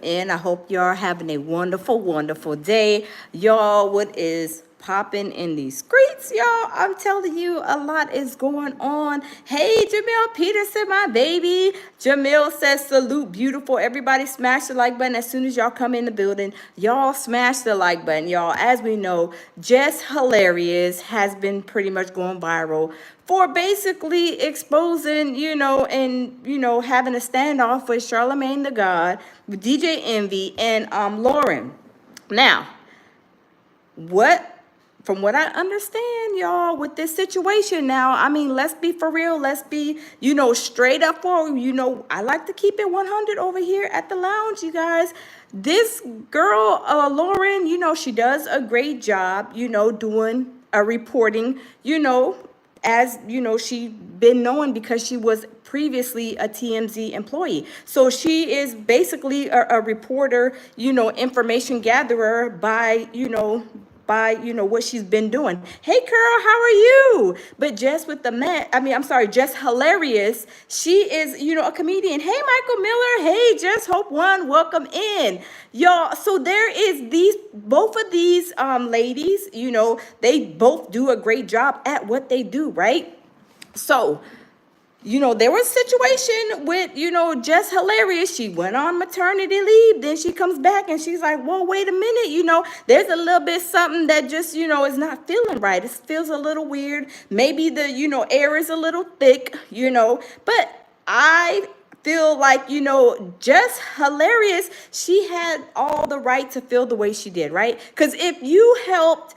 in. I hope y'all having a wonderful, wonderful day. Y'all, what is popping in these streets, y'all? I'm telling you, a lot is going on. Hey, Jamil Peterson, my baby. Jamil says, salute, beautiful. Everybody smash the like button as soon as y'all come in the building. Y'all smash the like button, y'all. As we know, Jess Hilarious has been pretty much going viral for basically exposing, and having a standoff with Charlemagne the God, with DJ Envy, and Loren. Now, from what I understand, y'all, with this situation now, I mean, let's be for real. Let's be, straight up for, I like to keep it 100 over here at the lounge, you guys. This girl, Loren, she does a great job, doing a reporting, as she been known because she was previously a TMZ employee. So she is basically a reporter, information gatherer by what she's been doing. Hey girl, how are you? But Jess Jess Hilarious, she is, a comedian. Hey Michael Miller, hey Jess Hope One, welcome in. Y'all, so there is both of these ladies, they both do a great job at what they do, right? So there was a situation with, Jess Hilarious. She went on maternity leave. Then she comes back and she's like, well, wait a minute. There's a little bit something that just, is not feeling right. It feels a little weird. Maybe the, air is a little thick, but I feel like, Jess Hilarious, she had all the right to feel the way she did, right? Because if you helped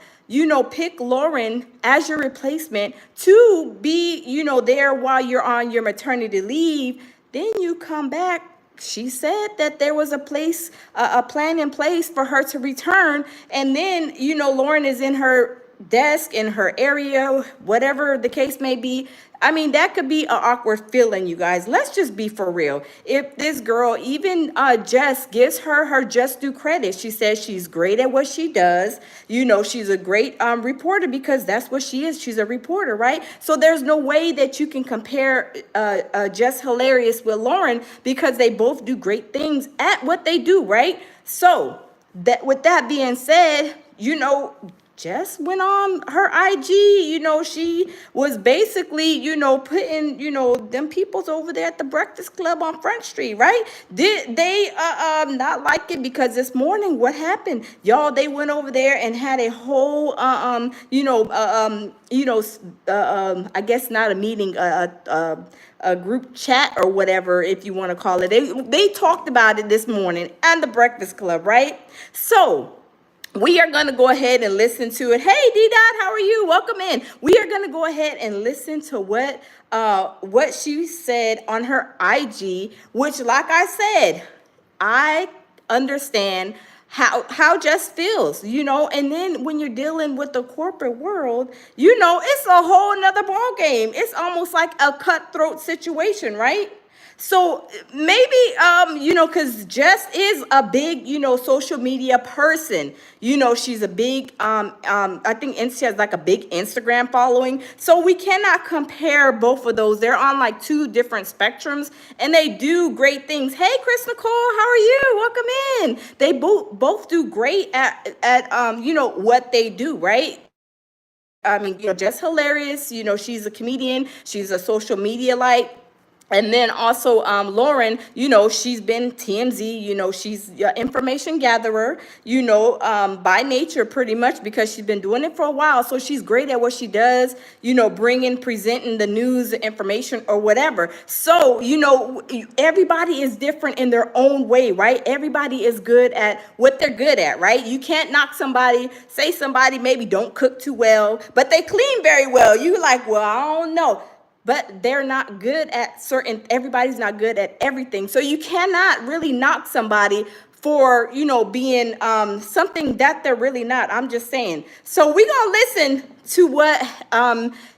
pick Loren as your replacement to be, there while you're on your maternity leave, then you come back. She said that there was a plan in place for her to return. And then, Loren is in her desk, in her area, whatever the case may be. I mean, that could be an awkward feeling, you guys. Let's just be for real. If this girl, even Jess, gives her just due credit. She says she's great at what she does. She's a great reporter because that's what she is. She's a reporter, right? So there's no way that you can compare Jess Hilarious with Loren because they both do great things at what they do, right? So with that being said, Jess went on her IG, she was basically, putting, them peoples over there at the Breakfast Club on Front Street, right? Did they not like it? Because this morning, what happened? Y'all, they went over there and had a whole, I guess not a meeting, a group chat or whatever, if you want to call it. They talked about it this morning at the Breakfast Club, right? So we are going to go ahead and listen to it. Hey, D-Dot, how are you? Welcome in. We are going to go ahead and listen to what she said on her IG, which, like I said, I understand how Jess feels, and then when you're dealing with the corporate world, it's a whole nother ball game. It's almost like a cutthroat situation, right? So maybe, because Jess is a big, social media person. She's a big, I think she has like a big Instagram following. So we cannot compare both of those. They're on like two different spectrums and they do great things. Hey, Chris Nicole, how are you? Welcome in. They both do great at what they do, right? I mean, Jess Hilarious, she's a comedian. She's a social media and then also Loren, she's been TMZ, she's an information gatherer, by nature pretty much because she's been doing it for a while. So she's great at what she does, presenting the news, information or whatever. So, everybody is different in their own way, right? Everybody is good at what they're good at, right? You can't knock somebody, say somebody maybe don't cook too well, but they clean very well. You like, well, I don't know. But they're not good at everybody's not good at everything. So you cannot really knock somebody for, being something that they're really not. I'm just saying. So we're going to listen to what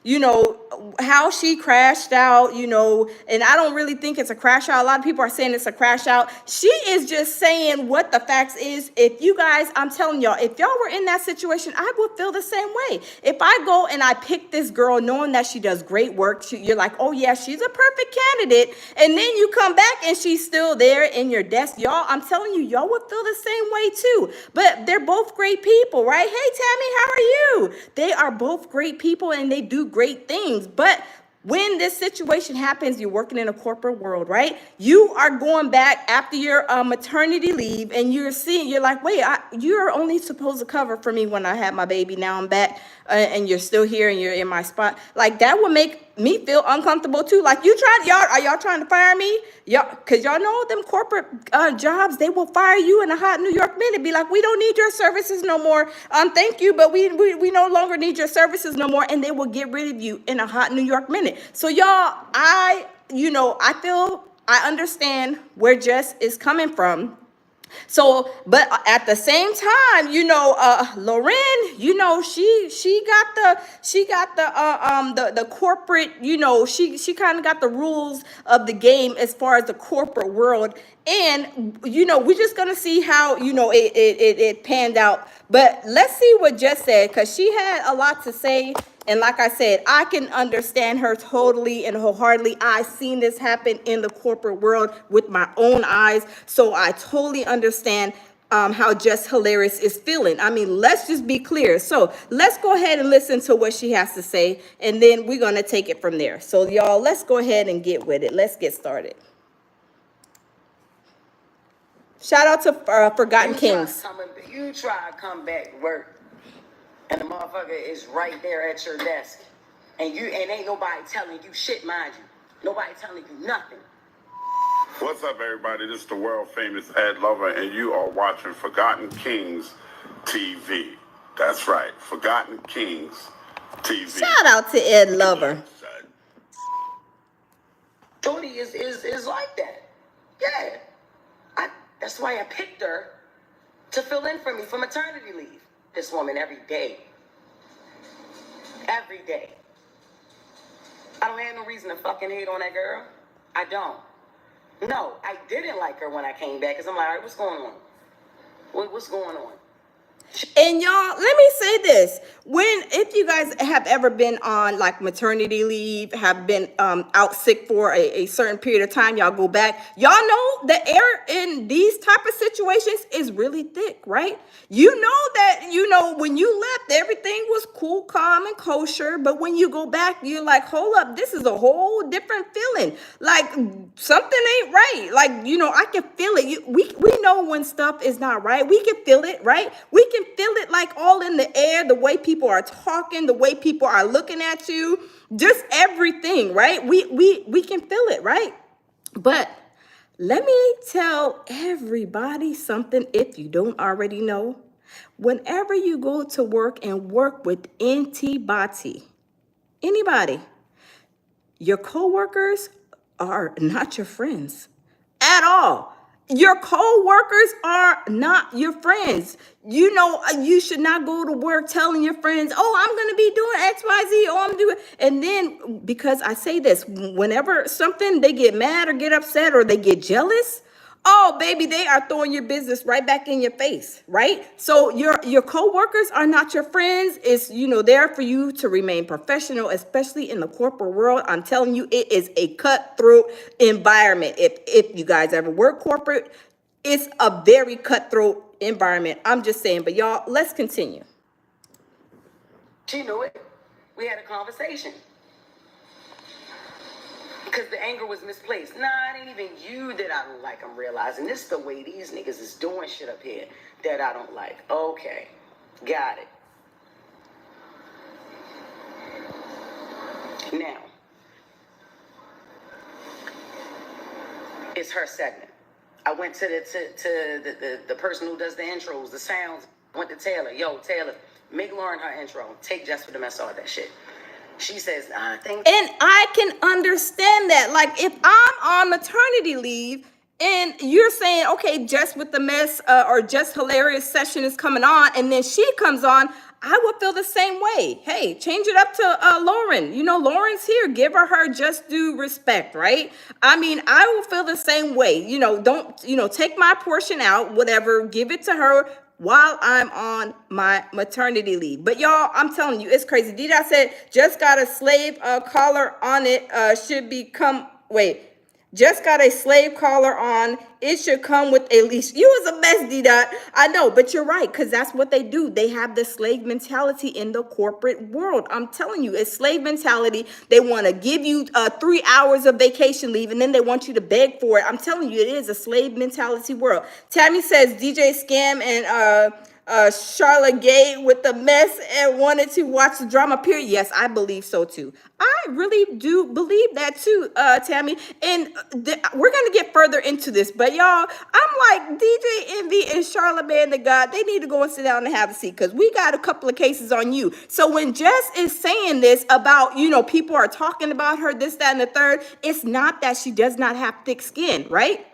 you know, how she crashed out, you know, and I don't really think it's a crash out. A lot of people are saying it's a crash out. She is just saying what the facts is. If you guys, I'm telling y'all, if y'all were in that situation, I would feel the same way. If I go and I pick this girl knowing that she does great work, you're like, oh yeah, she's a perfect candidate, and then you come back and she's still there in your desk, y'all, I'm telling you, y'all would feel the same way too. But they're both great people, right? Hey Tammy, how are you? They are both great people and they do great things. But when this situation happens, you're working in a corporate world, right? You are going back after your maternity leave, and you're like, wait, you're only supposed to cover for me when I had my baby. Now I'm back, and you're still here, and you're in my spot. Like, that would make me feel uncomfortable too. Like, are y'all trying to fire me? Because y'all know them corporate jobs, they will fire you in a hot New York minute. Be like, we don't need your services no more. Thank you, but we no longer need your services no more, and they will get rid of you in a hot New York minute. So y'all, I understand where Jess is coming from. So, but at the same time, you know, Loren, you know, she got the corporate, you know, she kind of got the rules of the game as far as the corporate world. And, you know, we're just gonna see how, you know, it panned out. But let's see what Jess said, because she had a lot to say. And like I said, I can understand her totally and wholeheartedly. I've seen this happen in the corporate world with my own eyes. So I totally understand how Jess Hilarious is feeling. I mean, let's just be clear. So let's go ahead and listen to what she has to say, and then we're going to take it from there. So y'all, let's go ahead and get with it. Let's get started. Shout out to Forgotten Kings. You try to come back to work, and the motherfucker is right there at your desk, and ain't nobody telling you shit, mind you. Nobody telling you nothing. What's up, everybody? This is the world famous Ed Lover, and you are watching Forgotten Kings TV. That's right, Forgotten Kings TV. Shout out to Ed Lover. Shorty is like that. Yeah. That's why I picked her to fill in for me for maternity leave. This woman every day. Every day. I don't have no reason to fucking hate on that girl. I don't. No, I didn't like her when I came back, because I'm like, all right, what's going on? What's going on? And y'all, let me say this. If you guys have ever been on like maternity leave, have been out sick for a certain period of time, y'all go back, y'all know the air in these type of situations is really thick, right? You know that, you know, when you left, everything was cool, calm, and kosher. But when you go back, you're like, hold up, this is a whole different feeling. Like, something ain't right. Like, you know, I can feel it. We know when stuff is not right. We can feel it, right? We can feel it, like all in the air, the way people are talking, the way people are looking at you, just everything, right? We can feel it, right? But let me tell everybody something, if you don't already know. Whenever you go to work and work with anybody, your coworkers are not your friends at all. Your co-workers are not your friends. You know, you should not go to work telling your friends, oh, I'm going to be doing X, Y, Z, oh, I'm doing. And then, because I say this, whenever something, they get mad or get upset or they get jealous, oh, baby, they are throwing your business right back in your face, right? So your co-workers are not your friends. It's, you know, there for you to remain professional, especially in the corporate world. I'm telling you, it is a cutthroat environment. If you guys ever work corporate, it's a very cutthroat environment. I'm just saying, but y'all, let's continue. She knew it. We had a conversation. Because the anger was misplaced. Nah, it ain't even you that I don't like, I'm realizing. This is the way these niggas is doing shit up here that I don't like. Okay, got it. Now, it's her segment. I went to the person who does the intros, the sounds. Went to Taylor. Yo, Taylor, make Loren her intro. Take Jess for the mess, all that shit. She says, I think. And I can understand that. Like, if I'm on maternity leave And you're saying, okay, Jess with the mess or Jess Hilarious session is coming on, and then she comes on. I would feel the same way. Hey, change it up to Loren. You know, Loren's here. Give her just due respect, right? I mean, I will feel the same way. You know, don't, take my portion out, whatever, give it to her while I'm on my maternity leave. But y'all, I'm telling you, it's crazy. D-Dot said, just got a slave collar on it. Should become, wait. Just got a slave collar on. It should come with a leash. You was a mess, D-Dot. I know, but you're right, because that's what they do. They have the slave mentality in the corporate world. I'm telling you, it's slave mentality. They want to give you 3 hours of vacation leave, and then they want you to beg for it. I'm telling you, it is a slave mentality world. Tammy says DJ Scam and Charlotte Gay with the mess and wanted to watch the drama, period. Yes, I believe so too. I really do believe that too, Tammy. And we're going to get further into this, but y'all, I'm like, DJ Envy and Charlemagne the God, they need to go and sit down and have a seat, because we got a couple of cases on you. So when Jess is saying this about, people are talking about her, this, that, and the third, it's not that she does not have thick skin, right?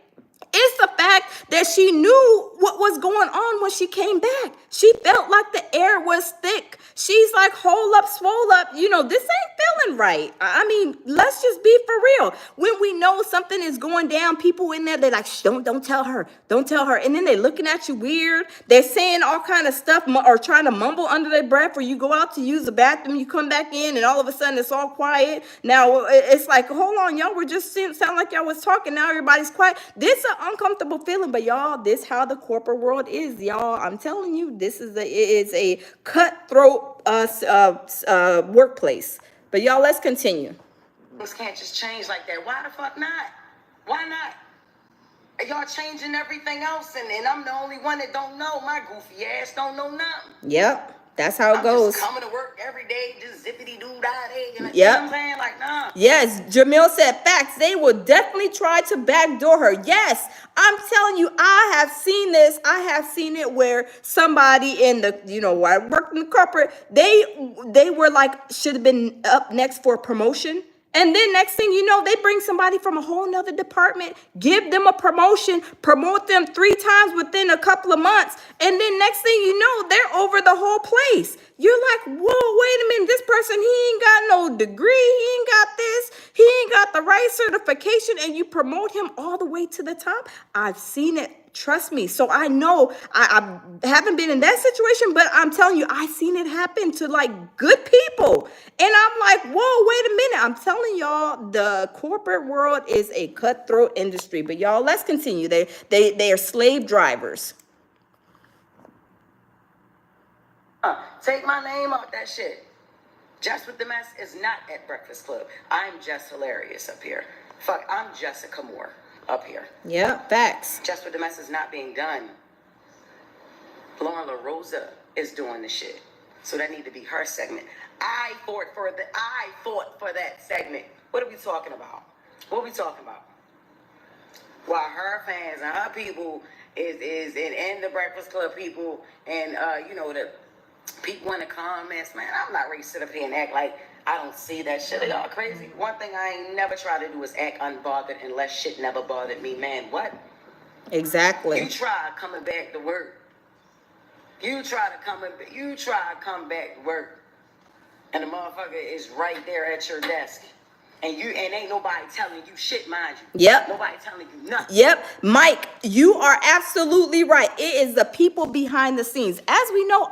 It's the fact that she knew what was going on when she came back. She felt like the air was thick. She's like, hold up, swole up. This ain't feeling right. I mean, let's just be for real. When we know something is going down, people in there, they're like, shh, don't tell her. Don't tell her. And then they're looking at you weird. They're saying all kind of stuff or trying to mumble under their breath, or you go out to use the bathroom, you come back in, and all of a sudden it's all quiet. Now it's like, hold on, y'all, we're just sound like y'all was talking. Now everybody's quiet. This is an uncomfortable feeling, but y'all, this how the corporate world is, y'all. I'm telling you, it is a cutthroat workplace. But y'all, let's continue. Things can't just change like that. Why the fuck not? Why not? Y'all changing everything else, and I'm the only one that don't know. My goofy ass don't know nothing. Yep. That's how it goes. Just coming to work every day, just zippity doo dah day. You know Yep. what I'm saying? Like, nah. Yes, Jamil said facts. They will definitely try to backdoor her. Yes, I'm telling you, I have seen this. I have seen it where somebody in the, I worked in the corporate, they were like, should have been up next for a promotion. And then next thing you know, they bring somebody from a whole nother department, give them a promotion, promote them 3 times within a couple of months. And then next thing you know, they're over the whole place. You're like, whoa, wait a minute. This person, he ain't got no degree. He ain't got this. He ain't got the right certification. And you promote him all the way to the top. I've seen it. Trust me. So I know I haven't been in that situation, but I'm telling you, I've seen it happen to like good people. And I'm like, whoa, wait a minute. I'm telling y'all, the corporate world is a cutthroat industry. But y'all, let's continue. They are slave drivers. Take my name off that shit. Jess with the Mess is not at Breakfast Club. I'm Jess Hilarious up here. Fuck, I'm Jessica Moore up here. Yeah, facts. Jess with the Mess is not being done. Lauren LaRosa is doing the shit. So that need to be her segment. I fought for that segment. What are we talking about? What are we talking about? While her fans and her people is and the Breakfast Club people and the people in the comments, man, I'm not ready to sit up here and act like I don't see that shit. Y'all crazy. One thing I ain't never try to do is act unbothered unless shit never bothered me, man. What? Exactly. You try coming back to work. You try to come back to work, and the motherfucker is right there at your desk. And ain't nobody telling you shit, mind you. Yep. Nobody telling you nothing. Yep. Mike, you are absolutely right. It is the people behind the scenes. As we know,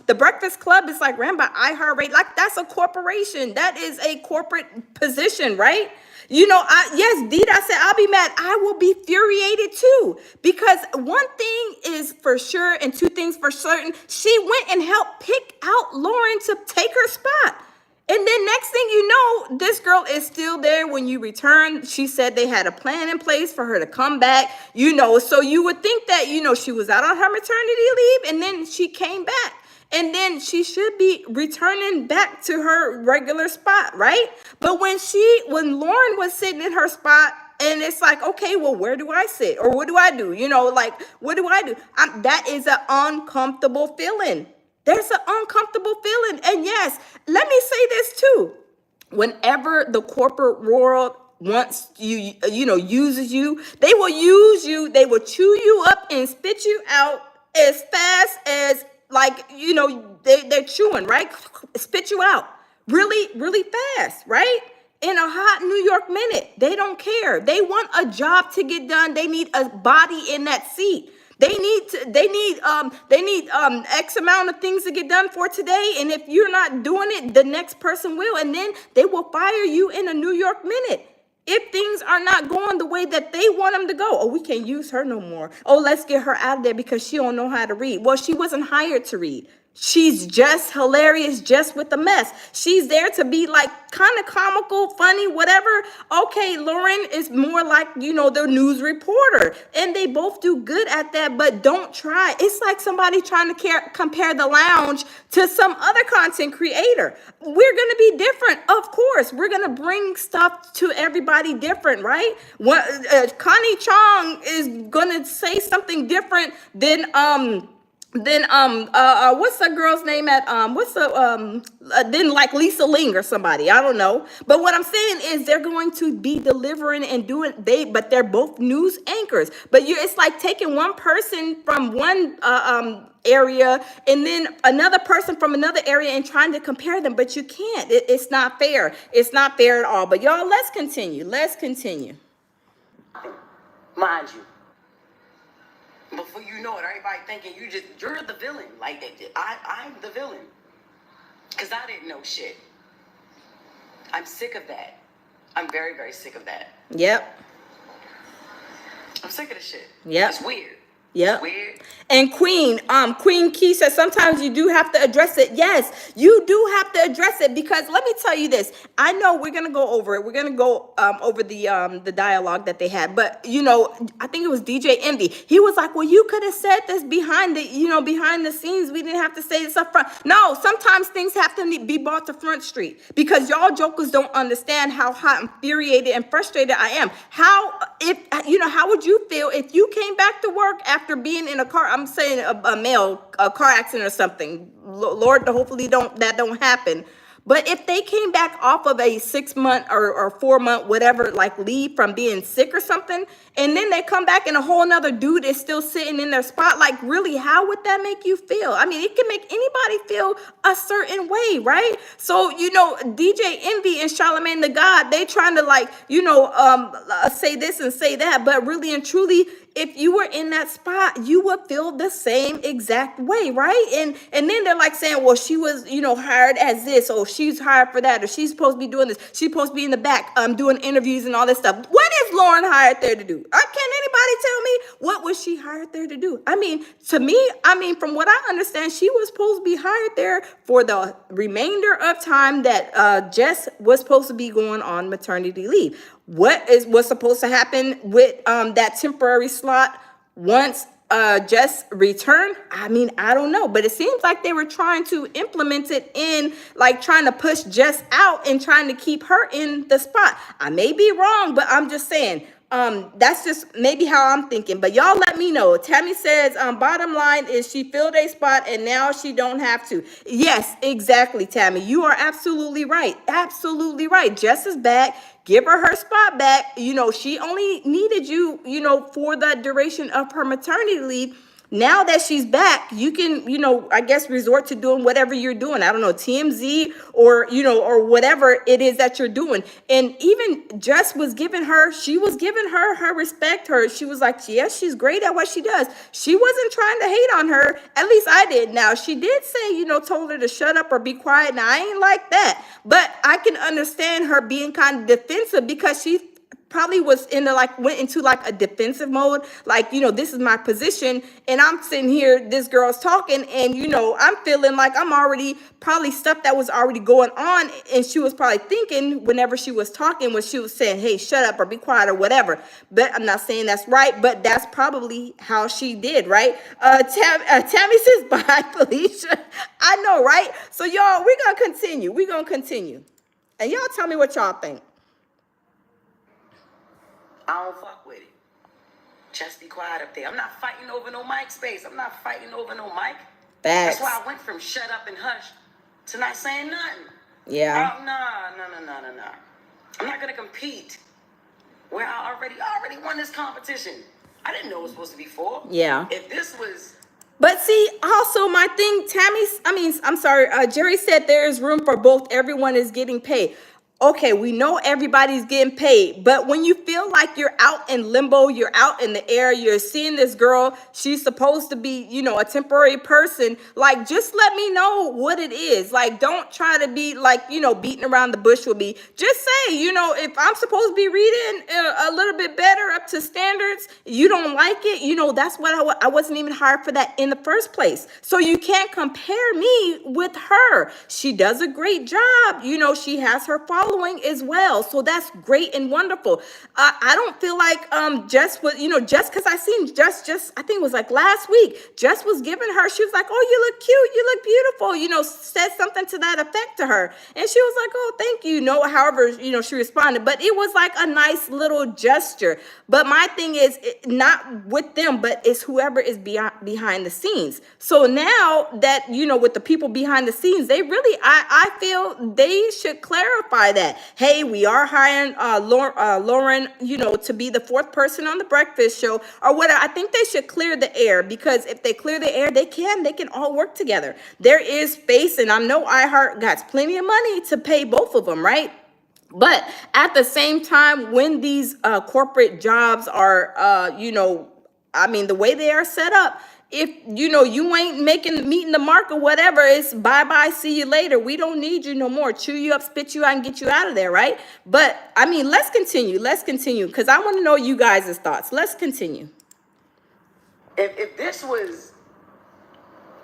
the Breakfast Club is like ran by iHeartRadio. Like, that's a corporation. That is a corporate position, right? Yes, Dita said, I'll be mad. I will be infuriated too. Because one thing is for sure and 2 things for certain. She went and helped pick out Loren to take her spot. And then next thing you know, this girl is still there when you return. She said they had a plan in place for her to come back, so you would think that, she was out on her maternity leave and then she came back. And then she should be returning back to her regular spot, right? But when Loren was sitting in her spot, and it's like, okay, well, where do I sit? Or what do I do? What do I do? That is an uncomfortable feeling. There's an uncomfortable feeling. And yes, let me say this too. Whenever the corporate world once uses you. They will use you. They will chew you up and spit you out as fast as, like, they're chewing, right? Spit you out really, really fast, right? In a hot New York minute. They don't care. They want a job to get done. They need a body in that seat. They need X amount of things to get done for today. And if you're not doing it, the next person will. And then they will fire you in a New York minute. If things are not going the way that they want them to go. Oh, we can't use her no more. Oh, let's get her out of there because she don't know how to read. Well, she wasn't hired to read. She's just hilarious, just with the mess. She's there to be like kind of comical, funny, whatever. Okay, Loren is more like, the news reporter. And they both do good at that, but don't try. It's like somebody trying to compare the lounge to some other content creator. We're going to be different, of course. We're going to bring stuff to everybody different, right? Connie Chong is going to say something different than what's the girl's name at then like Lisa Ling or somebody, I don't know. But what I'm saying is they're going to be delivering and doing but they're both news anchors. But it's like taking one person from one area and then another person from another area and trying to compare them, but you can't. It's not fair. It's not fair at all. But y'all, let's continue. Mind you. Before you know it, everybody thinking you're the villain. Like, I'm the villain. Because I didn't know shit. I'm sick of that. I'm very, very sick of that. Yep. I'm sick of the shit. Yep. It's weird. Yeah. Weird. And Queen Key says sometimes you do have to address it. Yes, you do have to address it, because let me tell you this. I know we're gonna go over it. We're gonna go over the dialogue that they had. But I think it was DJ Envy. He was like, "Well, you could have said this behind the scenes. We didn't have to say this up front." No, sometimes things have to be brought to Front Street, because y'all jokers don't understand how hot, infuriated, and frustrated I am. How would you feel if you came back to work after being in a car? I'm saying a car accident or something. Lord, hopefully that don't happen. But if they came back off of a 6 month or 4 month, whatever, like leave from being sick or something, and then they come back and a whole nother dude is still sitting in their spot, like, really, how would that make you feel? I mean, it can make anybody feel a certain way, right? So, DJ Envy and Charlemagne the God, they trying to say this and say that, but really and truly, if you were in that spot, you would feel the same exact way, right? And then they're like saying, well, she was, hired as this, or she's hired for that, or she's supposed to be doing this. She's supposed to be in the back doing interviews and all this stuff. What is Loren hired there to do? Can anybody tell me what was she hired there to do? I mean, from what I understand, she was supposed to be hired there for the remainder of time that Jess was supposed to be going on maternity leave. What's supposed to happen with that temporary slot once Jess returned? I mean, I don't know, but it seems like they were trying to implement it in, like, trying to push Jess out and trying to keep her in the spot. I may be wrong, but I'm just saying. That's just maybe how I'm thinking, but y'all let me know. Tammy says, bottom line is she filled a spot and now she don't have to. Yes, exactly, Tammy. You are absolutely right. Absolutely right. Jess is back. Give her spot back. She only needed you, for the duration of her maternity leave. Now that she's back, you can, I guess, resort to doing whatever you're doing. I don't know, TMZ or whatever it is that you're doing. And even Jess was giving her respect. She was like, yes, she's great at what she does. She wasn't trying to hate on her. At least I did. Now, she did say, told her to shut up or be quiet. Now, I ain't like that. But I can understand her being kind of defensive, because she probably went into a defensive mode, this is my position, and I'm sitting here, this girl's talking, and I'm feeling like I'm already, probably stuff that was already going on, and she was probably thinking whenever she was talking, when she was saying, hey, shut up or be quiet or whatever. But I'm not saying that's right, but that's probably how she did, right? Tammy says, bye, Felicia. I know, right? So y'all, we're gonna continue, and y'all tell me what y'all think. I don't fuck with it. Just be quiet up there. I'm not fighting over no mic space. I'm not fighting over no mic. Facts. That's why I went from shut up and hush to not saying nothing. Yeah. No. I'm not going to compete where I already won this competition. I didn't know it was supposed to be 4. Yeah. If this was... But see, also my thing, Jerry said there is room for both. Everyone is getting paid. Okay, we know everybody's getting paid, but when you feel like you're out in limbo, you're out in the air, you're seeing this girl, she's supposed to be, a temporary person, like, just let me know what it is. Like, don't try to be like, beating around the bush with me. Just say, if I'm supposed to be reading a little bit better up to standards, you don't like it, that's what I wasn't even hired for that in the first place. So you can't compare me with her. She does a great job. She has her following as well, so that's great and wonderful. I don't feel like Jess was, just because I seen Jess just I think it was like last week, Jess was giving her, she was like, oh, you look cute, you look beautiful, said something to that effect to her, and she was like, oh, thank you, however, she responded, but it was like a nice little gesture. But my thing is not with them, but it's whoever is behind the scenes. So now that, with the people behind the scenes, they really, I feel they should clarify that. Hey, we are hiring Loren, to be the 4th person on the breakfast show or whatever. I think they should clear the air, because if they clear the air, they can all work together. There is space, and I know iHeart got plenty of money to pay both of them, right? But at the same time, when these corporate jobs are, the way they are set up, if, you ain't meeting the mark or whatever, it's bye-bye, see you later. We don't need you no more. Chew you up, spit you out, and get you out of there, right? But, let's continue, because I want to know you guys' thoughts. Let's continue. If this was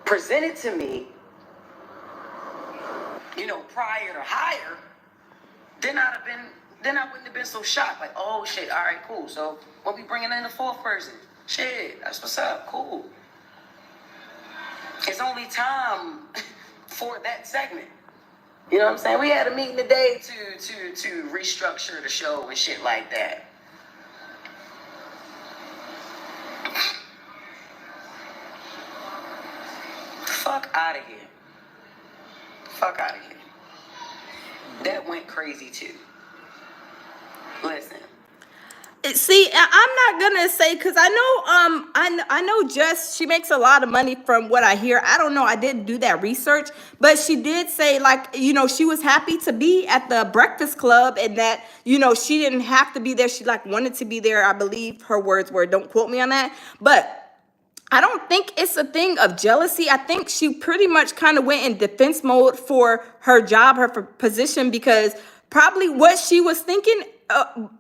presented to me, prior to hire, then I wouldn't have been so shocked. Like, oh shit, all right, cool. So we'll be bringing in the 4th person. Shit, that's what's up. Cool. It's only time for that segment. You know what I'm saying? We had a meeting today to restructure the show and shit like that. Fuck out of here. Fuck out of here. That went crazy too. Listen. See, I'm not gonna say, because I know Jess, she makes a lot of money from what I hear. I don't know, I didn't do that research, but she did say, like, she was happy to be at the Breakfast Club, and that, she didn't have to be there. She like wanted to be there. I believe her words were, don't quote me on that, but I don't think it's a thing of jealousy. I think she pretty much kind of went in defense mode for her job, her position, because probably what she was thinking,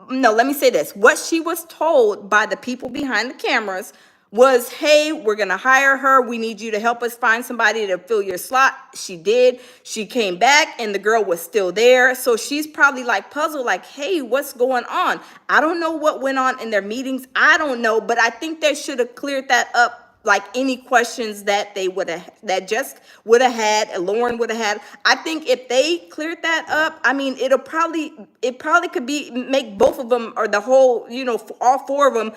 no, let me say this. What she was told by the people behind the cameras was, hey, we're going to hire her. We need you to help us find somebody to fill your slot. She did. She came back and the girl was still there. So she's probably like puzzled, like, hey, what's going on? I don't know what went on in their meetings. I don't know, but I think they should have cleared that up. Like any questions that that Jess would have had, and Loren would have had. I think if they cleared that up, it probably could make both of them, or the whole, all 4 of them,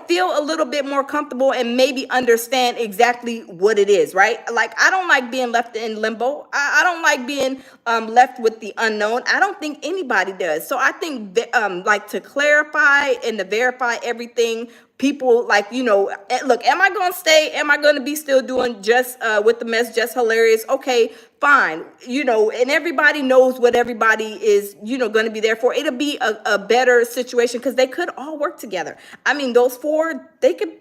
feel a little bit more comfortable and maybe understand exactly what it is, right? Like, I don't like being left in limbo. I don't like being left with the unknown. I don't think anybody does. So I think like, to clarify and to verify everything, people like, look, am I going to stay? Am I going to be still doing just with the mess, Jess Hilarious? Okay, fine. And everybody knows what everybody is, going to be there for. It'll be a better situation, because they could all work together. Those 4, they can,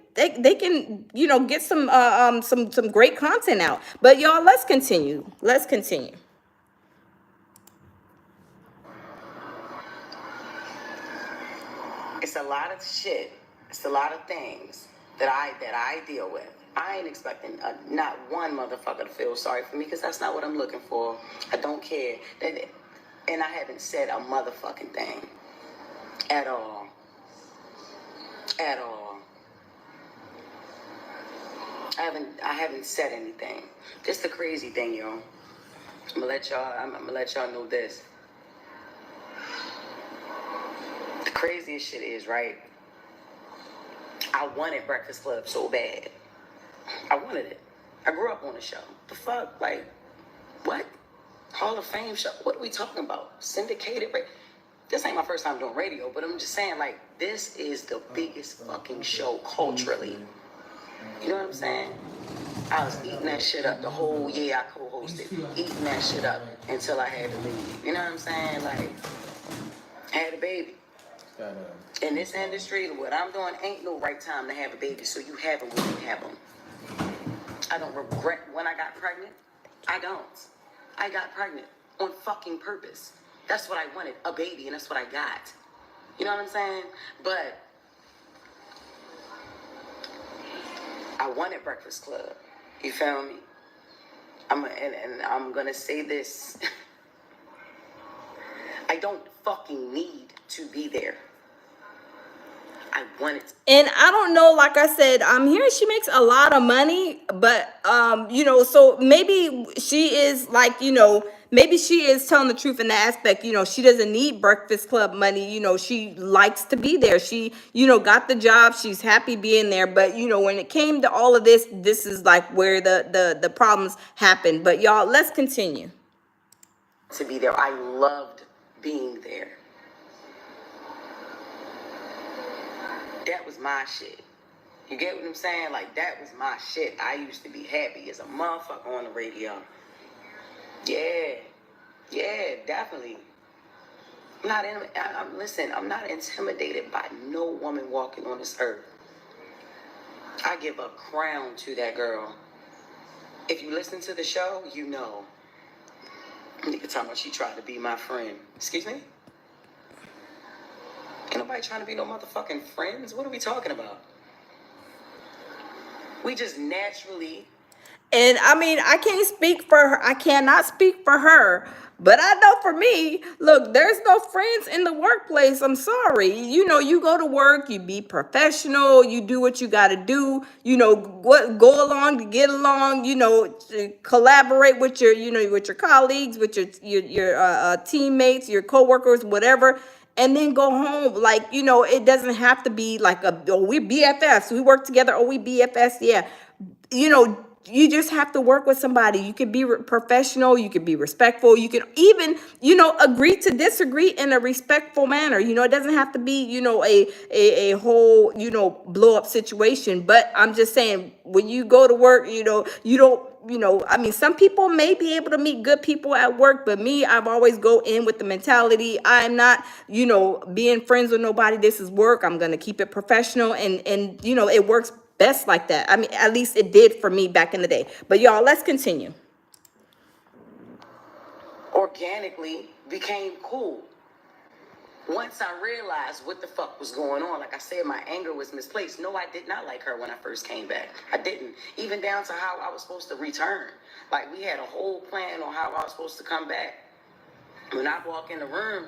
get some great content out. But y'all, let's continue. It's a lot of shit. It's a lot of things that I deal with. I ain't expecting not one motherfucker to feel sorry for me, because that's not what I'm looking for. I don't care. And I haven't said a motherfucking thing. At all. At all. I haven't said anything. Just the crazy thing, y'all. I'm gonna let y'all know this. The craziest shit is, right? I wanted Breakfast Club so bad. I wanted it. I grew up on the show. The fuck? Like, what? Hall of Fame show? What are we talking about? Syndicated? this ain't my first time doing radio, but I'm just saying, like, this is the biggest fucking show culturally. You know what I'm saying? I was eating that shit up the whole year I co-hosted. Eating that shit up until I had to leave. You know what I'm saying? Like, I had a baby. In this industry, what I'm doing ain't no right time to have a baby, so you have them when you have them. I don't regret when I got pregnant. I don't. I got pregnant on fucking purpose. That's what I wanted, a baby, and that's what I got. You know what I'm saying? But I wanted Breakfast Club. You feel me? And I'm gonna say this. I don't fucking need to be there. I want it. And I don't know, like I said, I'm hearing she makes a lot of money, but you know, so maybe she is like, you know, maybe she is telling the truth in the aspect, you know, she doesn't need Breakfast Club money, you know, she likes to be there. She, you know, got the job, she's happy being there, but you know, when it came to all of this, this is like where the problems happened. But y'all, let's continue. To be there. I loved being there. That was my shit. You get what I'm saying? Like, that was my shit. I used to be happy as a motherfucker on the radio. Yeah, definitely. Listen, I'm not intimidated by no woman walking on this earth. I give a crown to that girl. If you listen to the show, you know. Nigga talking about she tried to be my friend. Excuse me? Ain't nobody trying to be no motherfucking friends. What are we talking about? We just naturally. And I mean, I can't speak for her. I cannot speak for her. But I know for me, look, there's no friends in the workplace. I'm sorry. You know, you go to work, you be professional, you do what you got to do, you know, go along to get along, you know, to collaborate with your, you know, with your colleagues, with your teammates, your coworkers, whatever. And then go home. Like, you know, it doesn't have to be like we're BFFs. We work together. Oh, we BFFs. Yeah. You know, you just have to work with somebody. You can be professional. You can be respectful. You can even, you know, agree to disagree in a respectful manner. You know, it doesn't have to be, you know, a whole, you know, blow up situation. But I'm just saying, when you go to work, you know, you don't, you know, I mean, some people may be able to meet good people at work, but me, I've always go in with the mentality, I'm not, you know, being friends with nobody. This is work. I'm going to keep it professional. And, you know, it works best like that. I mean, at least it did for me back in the day. But y'all, let's continue. Organically became cool. Once I realized what the fuck was going on, like I said, my anger was misplaced. No, I did not like her when I first came back. I didn't. Even down to how I was supposed to return. Like, we had a whole plan on how I was supposed to come back. When I walk in the room.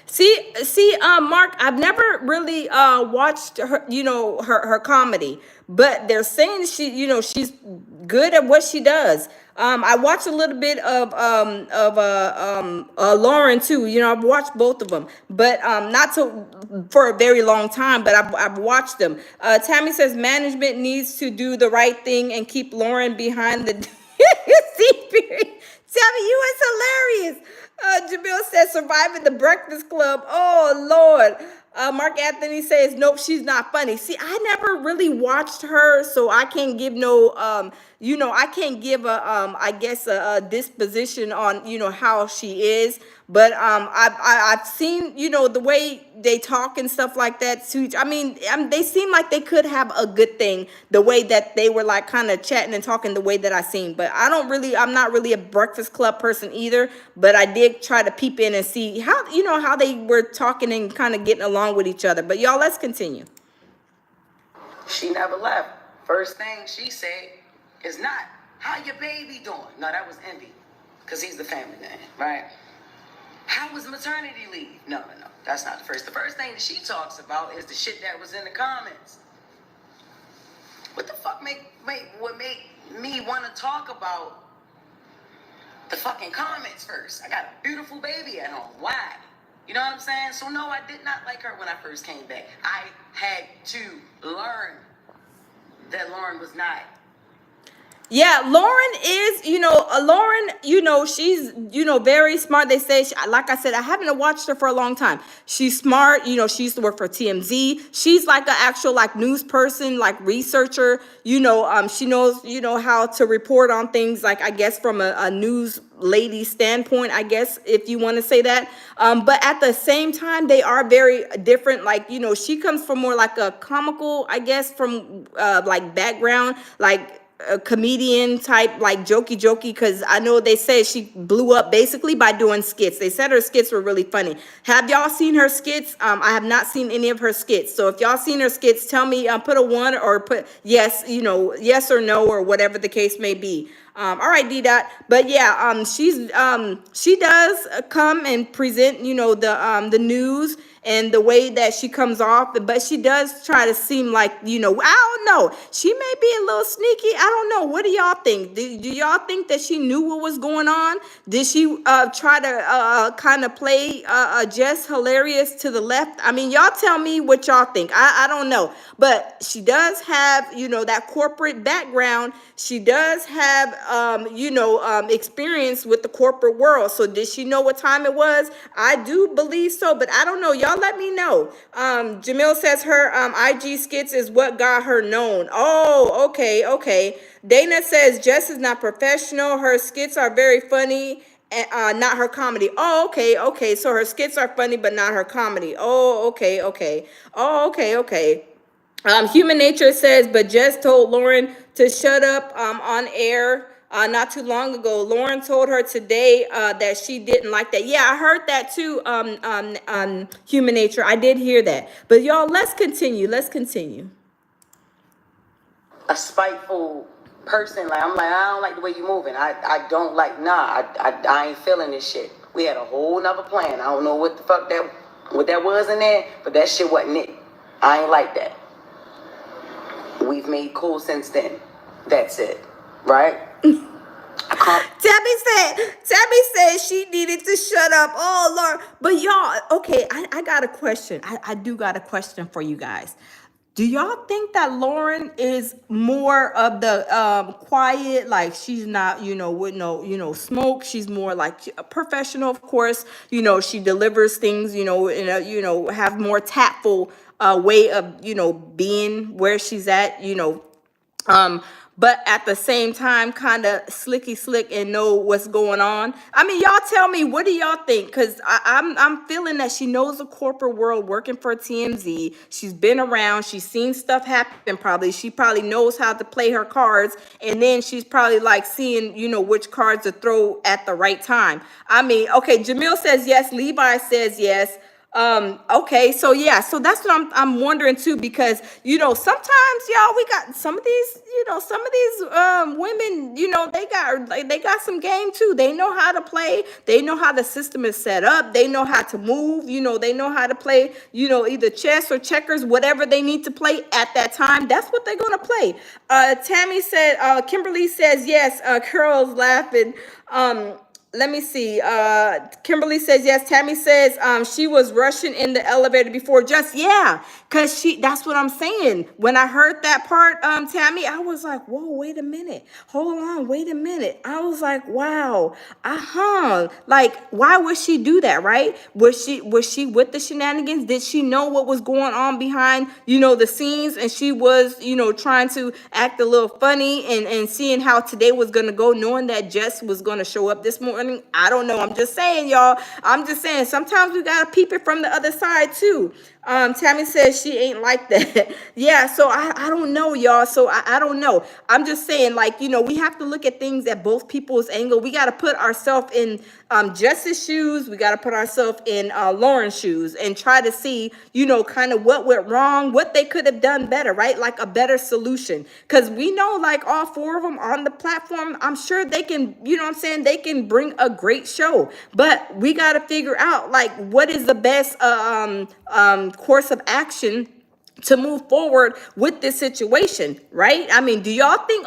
See, Mark, I've never really watched her, you know, her comedy, but they're saying she, you know, she's good at what she does. I watched a little bit of Loren too. You know, I've watched both of them, but not for a very long time. But I've watched them. Tammy says management needs to do the right thing and keep Loren behind the seat. Tammy, you is hilarious. Jamil says surviving the Breakfast Club. Oh Lord. Mark Anthony says nope, she's not funny. See, I never really watched her, so I can't give no you know, I can't give a I guess a disposition on, you know, how she is. But I've seen, you know, the way they talk and stuff like that too. I mean, they seem like they could have a good thing, the way that they were like kind of chatting and talking the way that I seen. But I'm not really a Breakfast Club person either, but I did try to peep in and see how, you know, how they were talking and kind of getting along with each other. But y'all, let's continue. She never left. First thing she said is not, how your baby doing? No, that was Envy, because he's the family man, right? How was maternity leave? No. That's not the first. The first thing that she talks about is the shit that was in the comments. What the fuck would make me want to talk about the fucking comments first? I got a beautiful baby at home. Why? You know what I'm saying? So no, I did not like her when I first came back. I had to learn that Loren was not. Yeah, Loren is, Loren, she's, very smart. They say, like I said, I haven't watched her for a long time. She's smart. She used to work for TMZ. She's like an actual like news person, like researcher. She knows, how to report on things, like I guess from a news lady standpoint, I guess, if you want to say that. But at the same time, they are very different. Like, she comes from more like a comical, I guess, from like background, like a comedian type, like jokey, because I know they said she blew up basically by doing skits. They said her skits were really funny. Have y'all seen her skits? I have not seen any of her skits. So if y'all seen her skits, tell me, put a one or put yes, yes or no, or whatever the case may be. All right, D dot. But yeah, she does come and present, the news and the way that she comes off, but she does try to seem like, I don't know. She may be a little sneaky. I don't know. What do y'all think? Do y'all think that she knew what was going on? Did she try to kind of play Jess Hilarious to the left? I mean, y'all tell me what y'all think. I don't know. But she does have, that corporate background. She does have, experience with the corporate world. So did she know what time it was? I do believe so, but I don't know. Y'all let me know. Jamil says her IG skits is what got her known. Oh, okay. Dana says Jess is not professional. Her skits are very funny, not her comedy. Oh, okay. So her skits are funny, but not her comedy. Oh, okay. Oh, okay. Human Nature says, but Jess told Loren to shut up on air not too long ago. Loren told her today that she didn't like that. Yeah, I heard that too, Human Nature. I did hear that. But y'all, let's continue. A spiteful person, like I'm like, I don't like the way you moving. I don't like, I ain't feeling this shit. We had a whole nother plan. I don't know what the fuck what that was in there, but that shit wasn't it. I ain't like that. We've made cool since then. That's it. Right? Tabby said she needed to shut up. Oh, Lord. But y'all, okay, I got a question. I do got a question for you guys. Do y'all think that Loren is more of the quiet, like she's not, with no, smoke. She's more like a professional, of course. She delivers things, in a, have more tactful way of, being where she's at, but at the same time, kind of slick and know what's going on. I mean, y'all tell me, what do y'all think? Because I'm feeling that she knows the corporate world, working for TMZ. She's been around. She's seen stuff happen probably. She probably knows how to play her cards. And then she's probably like seeing, which cards to throw at the right time. I mean, okay, Jamil says yes. Levi says yes. Okay, so yeah, so that's what I'm wondering too, because sometimes y'all, we got some of these women, they got some game too. They know how to play. They know how the system is set up. They know how to move. They know how to play. Either chess or checkers, whatever they need to play at that time. That's what they're gonna play. Tammy said. Kimberly says yes. Carol's laughing. Let me see. Kimberly says yes. Tammy says she was rushing in the elevator before because that's what I'm saying. When I heard that part, Tammy, I was like, whoa, wait a minute. Hold on, wait a minute. I was like, wow. Like, why would she do that, right? Was she with the shenanigans? Did she know what was going on behind, the scenes? And she was, trying to act a little funny and seeing how today was gonna go, knowing that Jess was gonna show up this morning. I don't know. I'm just saying, y'all. I'm just saying, sometimes we gotta peep it from the other side too. Tammy says she ain't like that. Yeah, so I don't know, y'all. So I don't know. I'm just saying, like, we have to look at things at both people's angle. We got to put ourselves in Jess's shoes. We got to put ourselves in Loren's shoes and try to see, kind of what went wrong, what they could have done better, right? Like a better solution. Because we know, like, all four of them on the platform, I'm sure they can, they can bring a great show. But we got to figure out, like, what is the best course of action to move forward with this situation, right? I mean, do y'all think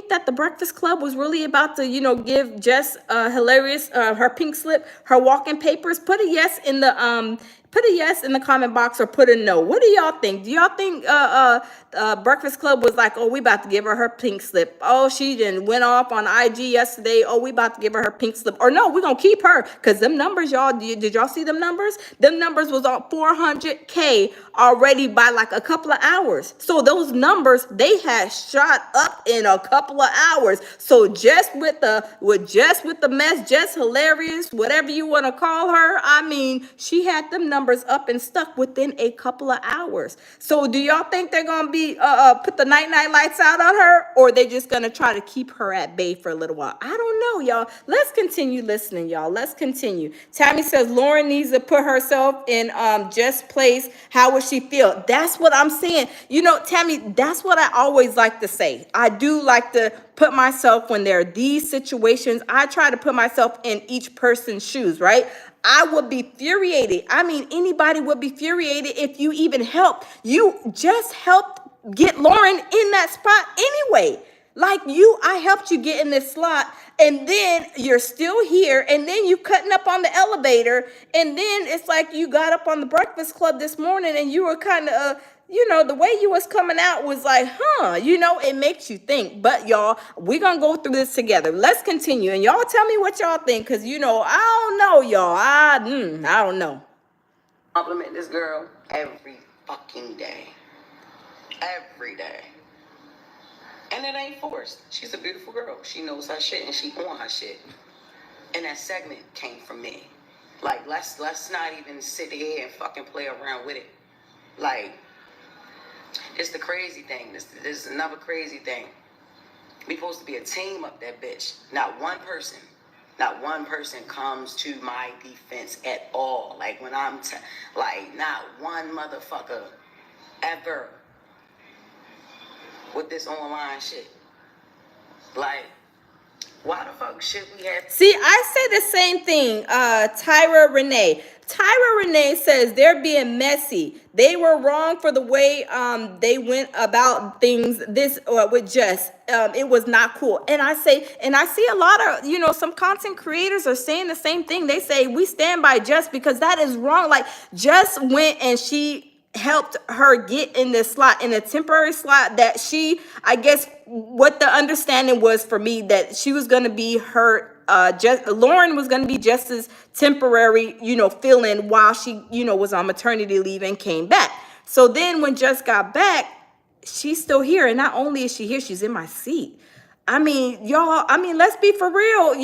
that the Breakfast Club was really about to, give Jess Hilarious her pink slip, her walking papers? Put a yes in the Put a yes in the comment box or put a no. What do y'all think? Do y'all think Breakfast Club was like, oh, we about to give her pink slip? Oh, she didn't went off on IG yesterday. Oh, we about to give her pink slip. Or no, we're going to keep her. Because them numbers, y'all, did y'all see them numbers? Them numbers was on 400K already by like a couple of hours. So those numbers, they had shot up in a couple of hours. So just with the mess, Jess Hilarious, whatever you want to call her, I mean, she had them numbers up and stuck within a couple of hours. So do y'all think they're gonna be put the night lights out on her, or they just gonna try to keep her at bay for a little while? I don't know, y'all. Let's continue listening, y'all. Let's continue. Tammy says Loren needs to put herself in Jess' place. How would she feel? That's what I'm saying. You know, Tammy, that's what I always like to say. I do like to put myself when there are these situations. I try to put myself in each person's shoes, right? I would be furiated. I mean, anybody would be furiated if you even helped. You just helped get Loren in that spot anyway. Like I helped you get in this slot, and then you're still here, and then you cutting up on the elevator, and then it's like you got up on the Breakfast Club this morning, and you were kind of, the way you was coming out was like, it makes you think. But y'all, we're gonna go through this together. Let's continue, and y'all tell me what y'all think, because I don't know, y'all. I don't know. Compliment this girl every fucking day. Every day. And it ain't forced. She's a beautiful girl. She knows her shit and she on her shit. And that segment came from me. Like, let's not even sit here and fucking play around with it. Like, it's the crazy thing. This is another crazy thing. We supposed to be a team up that bitch. Not one person comes to my defense at all. Like, when I'm not one motherfucker ever with this online shit. Like, why the fuck should we have... See, I say the same thing. Tyra Renee says they're being messy. They were wrong for the way they went about things with Jess. It was not cool. And I see a lot of, some content creators are saying the same thing. They say we stand by Jess because that is wrong. Like, Jess went and she helped her get in this slot, in a temporary slot that I guess what the understanding was for me, that she was going to be Loren was going to be Jess's temporary, fill-in while she, was on maternity leave and came back. So then when Jess got back, she's still here. And not only is she here, she's in my seat. I mean, y'all, let's be for real,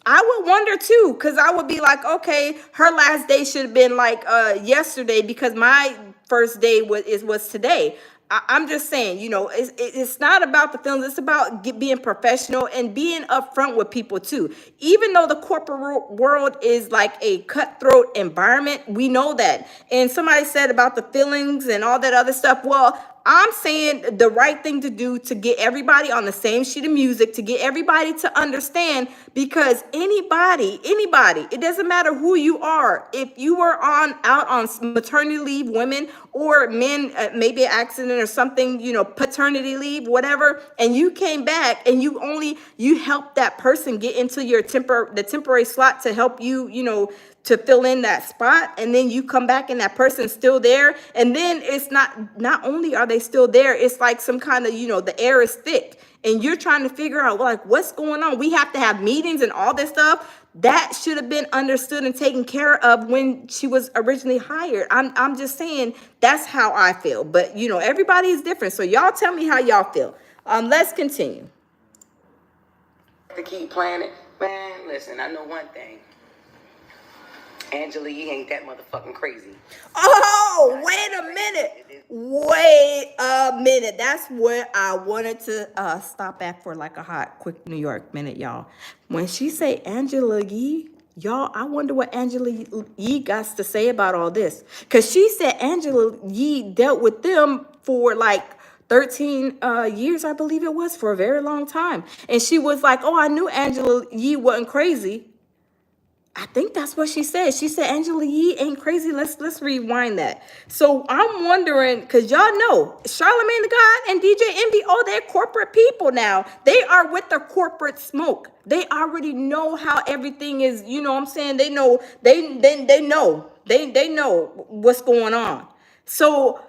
I would wonder too, because I would be like, okay, her last day should have been like yesterday, because my first day was today. I'm just saying, it's not about the films. It's about being professional and being upfront with people too. Even though the corporate world is like a cutthroat environment, we know that. And somebody said about the feelings and all that other stuff. Well, I'm saying the right thing to do to get everybody on the same sheet of music, to get everybody to understand, because anybody, it doesn't matter who you are. If you were out on maternity leave, women or men, maybe an accident or something, paternity leave, whatever, and you came back and you helped that person get into the temporary slot to help you, to fill in that spot, and then you come back and that person's still there, and then it's not only are they still there, it's like some kind of, the air is thick, and you're trying to figure out, like, what's going on. We have to have meetings and all this stuff. That should have been understood and taken care of when she was originally hired. I'm just saying that's how I feel, but everybody is different, so y'all tell me how y'all feel. Let's continue. To keep playing it, man. Listen, I know one thing. Angela Yee ain't that motherfucking crazy. Oh, wait a minute. That's what I wanted to stop at for like a hot, quick New York minute, y'all. When she say Angela Yee, y'all, I wonder what Angela Yee got to say about all this. Because she said Angela Yee dealt with them for like 13 years, I believe it was, for a very long time. And she was like, oh, I knew Angela Yee wasn't crazy. I think that's what she said. She said Angela Yee ain't crazy. Let's rewind that. So I'm wondering, because y'all know Charlemagne the God and DJ Envy, oh, they're corporate people now. They are with the corporate smoke. They already know how everything is, what I'm saying? They know, they know. They know what's going on. So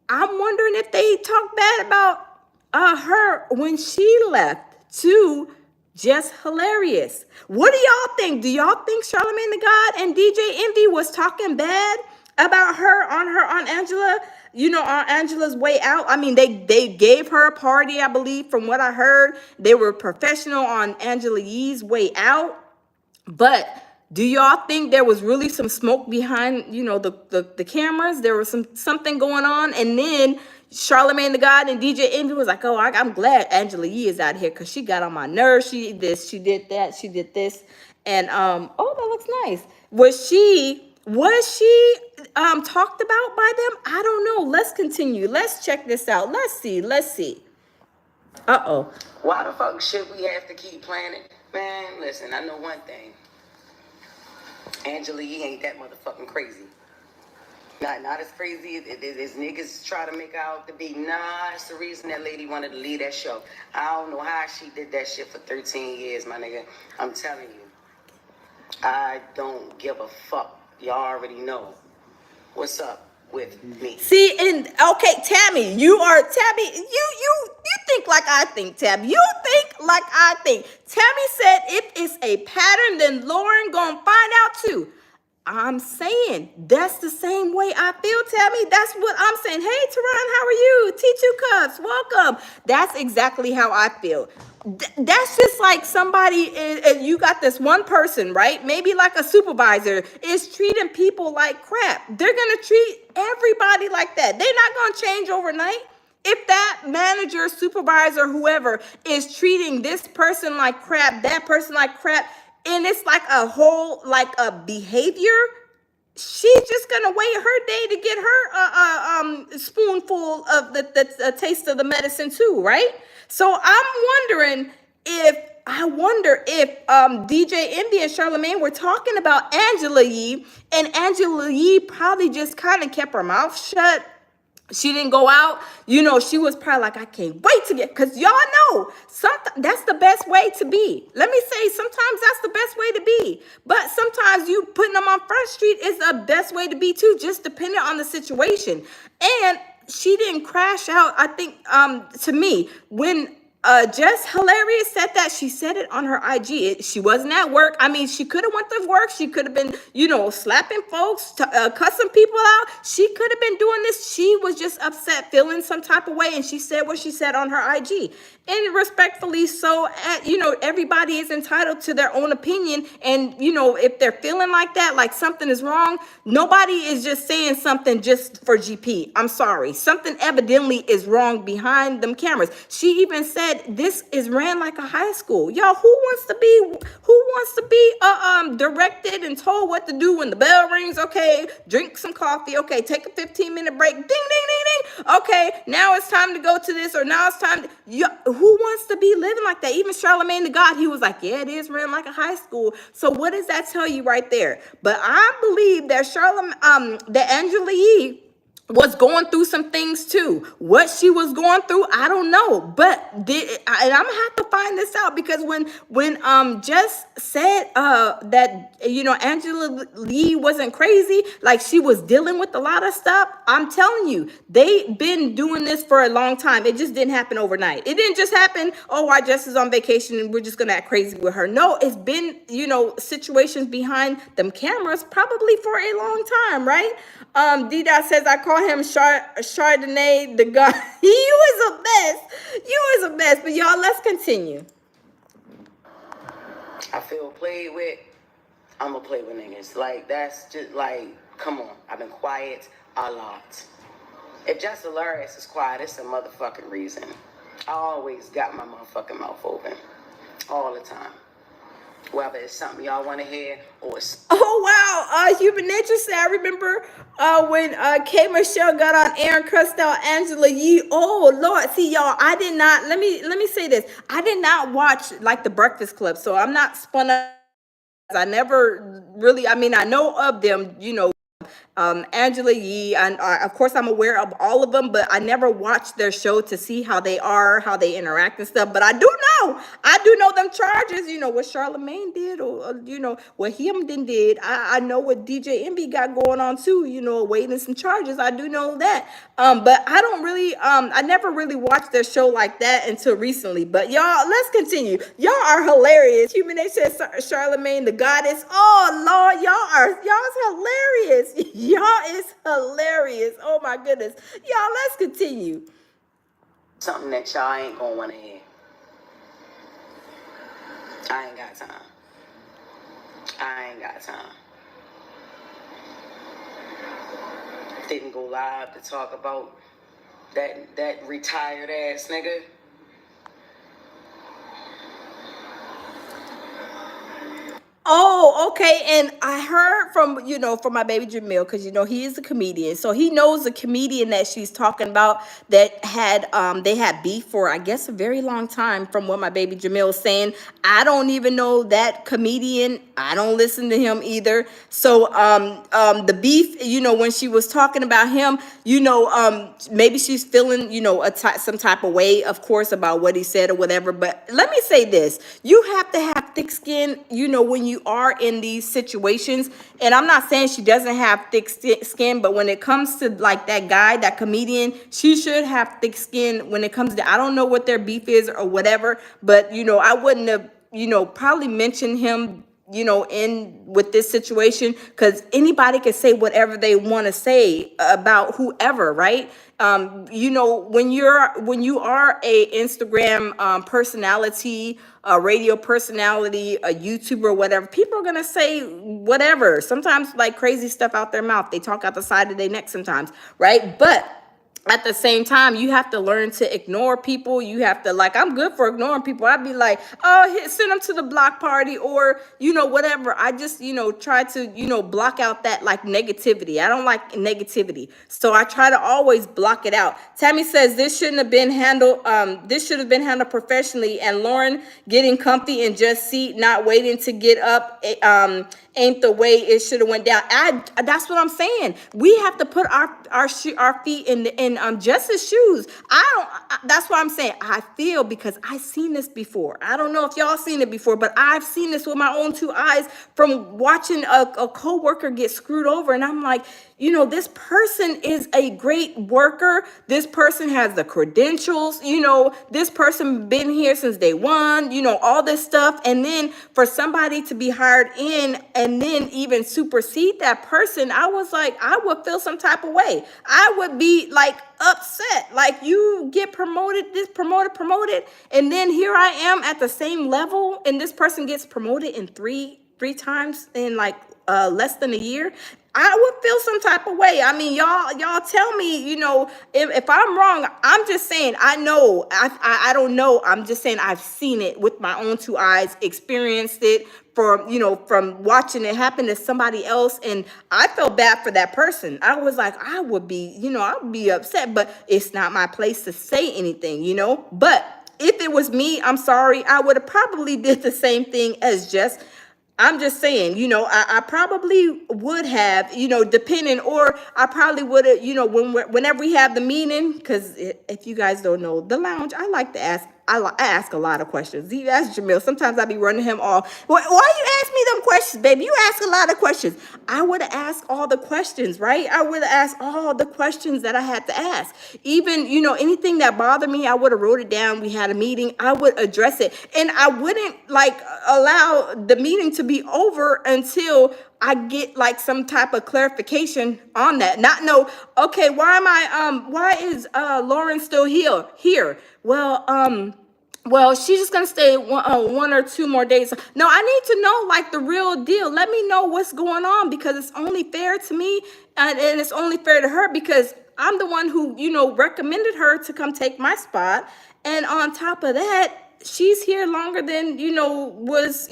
I'm wondering if they talk bad about her when she left to Jess Hilarious. What do y'all think? Do y'all think Charlemagne the God and DJ Envy was talking bad about her on Angela? You know, on Angela's way out. I mean, they gave her a party, I believe, from what I heard. They were professional on Angela Yee's way out. But do y'all think there was really some smoke behind, you know, the cameras? There was something going on, and then Charlemagne the God and DJ Envy was like, "Oh, I'm glad Angela Yee is out here because she got on my nerves. She did this, she did that, she did this, and oh, that looks nice. Was she talked about by them? I don't know. Let's continue. Let's check this out. Let's see. Uh-oh. Why the fuck should we have to keep playing it? Man, listen, I know one thing. Angela Yee ain't that motherfucking crazy. Not as crazy as niggas try to make out to be. Nah, it's the reason that lady wanted to leave that show. I don't know how she did that shit for 13 years, my nigga. I'm telling you. I don't give a fuck. Y'all already know what's up with me. See, and okay, Tammy, you think like I think, Tabby. You think like I think. Tammy said if it's a pattern, then Loren gonna find out too. I'm saying that's the same way I feel, Tammy. That's what I'm saying. Hey, Teron, how are you? T2 Cups, welcome. That's exactly how I feel. That's just like somebody, you got this one person, right? Maybe like a supervisor is treating people like crap. They're going to treat everybody like that. They're not going to change overnight. If that manager, supervisor, whoever is treating this person like crap, that person like crap, and it's like a whole, like a behavior, she's just gonna wait her day to get her spoonful of the taste of the medicine too, right? So I wonder if DJ Envy and Charlemagne were talking about Angela Yee, and Angela Yee probably just kind of kept her mouth shut. She didn't go out. You know, she was probably like, I can't wait to get, because y'all know, that's the best way to be. Let me say, sometimes that's the best way to be. But sometimes you putting them on Front Street is the best way to be too, just depending on the situation. And she didn't crash out, I think, to me, when Jess Hilarious said that. She said it on her IG. She wasn't at work. I mean, she could have went to work. She could have been, you know, slapping folks, cussing people out. She could have been doing this. She was just upset, feeling some type of way, and she said what she said on her IG. And respectfully so, you know, everybody is entitled to their own opinion. And, you know, if they're feeling like that, like something is wrong, nobody is just saying something just for GP. I'm sorry. Something evidently is wrong behind them cameras. She even said this is ran like a high school. Y'all, who wants to be directed and told what to do when the bell rings? Okay, drink some coffee. Okay, take a 15-minute break. Ding, ding, ding, ding. Okay, now it's time to go to this, or now it's time to... Who wants to be living like that? Even Charlemagne the God, he was like, yeah, it is ran like a high school. So what does that tell you right there? But I believe that that Angela Yee was going through some things too. What she was going through, I don't know. But and I'm gonna have to find this out, because when Jess said that, you know, Angela Yee wasn't crazy, like she was dealing with a lot of stuff, I'm telling you, they've been doing this for a long time. It just didn't happen overnight. It didn't just happen, oh, our Jess is on vacation and we're just gonna act crazy with her. No, it's been, you know, situations behind them cameras probably for a long time, right? D-Dot says, I call him Chardonnay the God. You is a mess. But y'all, let's continue. I feel played with. I'm gonna play with niggas. Like, that's just like, come on. I've been quiet a lot. If Jess Hilarious is quiet, it's a motherfucking reason. I always got my motherfucking mouth open. All the time. Whether it's something y'all want to hear or... Oh, wow. Human Nature said, I remember when K. Michelle got on air and cussed out Angela Yee. Oh, Lord. See, y'all, I did not... Let me say this. I did not watch, like, The Breakfast Club, so I'm not spun up. I never really... I mean, I know of them, you know, Angela Yee, and of course I'm aware of all of them, but I never watched their show to see how they are, how they interact and stuff. But I do know. I do know them charges, what Charlemagne did or what him did. I know what DJ Envy got going on too, awaiting some charges. I do know that. But I don't really, I never really watched their show like that until recently. But y'all, let's continue. Y'all are hilarious. Human Nature said Charlemagne, the goddess. Oh Lord, y'all's hilarious. Y'all is hilarious. Oh my goodness. Y'all, let's continue. Something that y'all ain't gonna want to hear. I ain't got time. I ain't got time. Didn't go live to talk about that retired ass nigga. Oh, okay. And I heard from my baby Jamil, because he is a comedian. So he knows the comedian that she's talking about that they had beef for, I guess, a very long time, from what my baby Jamil is saying. I don't even know that comedian. I don't listen to him either. So the beef, when she was talking about him, maybe she's feeling, some type of way, of course, about what he said or whatever. But let me say this. You have to have thick skin, when you are in these situations. And I'm not saying she doesn't have thick skin, but when it comes to like that guy, that comedian, she should have thick skin when it comes to, I don't know what their beef is or whatever, but I wouldn't have, probably mentioned him, in with this situation, because anybody can say whatever they want to say about whoever, right? When you are a Instagram personality, a radio personality, a YouTuber, whatever, people are gonna say whatever. Sometimes like crazy stuff out their mouth. They talk out the side of their neck sometimes, right? But at the same time, you have to learn to ignore people. You have to, like, I'm good for ignoring people. I'd be like, oh, send them to the block party, or, whatever. I just, try to, block out that like negativity. I don't like negativity. So I try to always block it out. Tammy says this shouldn't have been handled. This should have been handled professionally. And Loren getting comfy in just seat, not waiting to get up, ain't the way it should have went down. That's what I'm saying. We have to put our feet in Jess's shoes. That's what I'm saying. I feel, because I've seen this before. I don't know if y'all seen it before, but I've seen this with my own two eyes from watching a coworker get screwed over. And I'm like, this person is a great worker. This person has the credentials. This person been here since day one, all this stuff. And then for somebody to be hired in and then even supersede that person, I was like, I would feel some type of way. I would be like upset. Like, you get promoted, promoted. And then here I am at the same level, and this person gets promoted in three times in like less than a year. I would feel some type of way. I mean, y'all tell me, if I'm wrong. I'm just saying, I know, I don't know. I'm just saying I've seen it with my own two eyes, experienced it from watching it happen to somebody else. And I felt bad for that person. I was like, I would be upset, but it's not my place to say anything, But if it was me, I'm sorry, I would have probably did the same thing as Jess. I'm just saying, I probably would have, depending, or I probably would have, whenever we have the meeting, because if you guys don't know, the lounge, I like to ask. I ask a lot of questions. You ask Jamil. Sometimes I be running him off. Why you ask me them questions, baby? You ask a lot of questions. I would have asked all the questions, right? I would have asked all the questions that I had to ask. Even, anything that bothered me, I would have wrote it down. We had a meeting. I would address it. And I wouldn't allow the meeting to be over until I get like some type of clarification on that. Not know, okay, why is Loren still here? Well, she's just gonna stay one or two more days. No, I need to know like the real deal. Let me know what's going on, because it's only fair to me, and it's only fair to her, because I'm the one who, recommended her to come take my spot. And on top of that, she's here longer than, was,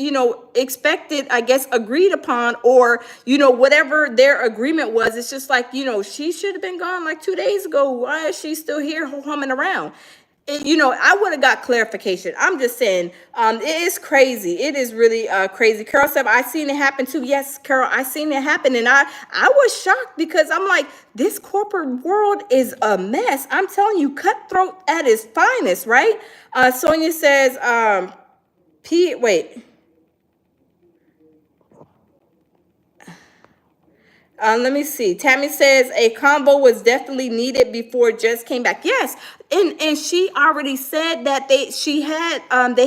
expected, I guess, agreed upon, or, whatever their agreement was. It's just like, she should have been gone like 2 days ago. Why is she still here humming around? I would have got clarification. I'm just saying, it is crazy. It is really crazy. Carol said, I seen it happen too. Yes, Carol, I seen it happen. And I was shocked because I'm like, this corporate world is a mess. I'm telling you, cutthroat at its finest, right? Sonia says, wait. Let me see. Tammy says a combo was definitely needed before Jess came back. Yes, and she already said that they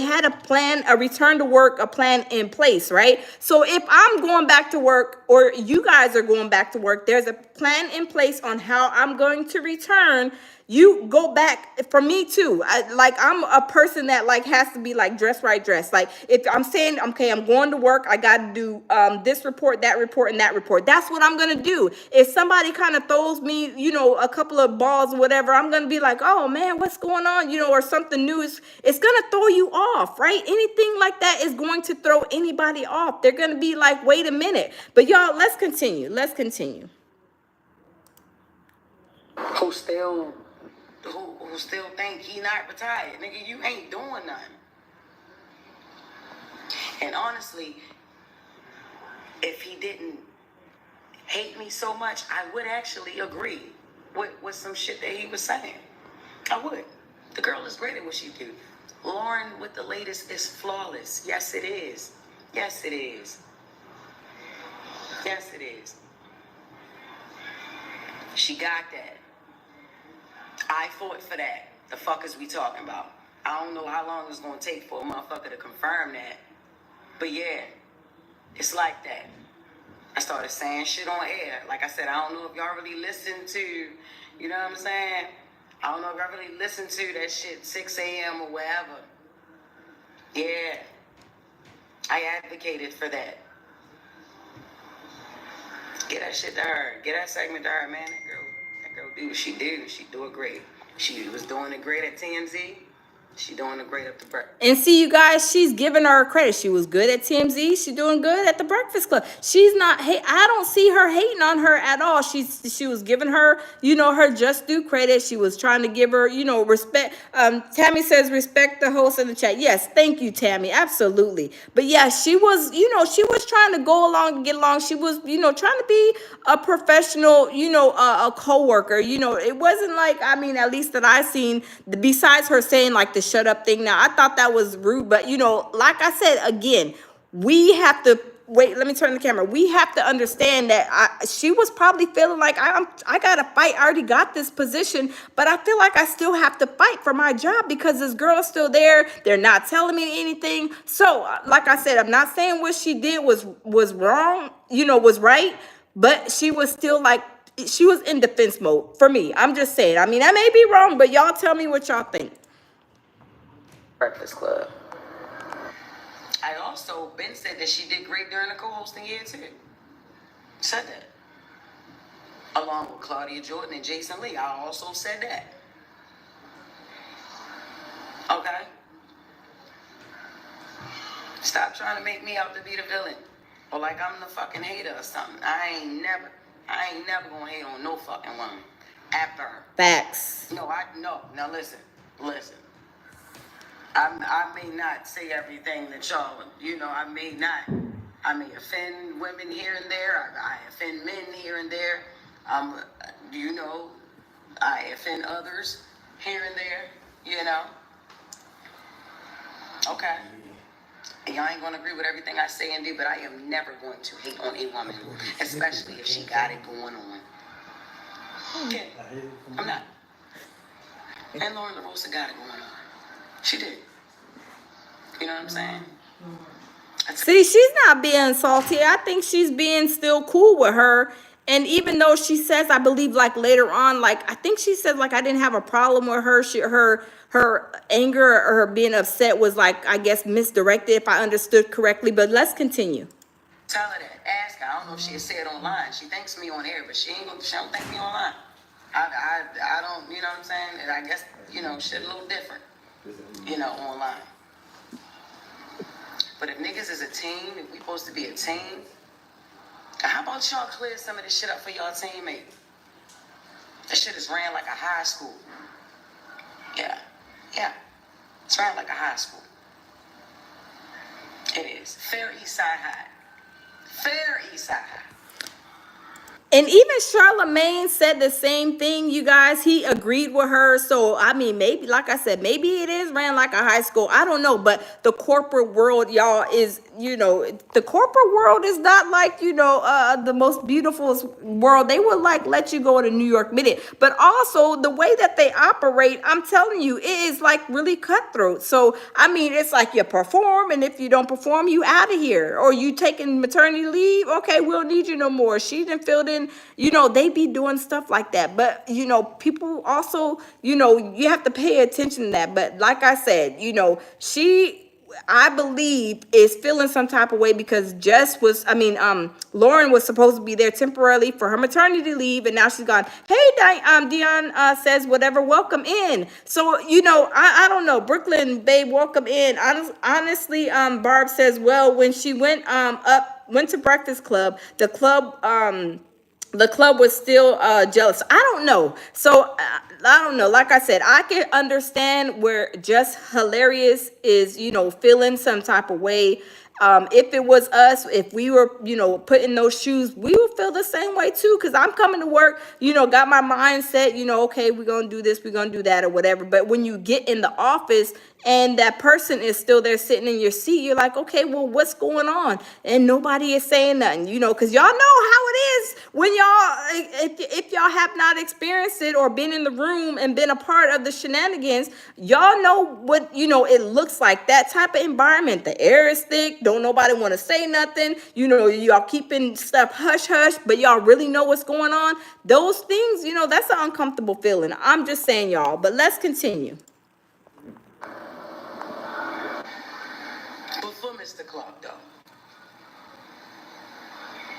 had a plan, a return to work, a plan in place, right? So if I'm going back to work or you guys are going back to work, there's a plan in place on how I'm going to return. You go back for me too. I'm a person that like has to be like dress right dress. Like if I'm saying, okay, I'm going to work, I got to do this report, that report, and that report. That's what I'm gonna do. If somebody kind of throws me, a couple of balls or whatever, I'm gonna be like, oh man, what's going on? Or something new it's gonna throw you off, right? Anything like that is going to throw anybody off. They're gonna be like, wait a minute. But y'all, let's continue. Let's continue. Who still think he not retired. Nigga, you ain't doing nothing. And honestly, if he didn't hate me so much, I would actually agree with some shit that he was saying. I would. The girl is great at what she do. Loren with the latest is flawless. Yes, it is. Yes, it is. Yes, it is. She got that. I fought for that. The fuck is we talking about? I don't know how long it's gonna take for a motherfucker to confirm that. But yeah, it's like that. I started saying shit on air. Like I said, I don't know if y'all really listen to, you know what I'm saying? I don't know if y'all really listen to that shit 6 a.m. or wherever. Yeah. I advocated for that. Get that shit to her. Get that segment to her, man. That girl do what she do. She do it great. She was doing it great at TMZ. She doing it great up the breakfast. And see, you guys, she's giving her credit. She was good at TMZ. She's doing good at the Breakfast Club. She's not. Hey, I don't see her hating on her at all. She was giving her, her just due credit. She was trying to give her, respect. Tammy says respect the host in the chat. Yes, thank you, Tammy. Absolutely. But yeah, she was, she was trying to go along and get along. She was, trying to be a professional, a coworker. It wasn't like, at least that I seen. Besides her saying like the shut up thing. Now, I thought that was rude, but like I said, again, we have to wait. Let me turn the camera. We have to understand that she was probably feeling like I got to fight. I already got this position, but I feel like I still have to fight for my job because this girl is still there. They're not telling me anything. So, like I said, I'm not saying what she did was wrong, was right, but she was still like, she was in defense mode for me. I'm just saying. I may be wrong, but y'all tell me what y'all think. Breakfast Club. I also been said that she did great during the co-hosting year too. Said that. Along with Claudia Jordan and Jason Lee. I also said that. Okay? Stop trying to make me out to be the villain. Or like I'm the fucking hater or something. I ain't never gonna hate on no fucking woman. Ever. Facts. No. Now listen. I may not say everything that y'all, I may offend women here and there. I offend men here and there. I offend others here and there, Okay. Y'all ain't gonna agree with everything I say and do, but I am never going to hate on a woman, especially if she got it going on. Yeah, I'm not. And Loren LaRosa got it going on. She did. You know what I'm saying? See, she's not being salty. I think she's being still cool with her. And even though she says, I believe, like later on, like I think she said, like I didn't have a problem with her. Her anger or her being upset was like, I guess, misdirected, if I understood correctly. But let's continue. Tell her that. Ask her. I don't know if she'll say it online. She thanks me on air, but she don't thank me online. I don't, you know what I'm saying? And I guess, shit a little different, online. But if niggas is a team, if we supposed to be a team, how about y'all clear some of this shit up for y'all teammates? That shit is ran like a high school. Yeah. Yeah, it's around like a high school. It is. Fair East Side High. Fair East Side High. And even Charlemagne said the same thing, you guys. He agreed with her. So, I mean, maybe, like I said, maybe it is ran like a high school. I don't know. But the corporate world, y'all, is, the corporate world is not like, the most beautiful world. They would like let you go to New York Minute. But also the way that they operate, I'm telling you, it is like really cutthroat. So, I mean, it's like you perform. And if you don't perform, you out of here. Or you taking maternity leave. Okay, we don't need you no more. She didn't filled in. They be doing stuff like that. But, people also, you have to pay attention to that. But like I said, I believe is feeling some type of way because Loren was supposed to be there temporarily for her maternity leave, and now she's gone. Hey, Dion says whatever, welcome in. So, I don't know. Brooklyn, babe, welcome in. Honestly, Barb says, well, when she went to Breakfast Club, the club was still jealous. I don't know. So I don't know. Like I said, I can understand where Jess Hilarious is, feeling some type of way. If it was us, if we were, put in those shoes, we would feel the same way too. Cause I'm coming to work, got my mindset, okay, we're going to do this, we're going to do that or whatever. But when you get in the office and that person is still there sitting in your seat, you're like, okay, well, what's going on? And nobody is saying nothing, cause y'all know how it is when if y'all have not experienced it or been in the room and been a part of the shenanigans, y'all know what, it looks like. That type of environment. The air is thick. Don't nobody want to say nothing. Y'all keeping stuff hush hush, but y'all really know what's going on. Those things, that's an uncomfortable feeling. I'm just saying, y'all, but let's continue. Before Mr. Clark, though.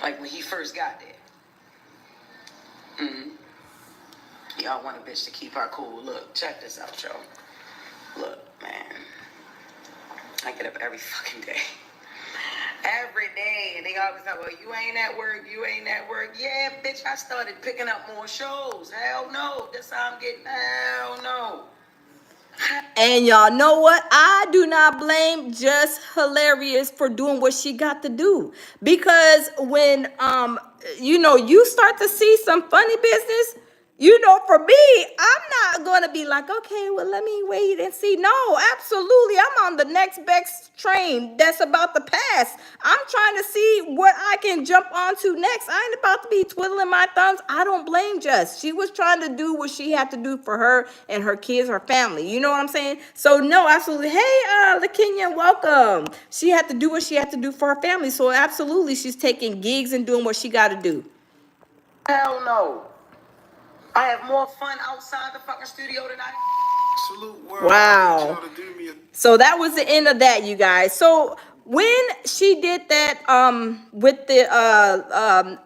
Like when he first got there. Y'all want a bitch to keep her cool. Look, check this out, y'all. Look, man. I get up every fucking day. Every day. And they always talk about, you ain't at work, you ain't at work. Yeah, bitch, I started picking up more shows. Hell no. That's how I'm getting. Hell no. And y'all know what? I do not blame Jess Hilarious for doing what she got to do. Because when you start to see some funny business, for me, I'm not gonna be like, okay, well, let me wait and see. No, absolutely. I'm on the next best train that's about to pass. I'm trying to see what I can jump onto next. I ain't about to be twiddling my thumbs. I don't blame Jess. She was trying to do what she had to do for her and her kids, her family. You know what I'm saying? So no, absolutely. Hey, LaKenya, welcome. She had to do what she had to do for her family. So absolutely, she's taking gigs and doing what she got to do. Hell no. I have more fun outside the fucking studio than I. Salute world. Wow. So that was the end of that, you guys. So when she did that with the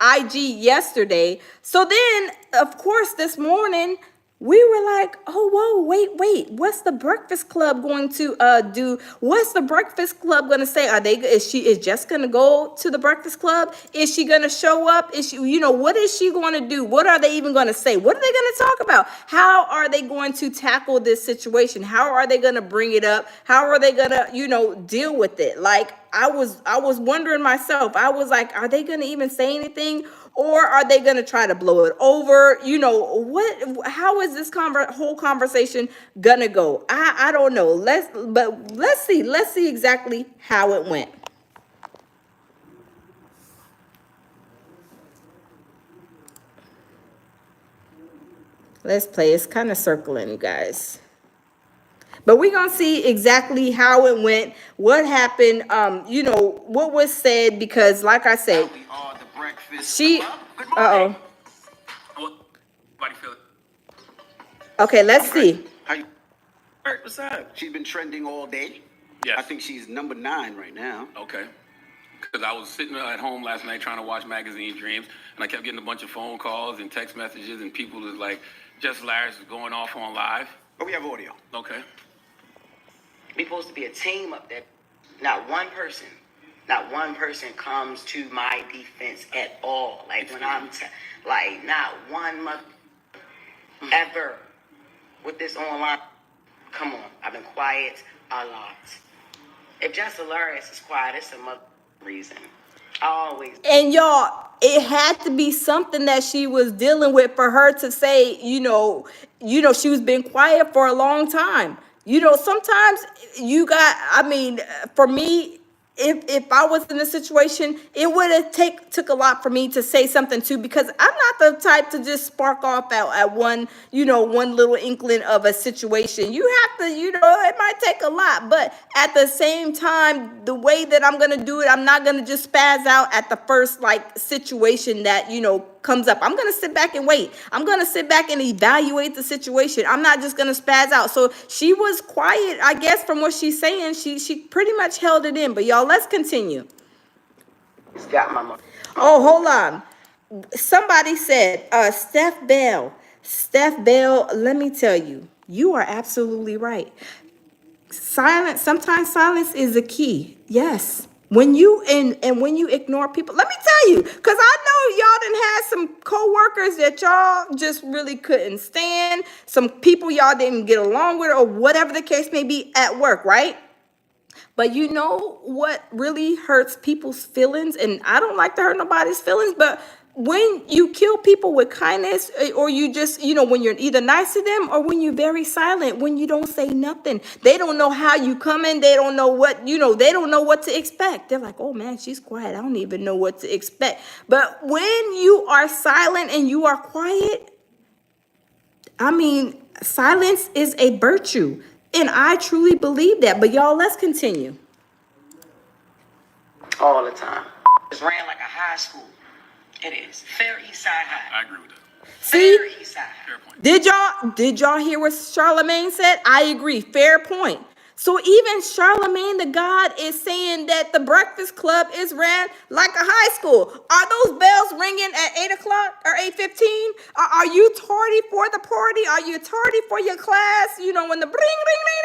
IG yesterday, so then of course this morning we were like, oh, whoa, wait, what's the Breakfast Club going to do? What's the Breakfast Club going to say? Is Jess going to go to the Breakfast Club? Is she going to show up? Is she, what is she going to do? What are they even going to say? What are they going to talk about? How are they going to tackle this situation? How are they going to bring it up? How are they going to, deal with it? Like, I was wondering myself. I was like, are they going to even say anything? Or are they going to try to blow it over? How is this whole conversation going to go? I don't know. Let's see exactly how it went. Let's play. It's kind of circling, guys. But we're going to see exactly how it went, what happened, what was said, because like I said, uh-oh. Okay, let's see. What's up? She's been trending all day. Yes. I think she's number 9 right now. Okay. Because I was sitting at home last night trying to watch Magazine Dreams, and I kept getting a bunch of phone calls and text messages, and people was like, Jess Hilarious is going off on live. But we have audio. Okay. We supposed to be a team up there. Not one person comes to my defense at all. Like when I'm like not one month ever with this online. Come on, I've been quiet a lot. If Jess Hilarious is quiet, it's some other reason. I always. And y'all, it had to be something that she was dealing with for her to say, she was been quiet for a long time. Sometimes for me, if I was in a situation, it would have took a lot for me to say something too, because I'm not the type to just spark off at one little inkling of a situation. You have to, it might take a lot, but at the same time, the way that I'm gonna do it, I'm not gonna just spaz out at the first situation that comes up. I'm gonna sit back and wait. I'm gonna sit back and evaluate the situation. I'm not just gonna spaz out. So she was quiet, I guess, from what she's saying. She pretty much held it in. But y'all, let's continue. It's got my money. Oh, hold on. Somebody said, Steph Bell. Steph Bell, let me tell you, you are absolutely right. Sometimes silence is a key. Yes. When you when you ignore people, let me tell you, because I know y'all done had some co-workers that y'all just really couldn't stand, some people y'all didn't get along with, or whatever the case may be at work, right? But you know what really hurts people's feelings? And I don't like to hurt nobody's feelings, but when you kill people with kindness, or you just, when you're either nice to them, or when you're very silent, when you don't say nothing, they don't know how you coming. They don't know what, they don't know what to expect. They're like, oh man, she's quiet. I don't even know what to expect. But when you are silent and you are quiet, silence is a virtue. And I truly believe that. But y'all, let's continue. All the time. It's ran like a high school. It is. Fair East Side High. I agree with that. See? Fair East Side High. Fair point. Did y'all hear what Charlemagne said? I agree. Fair point. So even Charlemagne the God is saying that the Breakfast Club is ran like a high school. Are those bells ringing at 8 o'clock or 8:15? Are you tardy for the party? Are you tardy for your class? When the ring, ring, ring,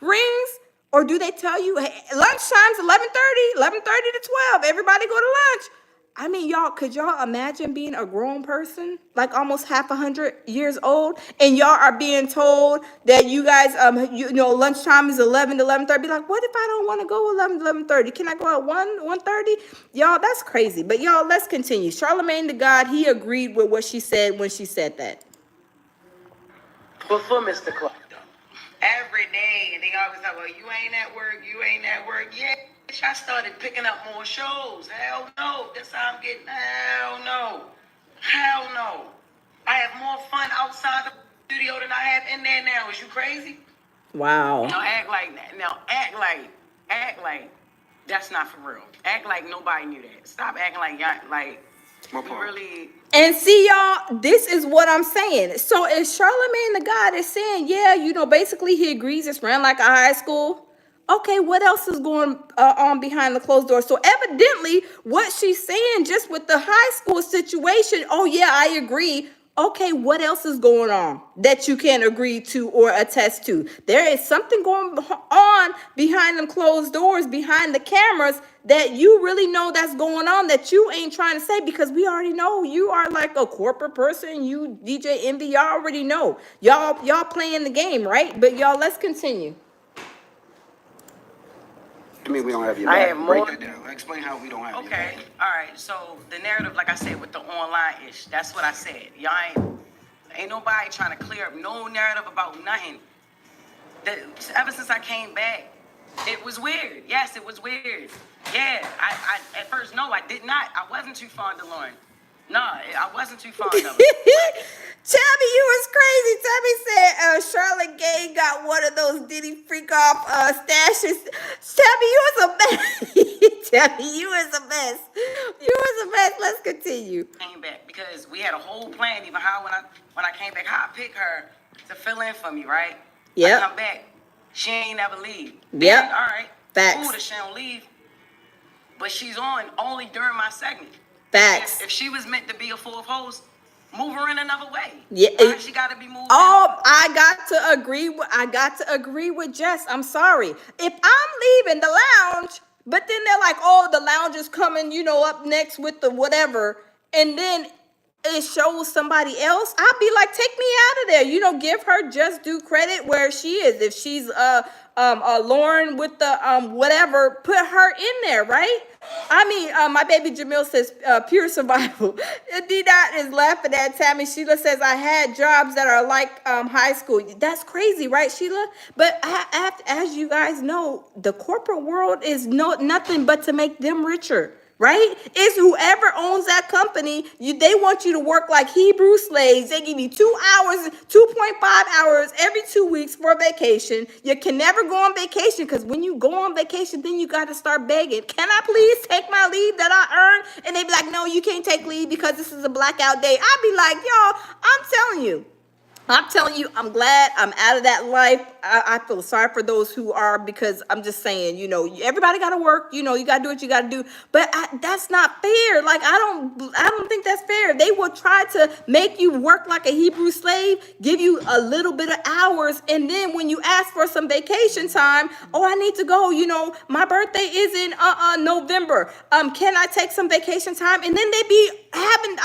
ring rings? Or do they tell you, hey, lunchtime's 11:30 to 12. Everybody go to lunch. Y'all, could y'all imagine being a grown person, like almost 100 years old, and y'all are being told that you guys, lunchtime is 11 to 11:30. Be like, what if I don't want to go 11 to 11:30? Can I go at 1:30? Y'all, that's crazy. But y'all, let's continue. Charlemagne the God, he agreed with what she said when she said that. But for Mr. Clark, though, every day, and they always talk about, you ain't at work, you ain't at work. Yeah. I started picking up more shows. Hell no. That's how I'm getting. Hell no. Hell no. I have more fun outside the studio than I have in there now. Is you crazy? Wow. Now act like that. Now act like that's not for real. Act like nobody knew that. Stop acting like y'all really. And see, y'all, this is what I'm saying. So if Charlemagne the God is saying, yeah, basically he agrees it's ran like a high school. Okay, what else is going on behind the closed door? So evidently, what she's saying just with the high school situation, oh yeah, I agree. Okay, what else is going on that you can agree to or attest to? There is something going on behind them closed doors, behind the cameras, that you really know that's going on, that you ain't trying to say, because we already know you are like a corporate person. You DJ Envy, y'all already know. Y'all playing the game, right? But y'all, let's continue. I mean, we don't have your I back. have Break more. that down. Explain how we don't have your Okay, back. all right. So the narrative, like I said, with the online ish, that's what I said. Y'all ain't nobody trying to clear up no narrative about nothing. Ever since I came back, it was weird. Yes, it was weird. Yeah, I at first, no, I did not. I wasn't too fond of Loren. No, I wasn't too fond of him. Tabby, you was crazy. Tabby said Charlotte Gay got one of those Diddy freak off stashes. Tabby, you was a mess. Tabby, you was a mess. You was a mess. Let's continue. Came back because we had a whole plan. Even how when I came back, how I picked her to fill in for me, right? Yep. I come back, she ain't never leave. Yep. Then, all right. Facts. Cool that she don't leave, but she's on only during my segment. Facts. If she was meant to be a fourth host, move her in another way. Yeah. Why she got to be moved. Oh, I got to agree with Jess. I'm sorry. If I'm leaving the lounge, but then they're like, oh, the lounge is coming, up next with the whatever, and then it shows somebody else, I'll be like, take me out of there. You know, give her just due credit where she is. If she's Loren with the whatever, put her in there, right? I mean, my baby Jamil says pure survival. D-Dot is laughing at Tammy. Sheila says, I had jobs that are like high school. That's crazy, right, Sheila? But as you guys know, the corporate world is nothing but to make them richer. Right? It's whoever owns that company, they want you to work like Hebrew slaves. They give you 2 hours, 2.5 hours every 2 weeks for a vacation. You can never go on vacation because when you go on vacation, then you got to start begging. Can I please take my leave that I earned? And they be like, no, you can't take leave because this is a blackout day. I'd be like, y'all, I'm telling you, I'm glad I'm out of that life. I feel sorry for those who are, because I'm just saying, you know, everybody got to work. You know, you got to do what you got to do. But that's not fair. Like, I don't think that's fair. They will try to make you work like a Hebrew slave, give you a little bit of hours, and then when you ask for some vacation time, oh, I need to go. You know, my birthday is in November. Can I take some vacation time? And then they be having,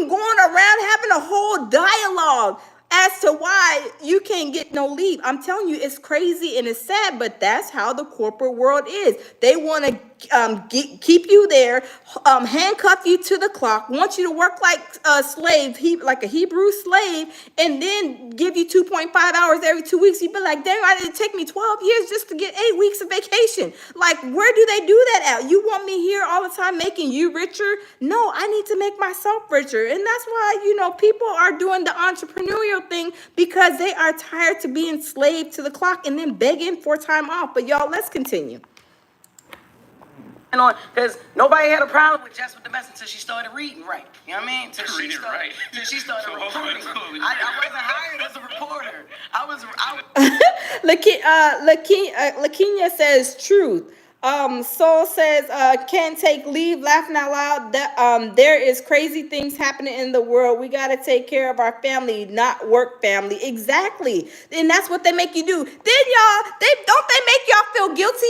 going around having a whole dialogue as to why you can't get no leave. I'm telling you, it's crazy and it's sad, but that's how the corporate world is. They want to keep you there, handcuff you to the clock, want you to work like a slave, like a Hebrew slave, and then give you 2.5 hours every 2 weeks. You'd be like, dang, why did it take me 12 years just to get 8 weeks of vacation? Like, where do they do that at? You want me here all the time making you richer? No, I need to make myself richer. And that's why, you know, people are doing the entrepreneurial thing, because they are tired to being enslaved to the clock and then begging for time off. But y'all, let's continue. On, because nobody had a problem with Jess with the mess until she started reading right. You know what I mean? Till she started reporting. I wasn't hired as a reporter. Lakinya says truth. Soul says, can't take leave, laughing out loud. That there is crazy things happening in the world. We gotta take care of our family, not work family. Exactly. And that's what they make you do. Then y'all, they make y'all feel guilty?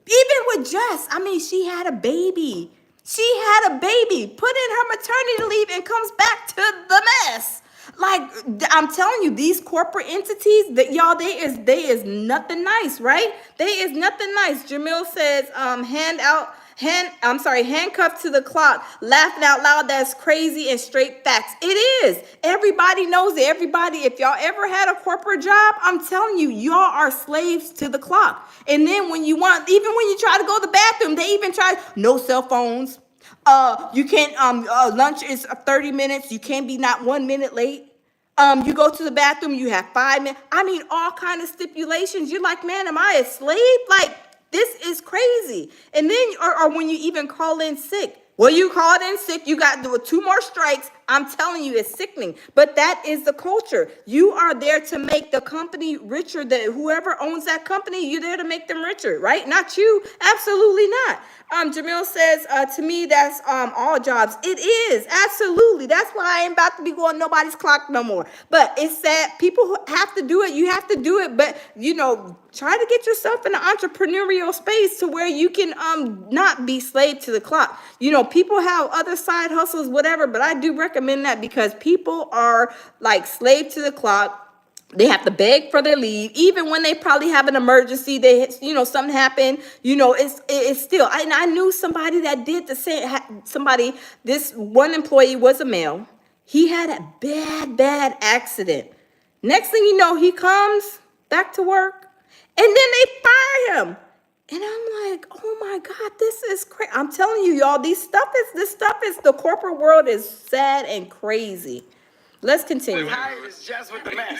Even with Jess, I mean, she had a baby. Put in her maternity leave and comes back to the mess. Like, I'm telling you, these corporate entities, that y'all, they is nothing nice, right? They is nothing nice. Jamil says, handcuffed to the clock, laughing out loud. That's crazy and straight facts. It is. Everybody knows it. Everybody, if y'all ever had a corporate job, I'm telling you, y'all are slaves to the clock. And then when you try to go to the bathroom, they even try, no cell phones. You can't, lunch is 30 minutes. You can't be not 1 minute late. You go to the bathroom, you have 5 minutes. I mean, all kind of stipulations. You're like, man, am I a slave? Like, this is crazy. And then, or when you even call in sick. Well, you called in sick, you got 2 more strikes. I'm telling you, it's sickening. But that is the culture. You are there to make the company richer. That whoever owns that company, you're there to make them richer, right? Not you. Absolutely not. Jamil says, to me, that's all jobs. It is. Absolutely. That's why I ain't about to be going nobody's clock no more. But it's sad. People who have to do it. You have to do it. But, you know, try to get yourself in an entrepreneurial space to where you can not be slave to the clock. You know, people have other side hustles, whatever, but I do recommend that, because people are like slave to the clock. They have to beg for their leave, even when they probably have an emergency. Something happened. You know, it's still. I knew somebody that did the same. This one employee was a male. He had a bad accident. Next thing you know, he comes back to work, and then they fire him. And I'm like, oh my God, this is crazy. I'm telling you, y'all, this stuff is the corporate world is sad and crazy. Let's continue. Hired is Jess with the mess.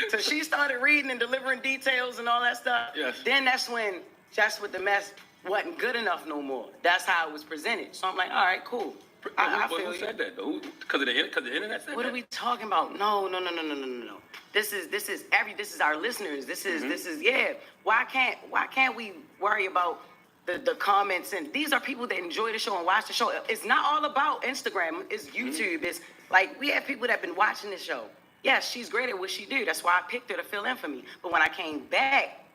So she started reading and delivering details and all that stuff. Yes. Then that's when Jess with the mess wasn't good enough no more. That's how it was presented. So I'm like, all right, cool. Who said that though? Because the internet said what that? Are we talking about? No. This is our listeners. This is yeah. Why can't we worry about the comments? And these are people that enjoy the show and watch the show. It's not all about Instagram. It's YouTube. It's like, we have people that have been watching this show. Yes, she's great at what she do. That's why I picked her to fill in for me. But when I came back,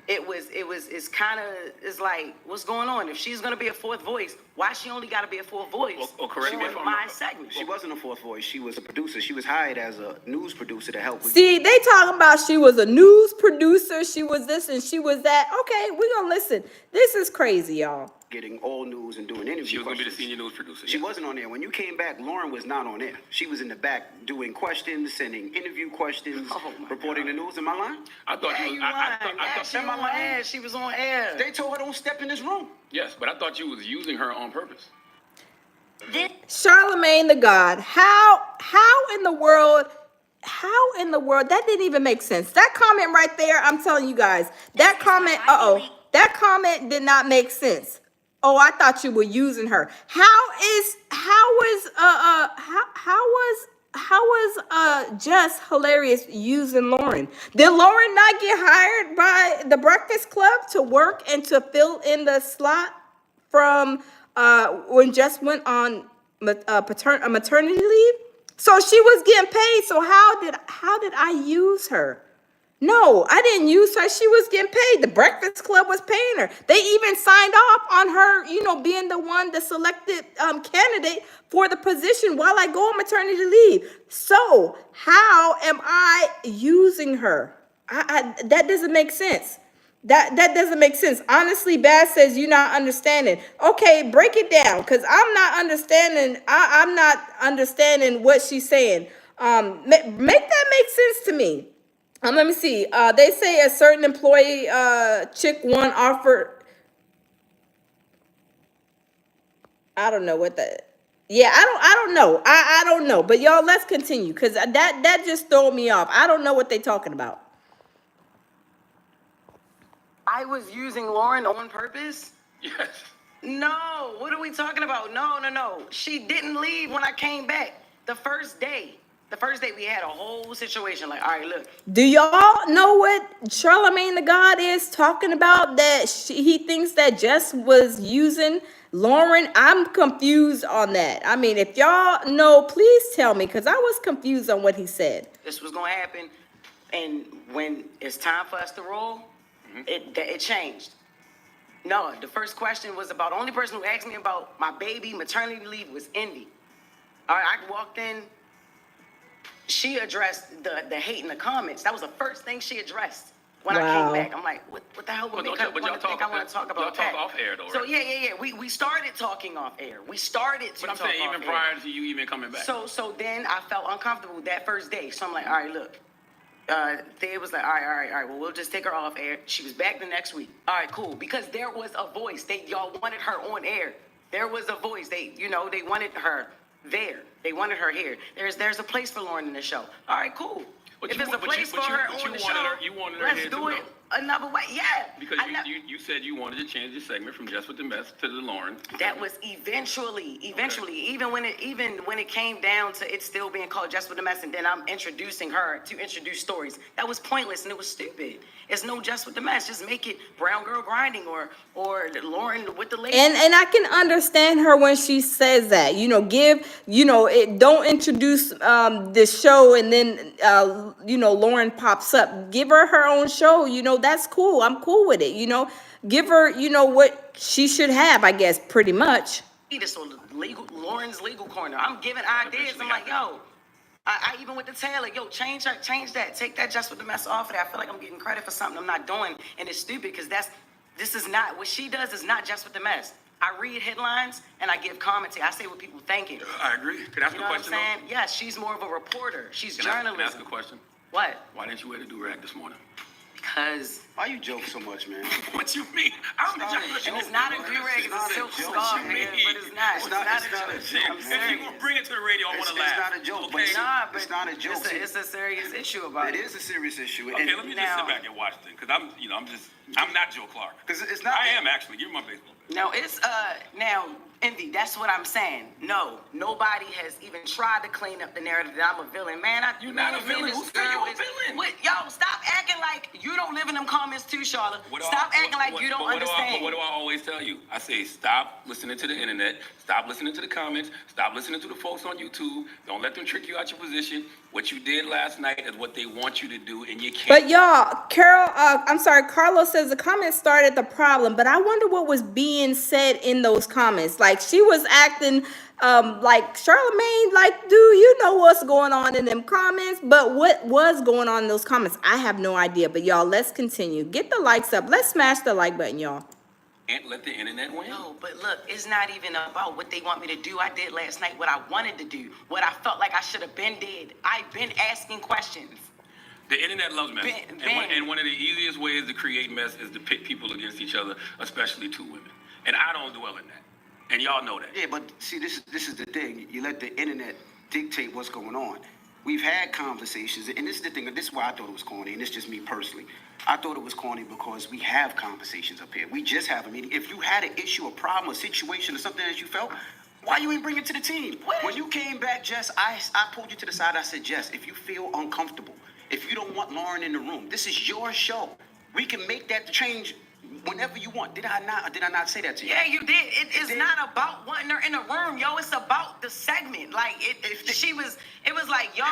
it's like, what's going on? If she's gonna be a fourth voice, why she only gotta be a fourth voice? Well, correct me if I'm my wrong. segment. She wasn't a fourth voice. She was a producer. She was hired as a news producer to help with. See, they talking about she was a news producer, she was this and she was that. Okay, we gonna listen. This is crazy, y'all. Getting all news and doing interview She was going to be the questions. senior news producer. She yeah. wasn't on there. When you came back, Loren was not on there. She was in the back doing questions, sending interview questions, Oh my reporting God. the news. Am I lying? I thought Yeah, you you was. lying. I Yeah, thought she was on air. She was on air. They told her don't step in this room. yes, but I thought you was using her on purpose. Charlemagne the God. How in the world that didn't even make sense. That comment right there, I'm telling you guys, that comment, that comment did not make sense. Oh, I thought you were using her. How was Jess Hilarious using Loren? Did Loren not get hired by the Breakfast Club to work and to fill in the slot from when Jess went on maternity leave? So she was getting paid. So how did I use her? No, I didn't use her. She was getting paid. The Breakfast Club was paying her. They even signed off on her, being the selected candidate for the position while I go on maternity leave. So how am I using her? That doesn't make sense. That doesn't make sense. Honestly, Baz says you're not understanding. Okay, break it down, because I'm not understanding. I'm not understanding what she's saying. Make that make sense to me. Let me see. They say a certain employee, chick one offered. I don't know what that. Yeah, I don't know. I don't know. But y'all, let's continue, because that just threw me off. I don't know what they talking about. I was using Loren on purpose? Yes. No. What are we talking about? No. She didn't leave when I came back. The first day we had a whole situation. Like, all right, look. Do y'all know what Charlemagne the God is talking about? That he thinks that Jess was using Loren. I'm confused on that. I mean, if y'all know, please tell me, because I was confused on what he said. This was going to happen. And when it's time for us to roll, it changed. No, the first question was about, the only person who asked me about my baby maternity leave was Indy. All right, I walked in. She addressed the hate in the comments. That was the first thing she addressed when I came back. I'm like, what the hell would make her want to think I want to talk about that? Y'all talk off air, though, right? So, yeah. We started talking off air. We started to But I'm talk saying off even air. prior to you even coming back. So then I felt uncomfortable that first day. So I'm like, all right, look. They was like, all right. Well, we'll just take her off air. She was back the next week. All right, cool. Because there was a voice. Y'all wanted her on air. There was a voice. They wanted her there. They wanted her here. There's a place for Loren in the show. All right, cool. If there's a place for her on the show, you wanted her let's here do too, it though. another way. Yeah. Because you said you wanted to change the segment from Just with the Mess to the Loren. That was eventually, okay. even when it came down to it still being called Just with the Mess, and then I'm introducing her to introduce stories. That was pointless and it was stupid. It's no Just with the Mess. Just make it Brown Girl Grinding or Loren with the lady. And I can understand her when she says that. Don't introduce this show and then Loren pops up. Give her own show. That's cool. I'm cool with it. Give her what she should have, I guess, pretty much. This on Loren's legal corner. I'm giving ideas. I'm like, yo. I even with the Taylor, change that, take that Just with the Mess off of that. I feel like I'm getting credit for something I'm not doing, and it's stupid because this is not what she does. Is not Just with the Mess. I read headlines and I give commentary. I say what people thinking. I agree. Can I ask a question? You know what I'm saying? Yes, she's more of a reporter. She's journalism. Can I ask a question? What? Why didn't you wear the do-rag this morning? Because. Why you joke so much, man? What you mean? I'm And it's not a do-rag, it's a silk scarf, man. But it's not. It's not a joke. I'm If serious. you gonna bring it to the radio, I want to laugh. It's not a joke. Okay? Nah, but it's not a joke. It's a serious issue about it. It is a serious issue. Okay, let me just sit back and watch this, because I'm not Joe Clark. Because it's not. I am actually. Give me my baseball bat. Now it's now Envy, that's what I'm saying. No, nobody has even tried to clean up the narrative that I'm a villain. Man, You're not a villain. Who said you a villain? What, yo, stop acting like you don't live in them comments too, Charlotte. Stop acting like you don't understand. What do I always tell you? I say stop listening to the internet. Stop listening to the comments. Stop listening to the folks on YouTube. Don't let them trick you out your position. What you did last night is what they want you to do, and you can't. But y'all, Carlos says the comments started the problem, but I wonder what was being said in those comments. Like, she was acting like Charlemagne, like, do you know what's going on in them comments? But what was going on in those comments, I have no idea. But y'all, let's continue. Get the likes up. Let's smash the like button, y'all. Can't let the internet win. No, but look, it's not even about what they want me to do. I did last night what I wanted to do, what I felt like I should have been did. I've been asking questions. The internet loves mess. And one of the easiest ways to create mess is to pit people against each other, especially two women. And I don't dwell in that. And y'all know that. Yeah, but see, this is the thing. You let the internet dictate what's going on. We've had conversations, and this is the thing. This is why I thought it was corny, and it's just me personally. I thought it was corny because we have conversations up here. We just have a meeting. If you had an issue, a problem, a situation, or something that you felt, why you ain't bring it to the team? When you came back, Jess, I pulled you to the side. I said, Jess, if you feel uncomfortable, if you don't want Loren in the room, this is your show. We can make that change whenever you want. Did I not say that to you? Yeah, you did. It is not about wanting her in the room, yo. It's about the segment. Like, it was like, y'all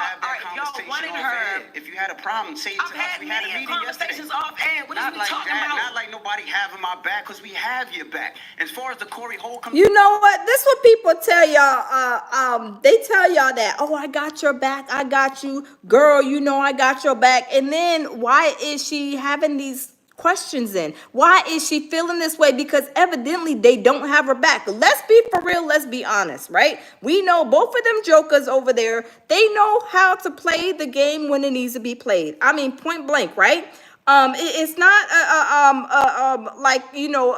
wanted her. If you had a problem, say it to us. We had a meeting conversations yesterday. off air. What are we talking about? Not like nobody having my back, because we have your back. As far as the Corey Hole comes, You know what? This is what people tell y'all. They tell y'all that, oh, I got your back. I got you. Girl, you know I got your back. And then why is she having these questions in? Why is she feeling this way? Because evidently they don't have her back. Let's be for real. Let's be honest, right? We know both of them jokers over there. They know how to play the game when it needs to be played. I mean, point blank, right? It's not like, you know,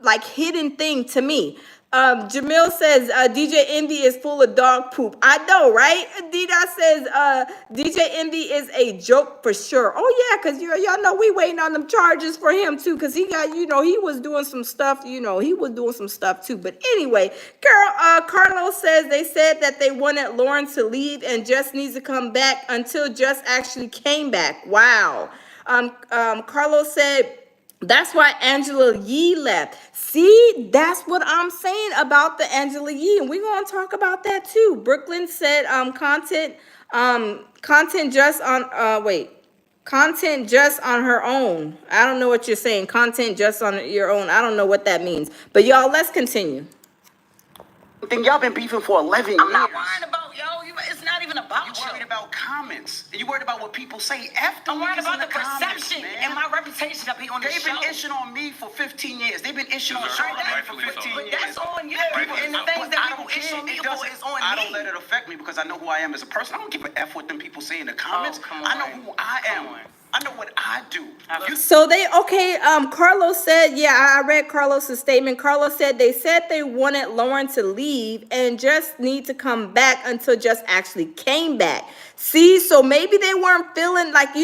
like hidden thing to me. Jamil says DJ Envy is full of dog poop. I know, right? Dida says DJ Envy is a joke for sure. Oh yeah, because y'all know we waiting on them charges for him too, because he got, you know, he was doing some stuff, you know, he was doing some stuff too. But anyway, Carlos says they said that they wanted Loren to leave and Jess needs to come back until Jess actually came back. Wow. Carlos said that's why Angela Yee left. See, that's what I'm saying about the Angela Yee, and we're gonna talk about that too. Brooklyn said content just on content just on her own. I don't know what you're saying. Content just on your own. I don't know what that means. But y'all, let's continue. then y'all been beefing for 11 years. I'm not worried about, yo. It's not even about you. You're worried about comments. You worried about what people say after. I'm worried about the comments, perception and my reputation to be on the show. They've been ishing on me for 15 years. They've been ishing on Charlemagne for 15 But years. that's on you. And the things that people ish on me for is on me. I don't let it affect me because I know who I am as a person. I don't give a F what them people say in the comments. I know who I am. I know what I do. So Carlos said, I read Carlos's statement. Carlos said they wanted Loren to leave and just need to come back until Just actually came back. See, so maybe they weren't feeling like,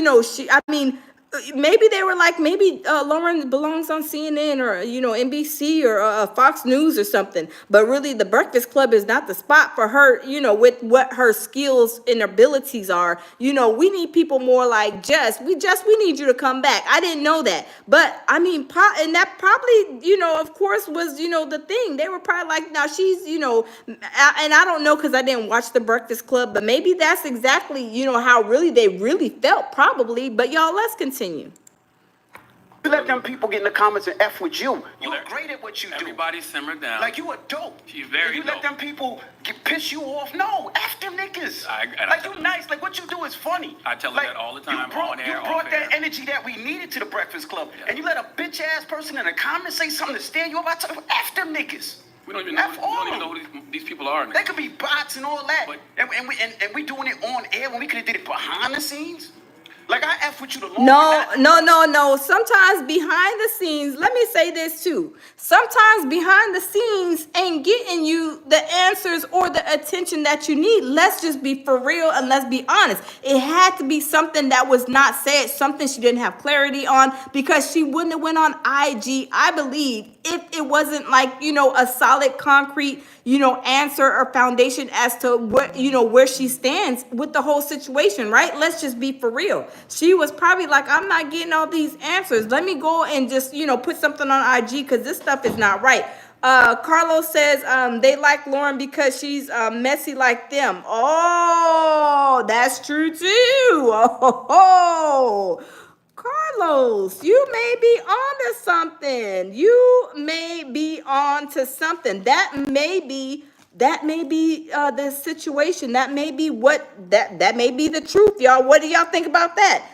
maybe they were like, maybe Loren belongs on CNN or, NBC or Fox News or something. But really, the Breakfast Club is not the spot for her, with what her skills and abilities are. We need people more like Jess. We need you to come back. I didn't know that. But, and that probably, of course, was, the thing. They were probably like, now she's, and I don't know because I didn't watch the Breakfast Club. But maybe that's exactly, how they really felt probably. But y'all, let's continue. You let them people get in the comments and F with you. You're great at what you do. Everybody simmer down. Like, you a dope. She's very dope. You let them people piss you off. No, F them niggas. You nice. Like, what you do is funny. I tell her that all the time. You brought that energy that we needed to the Breakfast Club. Yeah. And you let a bitch-ass person in the comments say something to stand you up. I tell you, F them niggas. We don't even know who these people are. They could be bots and all that. And we doing it on air when we could have did it behind the scenes. Like, I F with you the long No. Sometimes behind the scenes, let me say this too. Sometimes behind the scenes ain't getting you the answers or the attention that you need. Let's just be for real and let's be honest. It had to be something that was not said, something she didn't have clarity on, because she wouldn't have went on IG, I believe, if it wasn't like, a solid, concrete, answer or foundation as to what, where she stands with the whole situation, right? Let's just be for real. She was probably like, I'm not getting all these answers. Let me go and just, put something on IG because this stuff is not right. Carlos says they like Loren because she's messy like them. Oh, that's true too. Oh, Carlos, you may be onto something. You may be onto something. That may be the situation. That may be that may be the truth, y'all. What do y'all think about that?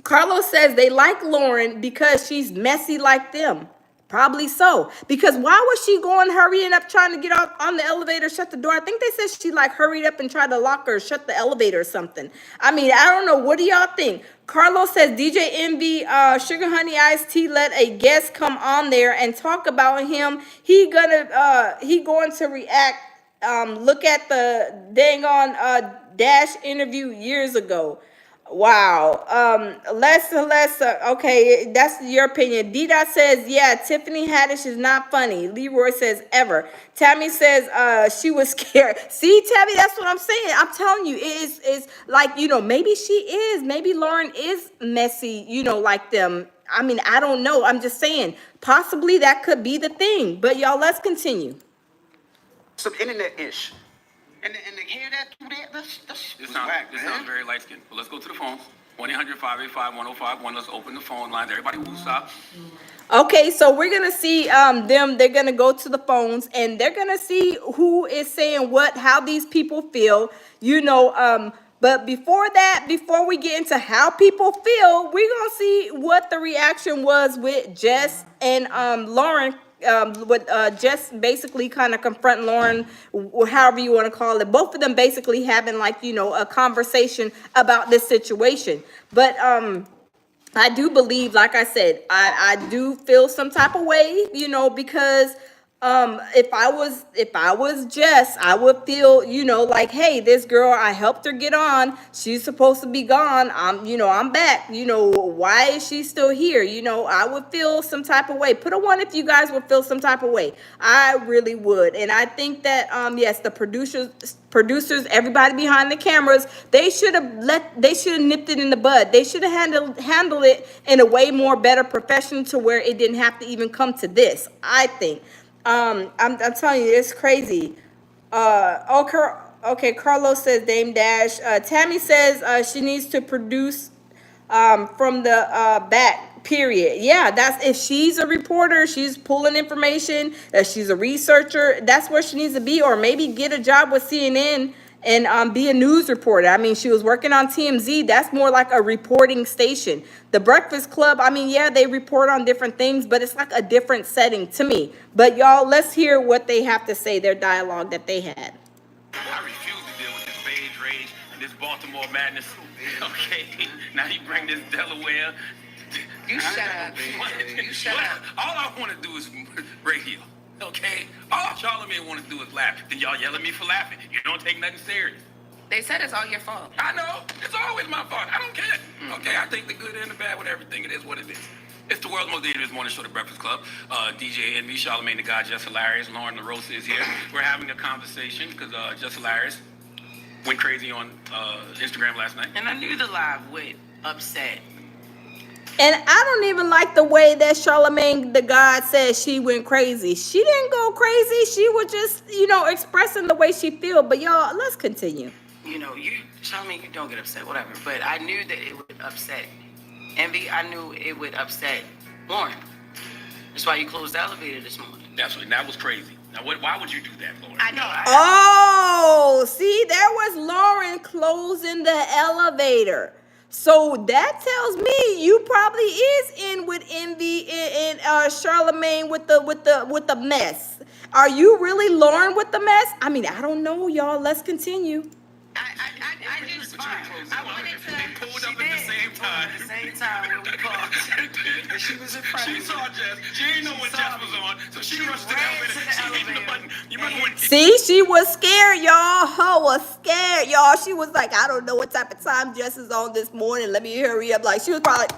Carlos says they like Loren because she's messy like them. Probably so. Because why was she going hurrying up trying to get off on the elevator, shut the door? I think they said she like hurried up and tried to lock her, shut the elevator or something. I mean, I don't know. What do y'all think? Carlos says DJ Envy, Sugar Honey Iced Tea let a guest come on there and talk about him. He going to react. Look at the dang on Dash interview years ago. Wow. Okay, that's your opinion. D-Dot says, yeah, Tiffany Haddish is not funny. Leroy says, ever. Tammy says, she was scared. See, Tammy, that's what I'm saying. I'm telling you, it's like, maybe she is. Maybe Loren is messy, like them. I mean, I don't know. I'm just saying, possibly that could be the thing. But y'all, let's continue. Some internet-ish. And to hear that through there, this sounds very light-skinned. But let's go to the phones. 1-800-585-1051. Let's open the phone lines. Everybody who's up. Okay, so we're going to see they're going to go to the phones and they're going to see who is saying what, how these people feel, but before we get into how people feel, we're going to see what the reaction was with Jess and Loren. With Jess basically kind of confronting Loren, however you want to call it. Both of them basically having like, a conversation about this situation. But I do believe, like I said, I do feel some type of way, because if I was Jess, I would feel, like, hey, this girl, I helped her get on. She's supposed to be gone. I'm back. Why is she still here? I would feel some type of way. Put a 1 if you guys would feel some type of way. I really would. And I think that, yes, the producers, everybody behind the cameras, they should have nipped it in the bud. They should have handled it in a way more better profession to where it didn't have to even come to this, I think. I'm telling you, it's crazy. Okay, Carlos says Dame Dash. Tammy says she needs to produce from the back, period. Yeah, that's if she's a reporter, she's pulling information, she's a researcher, that's where she needs to be, or maybe get a job with CNN and be a news reporter. I mean, she was working on TMZ. That's more like a reporting station. The Breakfast Club, I mean, yeah, they report on different things, but it's like a different setting to me. But y'all, let's hear what they have to say, their dialogue that they had. I refuse to deal with this beige rage and this Baltimore madness. Okay, now you bring this Delaware. You shut up. You shut up. All I want to do is radio. Okay? All Charlemagne want to do is laugh. Then y'all yell at me for laughing. You don't take nothing serious. They said it's all your fault. I know. It's always my fault. I don't care. Okay, I take the good and the bad with everything. It is what it is. It's the world's most dangerous morning show, The Breakfast Club. DJ Envy, Charlemagne the God, Jess Hilarious, Loren LaRosa is here. We're having a conversation because Jess Hilarious went crazy on Instagram last night. And I knew the live would upset. And I don't even like the way that Charlemagne the God says she went crazy. She didn't go crazy. She was just, expressing the way she feel. But y'all, let's continue. Charlemagne, you don't get upset, whatever. But I knew that it would upset Envy. I knew it would upset Loren. That's why you closed the elevator this morning. That was crazy. Now, why would you do that, Loren? I know. Oh, see, there was Loren closing the elevator. So that tells me you probably is in with Envy and Charlemagne with the mess. Are you really Loren with the mess? I mean, I don't know, y'all. Let's continue. I just I wanted to. They pulled up at the same time. At the same time when we called. And she was in front of me. She saw Jess. She didn't know what Jess was on, so she rushed to the ran elevator. to the She hit the elevator. button. You remember when? See, she was scared, y'all. Her was scared, y'all. She was like, I don't know what type of time Jess is on this morning. Let me hurry up. Like, she was probably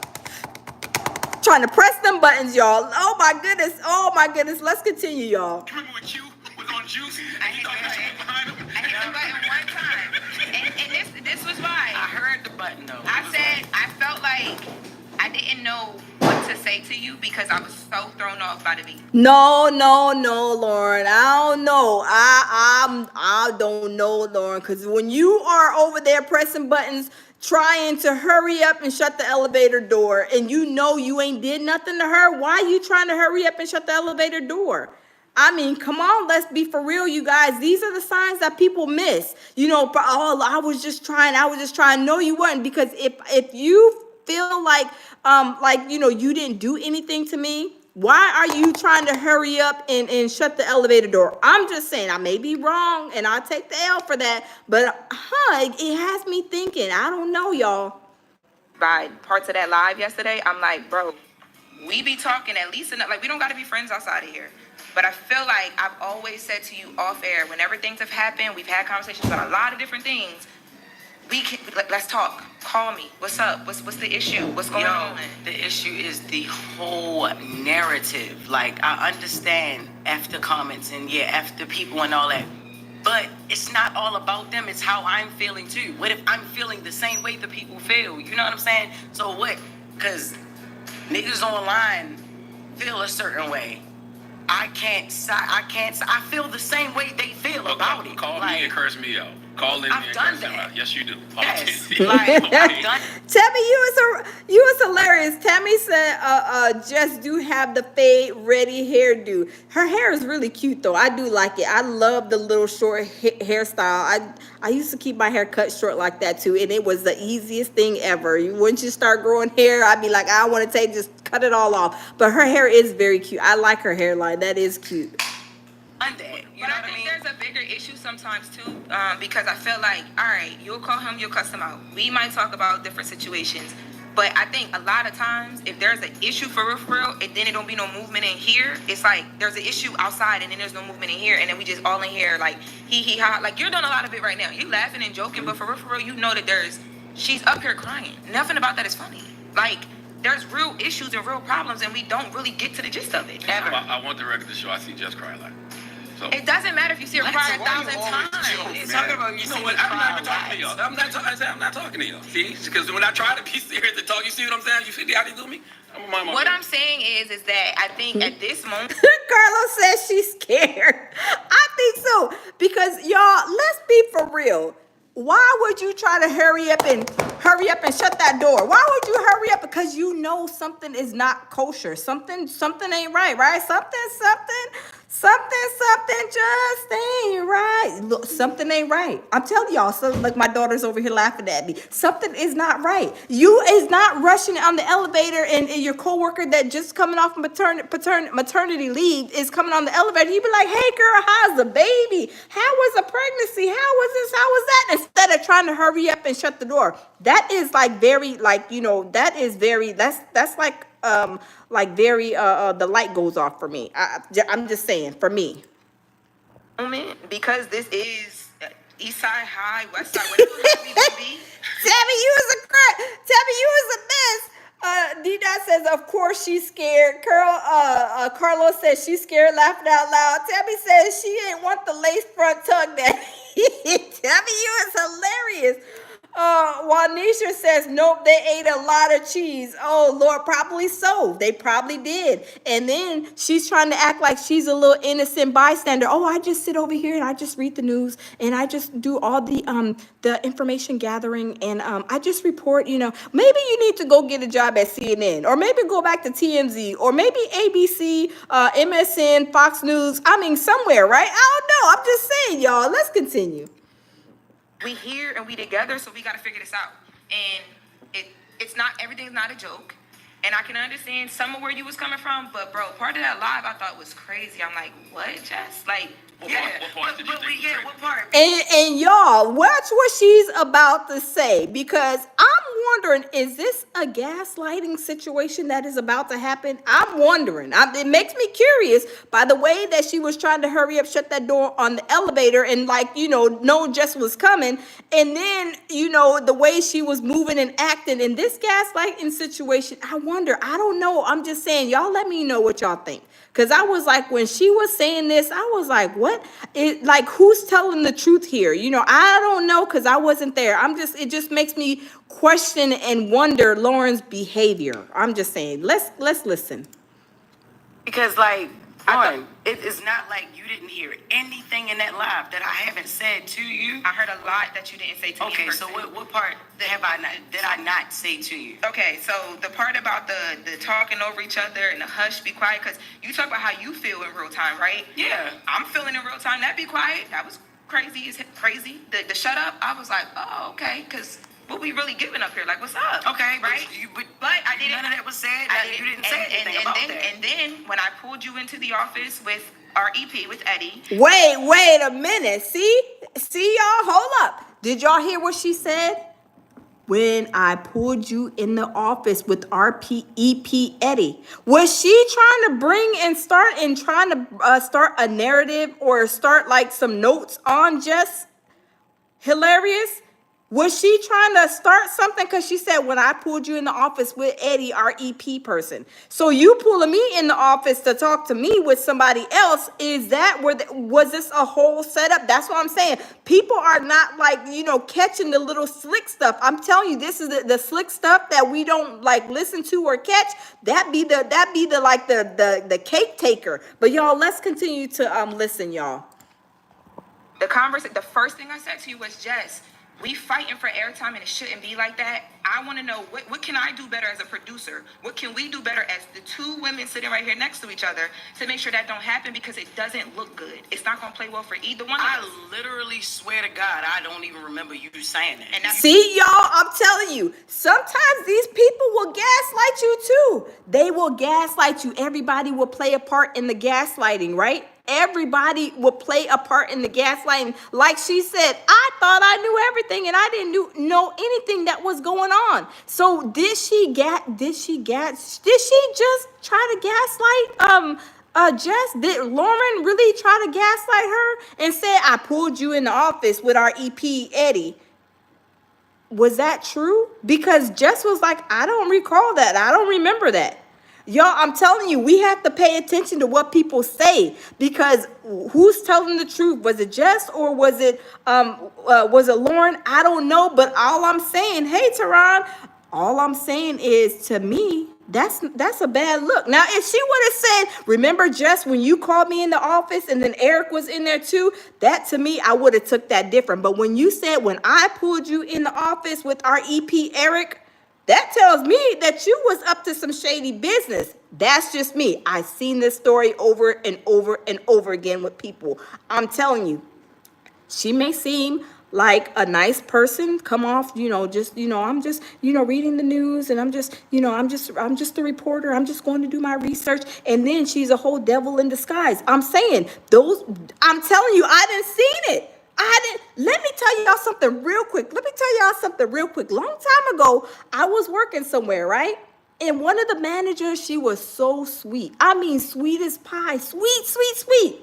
trying to press them buttons, y'all. Oh my goodness. Oh my goodness. Let's continue, y'all. You remember when Q was on Juice? I He hit thought that she was behind him. I hit the button one time, and this was why I heard the button though. I said I felt like I didn't know what to say to you because I was so thrown off by the beat. No, Lauren. I don't know. I don't know, Lauren, because when you are over there pressing buttons, trying to hurry up and shut the elevator door, and you know you ain't did nothing to her, why are you trying to hurry up and shut the elevator door? I mean, come on, let's be for real, you guys. These are the signs that people miss. You know, oh, I was just trying. No, you weren't, because if you feel like you know, you didn't do anything to me, why are you trying to hurry up and shut the elevator door? I'm just saying, I may be wrong, and I'll take the L for that, but it has me thinking. I don't know, y'all. By parts of that live yesterday, I'm like, bro, we be talking at least enough. Like, we don't got to be friends outside of here. But I feel like I've always said to you off air, whenever things have happened, we've had conversations about a lot of different things. Let's talk. Call me. What's up? What's the issue? What's going on? The issue is the whole narrative. Like, I understand after comments and after people and all that, but it's not all about them. It's how I'm feeling too. What if I'm feeling the same way the people feel? You know what I'm saying? So what? Because niggas online feel a certain way. I feel the same way they feel about it. Call me and curse me out. Call in I've and done curse me that. out. Yes, you do. Yes. Like, I've done. Tammy, you was hilarious. Tammy said, just do have the fade ready hairdo. Her hair is really cute though. I do like it. I love the little short hairstyle. I used to keep my hair cut short like that too, and it was the easiest thing ever. Once you start growing hair, I'd be like, I don't want to just cut it all off. But her hair is very cute. I like her hairline. That is cute. But I think there's a bigger issue sometimes too, because I feel like, all right, you'll call him, you'll cuss him out. We might talk about different situations, but I think a lot of times if there's an issue for real, and then it don't be no movement in here, it's like there's an issue outside and then there's no movement in here, and then we just all in here like he ha. Like, you're doing a lot of it right now. You laughing and joking, but for real, you know that she's up here crying. Nothing about that is funny. Like, there's real issues and real problems, and we don't really get to the gist of it ever. I want the record to show I see Jess cry like. So. It doesn't matter if you see her cry 1,000 times. Talking about You know what? I'm not even talking to y'all. I'm not talking to y'all. See? Because when I try to be serious and talk, you see what I'm saying? You see how they do me? What I'm saying is that I think at this moment, Carlos says she's scared. I think so. Because y'all, let's be for real. Why would you try to hurry up and shut that door? Why would you hurry up? Because you know something is not kosher. Something ain't right? Something just ain't right. Look, something ain't right. I'm telling y'all. So, like, my daughter's over here laughing at me. Something is not right. You is not rushing on the elevator, and your coworker that just coming off maternity leave is coming on the elevator. You be like, hey girl, how's the baby? How was the pregnancy? How was this? How was that? Instead of trying to hurry up and shut the door. That is like very, like, you know, that is very, that's like very the light goes off for me. I'm just saying, for me. because this is East Side High, West Side, whatever it may be. Tammy, you was a mess. D-Dot says, of course she's scared. Carlos says she's scared, laughing out loud. Tammy says she ain't want the lace front tug that. Tammy, you is hilarious. Juanisha says, nope, they ate a lot of cheese. Oh, Lord, probably so. They probably did. And then she's trying to act like she's a little innocent bystander. Oh, I just sit over here and I just read the news and I just do all the information gathering and I just report, you know. Maybe you need to go get a job at CNN or maybe go back to TMZ or maybe ABC, MSN, Fox News. I mean, somewhere, right? I don't know. I'm just saying, y'all. Let's continue. We here and we together, so we got to figure this out. And it's not, everything's not a joke. And I can understand some of where you was coming from, but bro, part of that live I thought was crazy. I'm like, what, Jess? Like, What part did you think? Yeah, what part? And y'all, watch what she's about to say, because I'm wondering, is this a gaslighting situation that is about to happen? I'm wondering. It makes me curious by the way that she was trying to hurry up, shut that door on the elevator, and no Jess was coming. And then, the way she was moving and acting in this gaslighting situation, I wonder, I don't know. I'm just saying, y'all let me know what y'all think. Because I was like, when she was saying this, I was like, what? Who's telling the truth here? I don't know, because I wasn't there. It just makes me question and wonder Lauren's behavior. I'm just saying, let's listen. Because, Loren, it is not like you didn't hear anything in that live that I haven't said to you. I heard a lot that you didn't say to me. Okay, so what part did I not say to you? Okay, so the part about the talking over each other and the hush, be quiet, because you talk about how you feel in real time, right? Yeah. I'm feeling in real time. That be quiet. That was crazy. The shut up, I was like, oh, okay, because what we really giving up here? Like, what's up? Okay, right? But I didn't. None of that was said. You didn't say anything about that. And then when I pulled you into the office with our EP with Eddie. Wait a minute. See y'all, hold up. Did y'all hear what she said? When I pulled you in the office with EP Eddie, was she trying to bring and start a narrative or start some notes on Jess Hilarious? Was she trying to start something? Because she said, when I pulled you in the office with Eddie, our EP person. So you pulling me in the office to talk to me with somebody else, was this a whole setup? That's what I'm saying. People are not catching the little slick stuff. I'm telling you, this is the slick stuff that we don't listen to or catch. That be the cake taker. But y'all, let's continue to listen, y'all. The first thing I said to you was, Jess, we fighting for airtime and it shouldn't be like that. I want to know, what can I do better as a producer? What can we do better as the two women sitting right here next to each other to make sure that don't happen, because it doesn't look good. It's not going to play well for either one of us. I literally swear to God, I don't even remember you saying that. And see, y'all, I'm telling you, sometimes these people will gaslight you too. They will gaslight you. Everybody will play a part in the gaslighting, right? Everybody will play a part in the gaslighting. Like she said, I thought I knew everything and I didn't know anything that was going on. So did she just try to gaslight Jess? Did Loren really try to gaslight her and say, I pulled you in the office with our EP Eddie? Was that true? Because Jess was like, I don't recall that. I don't remember that. Y'all, I'm telling you, we have to pay attention to what people say, because who's telling the truth? Was it Jess or was it Loren? I don't know, but all I'm saying, hey, Tehran, all I'm saying is, to me, that's a bad look. Now, if she would have said, remember, Jess, when you called me in the office and then Eric was in there too, that to me, I would have took that different. But when you said, when I pulled you in the office with our EP Eric, that tells me that you was up to some shady business. That's just me. I've seen this story over and over and over again with people. I'm telling you, she may seem like a nice person, come off, I'm just, reading the news, and I'm just a reporter. I'm just going to do my research. And then she's a whole devil in disguise. I'm saying I'm telling you, I didn't seen it. Let me tell y'all something real quick. Long time ago, I was working somewhere, right? And one of the managers, she was so sweet. I mean, sweet as pie. Sweet.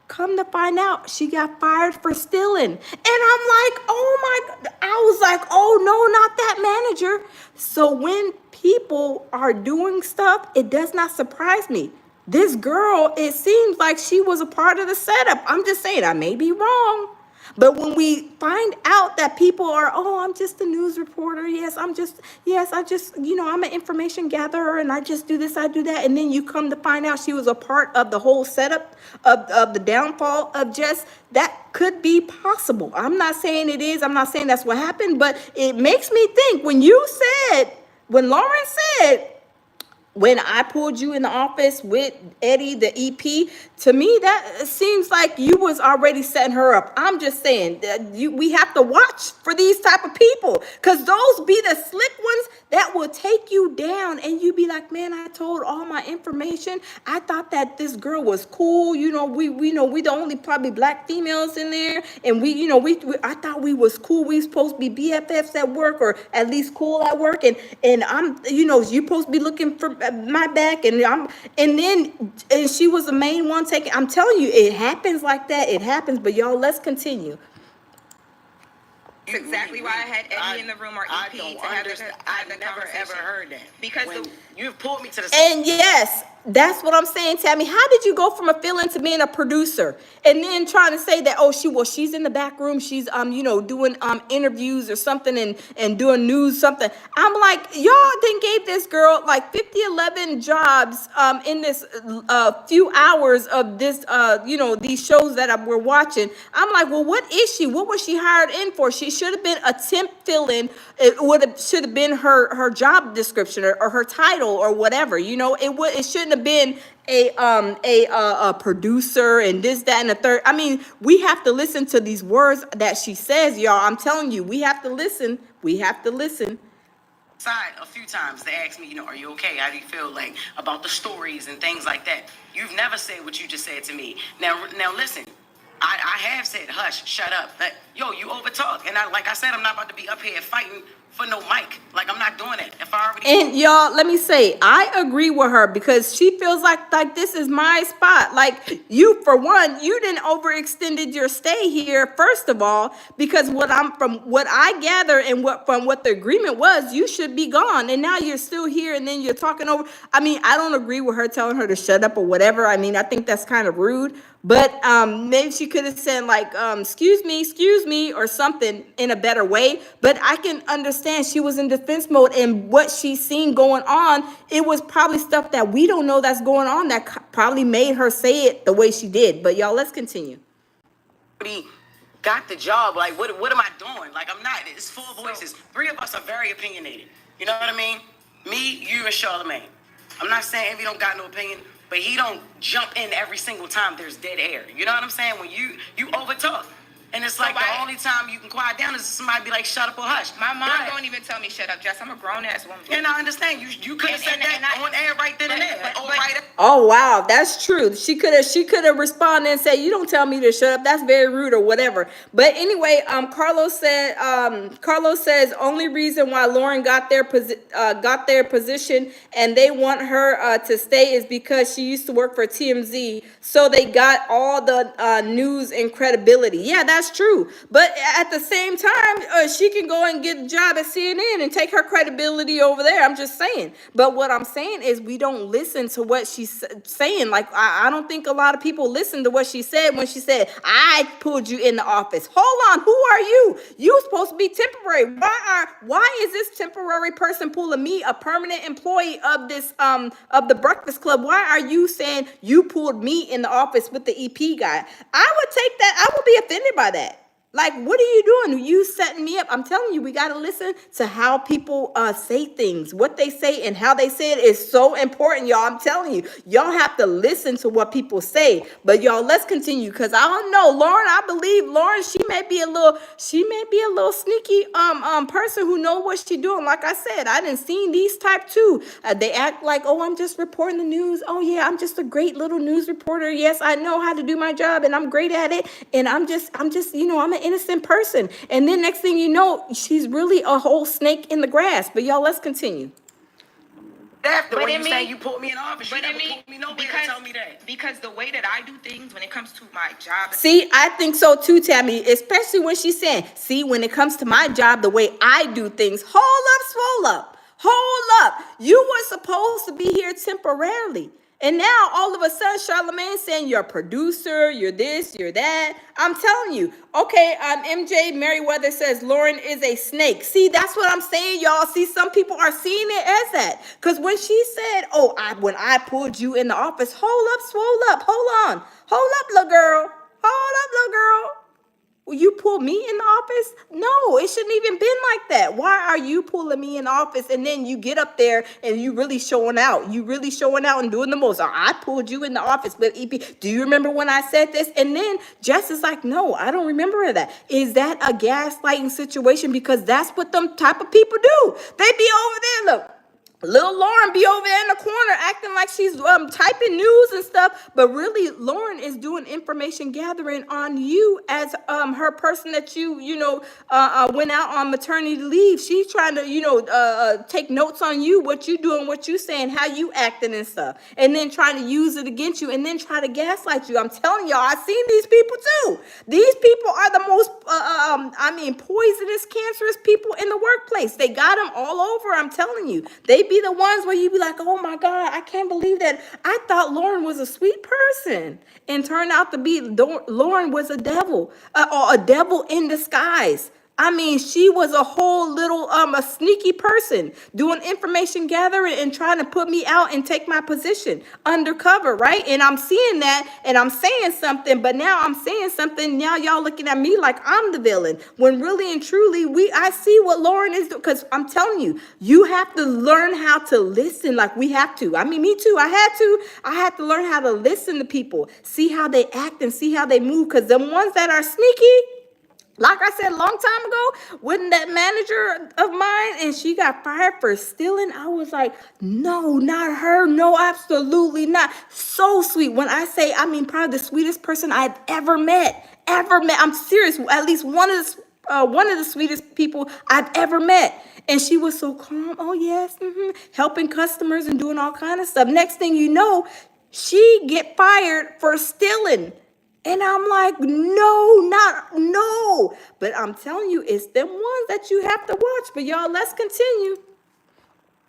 Come to find out, she got fired for stealing. And I'm like, oh my God. I was like, oh no, not that manager. So when people are doing stuff, it does not surprise me. This girl, it seems like she was a part of the setup. I'm just saying, I may be wrong. But when we find out that people are, I'm just a news reporter. I'm an information gatherer, and I just do this, I do that. And then you come to find out she was a part of the whole setup of the downfall of Jess. That could be possible. I'm not saying it is. I'm not saying that's what happened, but it makes me think when Loren said, when I pulled you in the office with Eddie, the EP, to me that seems like you was already setting her up. I'm just saying that we have to watch for these type of people, because those be the slick ones that will take you down, and you be like, man, I told all my information. I thought that this girl was cool. You know, we know we the only probably black females in there, and we I thought we was cool. We supposed to be BFFs at work, or at least cool at work, and I'm, you supposed to be looking for my back, and and she was the main one taking. I'm telling you, it happens like that. It happens. But y'all, let's continue. That's exactly why I had Eddie in the room, or EP, I don't understand. I never ever heard that. Because you've pulled me to the And yes, that's what I'm saying, Tammy. How did you go from a villain to being a producer, and then trying to say that, oh, she's in the back room, she's doing interviews or something, and doing news something. I'm like, y'all then gave this girl like 11 jobs in this few hours of this these shows that we're watching. I'm like, well, what is she? What was she hired in for? She should have been a temp fill-in. Should have been her job description, or her title, or whatever. It shouldn't have been a producer and this, that, and the third. I mean, we have to listen to these words that she says, y'all. I'm telling you, we have to listen. We have to listen. Side a few times to ask me, are you okay? How do you feel like about the stories and things like that? You've never said what you just said to me. Now listen. I have said, hush, shut up. But, you overtalk. And like I said, I'm not about to be up here fighting for no mic. Like, I'm not doing it. If I already... And y'all, let me say, I agree with her, because she feels like this is my spot. Like, you, for one, you didn't overextended your stay here, first of all, because from what I gather and from what the agreement was, you should be gone. And now you're still here, and then you're talking over. I mean, I don't agree with her telling her to shut up or whatever. I mean, I think that's kind of rude. But maybe she could have said like, excuse me, or something in a better way. But I can understand she was in defense mode, and what she's seen going on, it was probably stuff that we don't know that's going on that probably made her say it the way she did. But y'all, let's continue. Got the job. Like, what am I doing? Like, I'm not. It's four voices. Three of us are very opinionated. You know what I mean? Me, you, and Charlemagne. I'm not saying Envy don't got no opinion, but he don't jump in every single time there's dead air. You know what I'm saying? When you overtalk. And it's like the only time you can quiet down is somebody be like, shut up or hush. My mom don't even tell me shut up, Jess. I'm a grown-ass woman. And I understand. You could have said that on air right then and there. Oh, wow, that's true. She could have responded and said, you don't tell me to shut up. That's very rude, or whatever. But anyway, Carlos says only reason why Loren got their position and they want her to stay is because she used to work for TMZ. So they got all the news and credibility. Yeah, that's true. But at the same time, she can go and get a job at CNN and take her credibility over there. I'm just saying. But what I'm saying is we don't listen to what she's saying. Like, I don't think a lot of people listen to what she said when she said, I pulled you in the office. Hold on. Who are you? You supposed to be temporary. Why is this temporary person pulling me, a permanent employee of this of the Breakfast Club? Why are you saying you pulled me in the office with the EP guy? I would take that. I would be offended by that. Like, what are you doing? You setting me up? I'm telling you, we got to listen to how people say things. What they say and how they say it is so important, y'all. I'm telling you, y'all have to listen to what people say. But y'all, let's continue, because I don't know, Loren. I believe Loren. She may be a little sneaky person who know what she doing. Like I said, I didn't seen these type too. They act like, oh, I'm just reporting the news. Oh yeah, I'm just a great little news reporter. Yes, I know how to do my job, and I'm great at it. And I'm just, I'm an innocent person. And then next thing you know, she's really a whole snake in the grass. But y'all, let's continue. After when you say you put me in office, you never put me nowhere to tell me that. Because the way that I do things when it comes to my job. See, I think so too, Tammy. Especially when she's saying, see, when it comes to my job, the way I do things. Hold up. You were supposed to be here temporarily. And now, all of a sudden, Charlemagne saying you're a producer, you're this, you're that. I'm telling you. Okay, MJ Merriweather says Loren is a snake. See, that's what I'm saying, y'all. See, some people are seeing it as that. Because when she said, oh, when I pulled you in the office, hold up, hold on. Hold up, little girl. You pull me in the office? No, it shouldn't even been like that. Why are you pulling me in the office and then you get up there and you really showing out? You really showing out and doing the most. I pulled you in the office with EP. Do you remember when I said this? And then Jess is like, no, I don't remember that. Is that a gaslighting situation? Because that's what them type of people do. They be over there, look. Little Loren be over there in the corner acting like she's typing news and stuff, but really Loren is doing information gathering on you as her person that went out on maternity leave. She's trying to take notes on you, what you doing, what you saying, how you acting and stuff, and then trying to use it against you and then try to gaslight you. I'm telling y'all, I've seen these people too. These people are the most poisonous, cancerous people in the workplace. They got them all over. I'm telling you, they be the ones where you be like, oh my God, I can't believe that. I thought Loren was a sweet person, and turned out to be Loren was a devil, or a devil in disguise. I mean, she was a whole little a sneaky person doing information gathering and trying to put me out and take my position undercover, right? And I'm seeing that and I'm saying something, but now I'm saying something. Now y'all looking at me like I'm the villain, when really and truly I see what Loren is doing. Because I'm telling you, you have to learn how to listen. Like we have to. I mean, me too. I had to learn how to listen to people, see how they act and see how they move. Because the ones that are sneaky, like I said a long time ago, when that manager of mine, and she got fired for stealing, I was like, no, not her. No, absolutely not. So sweet. When I say, I mean, probably the sweetest person I've ever met. I'm serious. At least one of the sweetest people I've ever met. And she was so calm. Oh, yes. Helping customers and doing all kind of stuff. Next thing you know, she get fired for stealing. And I'm like, no. But I'm telling you, it's them ones that you have to watch. But y'all, let's continue.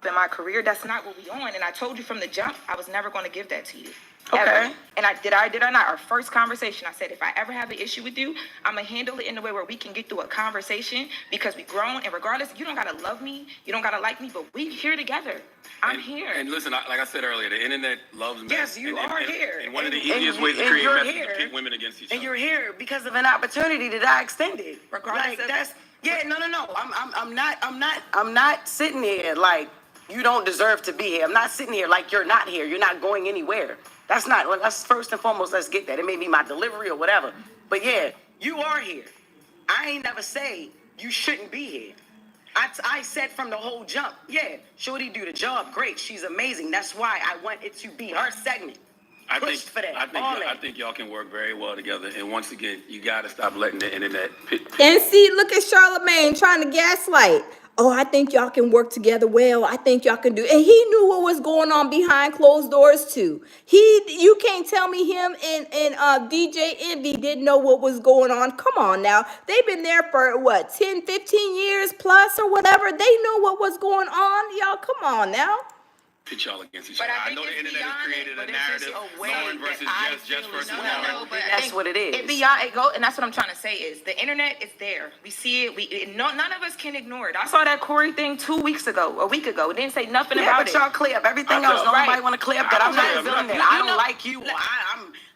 In my career, that's not what we on. And I told you from the jump, I was never going to give that to you. Okay. Ever. And did I not? Our first conversation, I said, if I ever have an issue with you, I'm going to handle it in a way where we can get through a conversation, because we grown. And regardless, you don't got to love me. You don't got to like me, but we here together. I'm here. And listen, like I said earlier, the internet loves men. Yes, you are here. And one of the easiest ways to create messages is to pit women against each other. And you're here because of an opportunity that I extended. Regardless of that's no. I'm not sitting here like you don't deserve to be here. I'm not sitting here like you're not here. You're not going anywhere. That's first and foremost. Let's get that. It may be my delivery or whatever, but yeah, you are here. I ain't never say you shouldn't be here. I said from the whole jump, yeah, Shorty do the job great. She's amazing. That's why I want it to be her segment. I think y'all can work very well together. And once again, you got to stop letting the internet pit. And see, look at Charlemagne trying to gaslight. Oh, I think y'all can work together well. I think y'all can do. And he knew what was going on behind closed doors too. You can't tell me him and DJ Envy didn't know what was going on. Come on now. They've been there for what, 10, 15 years plus or whatever. They know what was going on. Y'all, come on now. Pit y'all against each other. I know the internet has created a narrative. Loren versus Jess versus Loren. That's what it is. It beyond it go, and that's what I'm trying to say is the internet is there. We see it. None of us can ignore it. I saw that Corey thing a week ago. It didn't say nothing about it. But y'all clear up everything else. Nobody want to clear up that I'm not feeling that. I don't like you.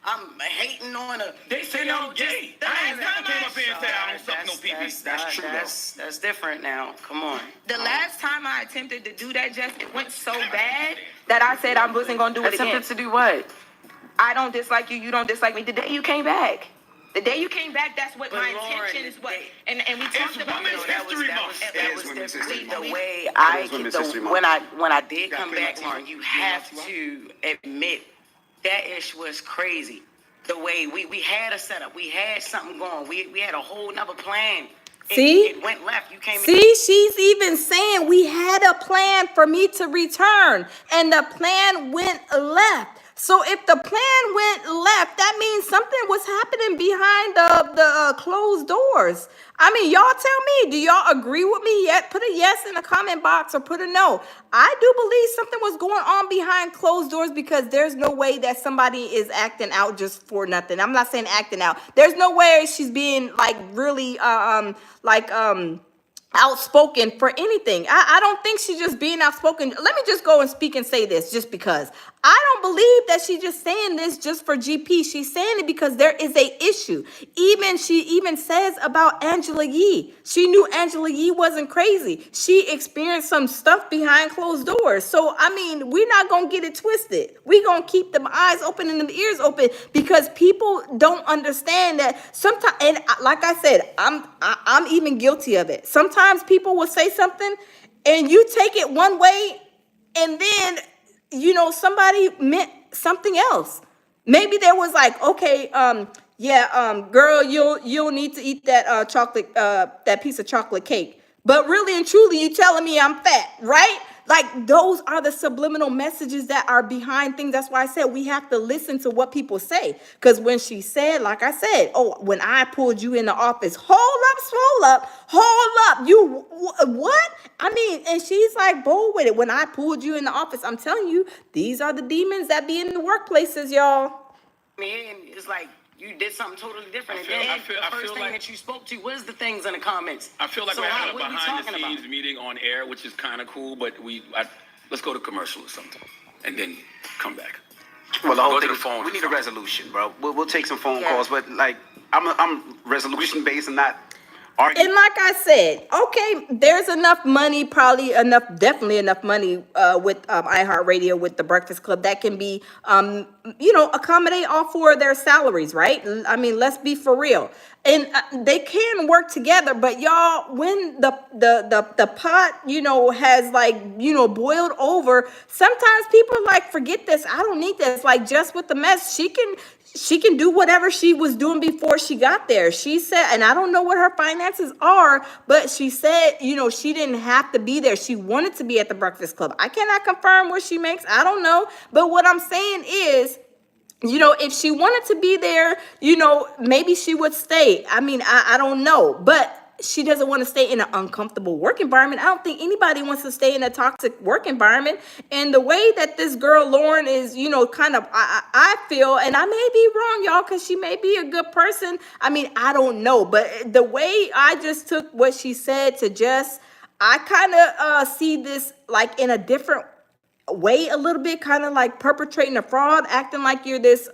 I'm hating on a. They say I'm gay. I ain't never came up here and said I don't suck no pee-pee. That's true. That's different now. Come on. The last time I attempted to do that, Jess, it went so bad that I said I wasn't gonna do it again. Attempted to do what? I don't dislike you. You don't dislike me. The day you came back. That's what my intention is. And we talked about Women's History Month. It is Women's History Month. The way when I did come back, Loren, you have to admit that ish was crazy. The way we had a setup, we had something going, we had a whole nother plan. It went left. You came. See, she's even saying we had a plan for me to return, and the plan went left. So if the plan went left, that means something was happening behind the closed doors. I mean, y'all tell me, do y'all agree with me yet? Put a yes in the comment box or put a no. I do believe something was going on behind closed doors, because there's no way that somebody is acting out just for nothing. I'm not saying acting out. There's no way she's being like really outspoken for anything. I don't think she's just being outspoken. Let me just go and speak and say this just because. I don't believe that she's just saying this just for GP. She's saying it because there is a issue. She even says about Angela Yee. She knew Angela Yee wasn't crazy. She experienced some stuff behind closed doors. So, I mean, we're not going to get it twisted. We're going to keep them eyes open and them ears open because people don't understand that sometimes, and like I said, I'm even guilty of it. Sometimes people will say something and you take it one way and then somebody meant something else. Maybe there was like, okay, girl, you'll need to eat that chocolate, that piece of chocolate cake. But really and truly, you telling me I'm fat, right? Like those are the subliminal messages that are behind things. That's why I said we have to listen to what people say. Because when she said, like I said, oh, when I pulled you in the office, hold up, you what? I mean, and she's like bold with it. When I pulled you in the office, I'm telling you, these are the demons that be in the workplaces, y'all. I mean, it's like you did something totally different. I feel the first thing like that you spoke to was the things in the comments. I feel like So we're how- having a what are we behind the talking about? scenes meeting on air, which is kind of cool. But let's go to commercial or something, and then come back. Well, the whole Go to thing the is, phone we or need a something. resolution, bro. We'll take some phone Yeah. calls, but like I'm resolution based and not arguing. And like I said, okay, there's enough money, definitely enough money with iHeartRadio, with the Breakfast Club that can be, accommodate all four of their salaries, right? I mean, let's be for real. And they can work together, but y'all, when the pot, has boiled over, sometimes people are like, forget this. I don't need this. Like just with the mess, she can do whatever she was doing before she got there. She said, and I don't know what her finances are, but she said, she didn't have to be there. She wanted to be at the Breakfast Club. I cannot confirm what she makes. I don't know. But what I'm saying is, if she wanted to be there, maybe she would stay. I mean, I don't know. But she doesn't want to stay in an uncomfortable work environment. I don't think anybody wants to stay in a toxic work environment. And the way that this girl, Loren, is, kind of, I feel, and I may be wrong, y'all, because she may be a good person. I mean, I don't know. But the way I just took what she said to Jess, I kind of see this like in a different way a little bit, kind of like perpetrating a fraud, acting like you're this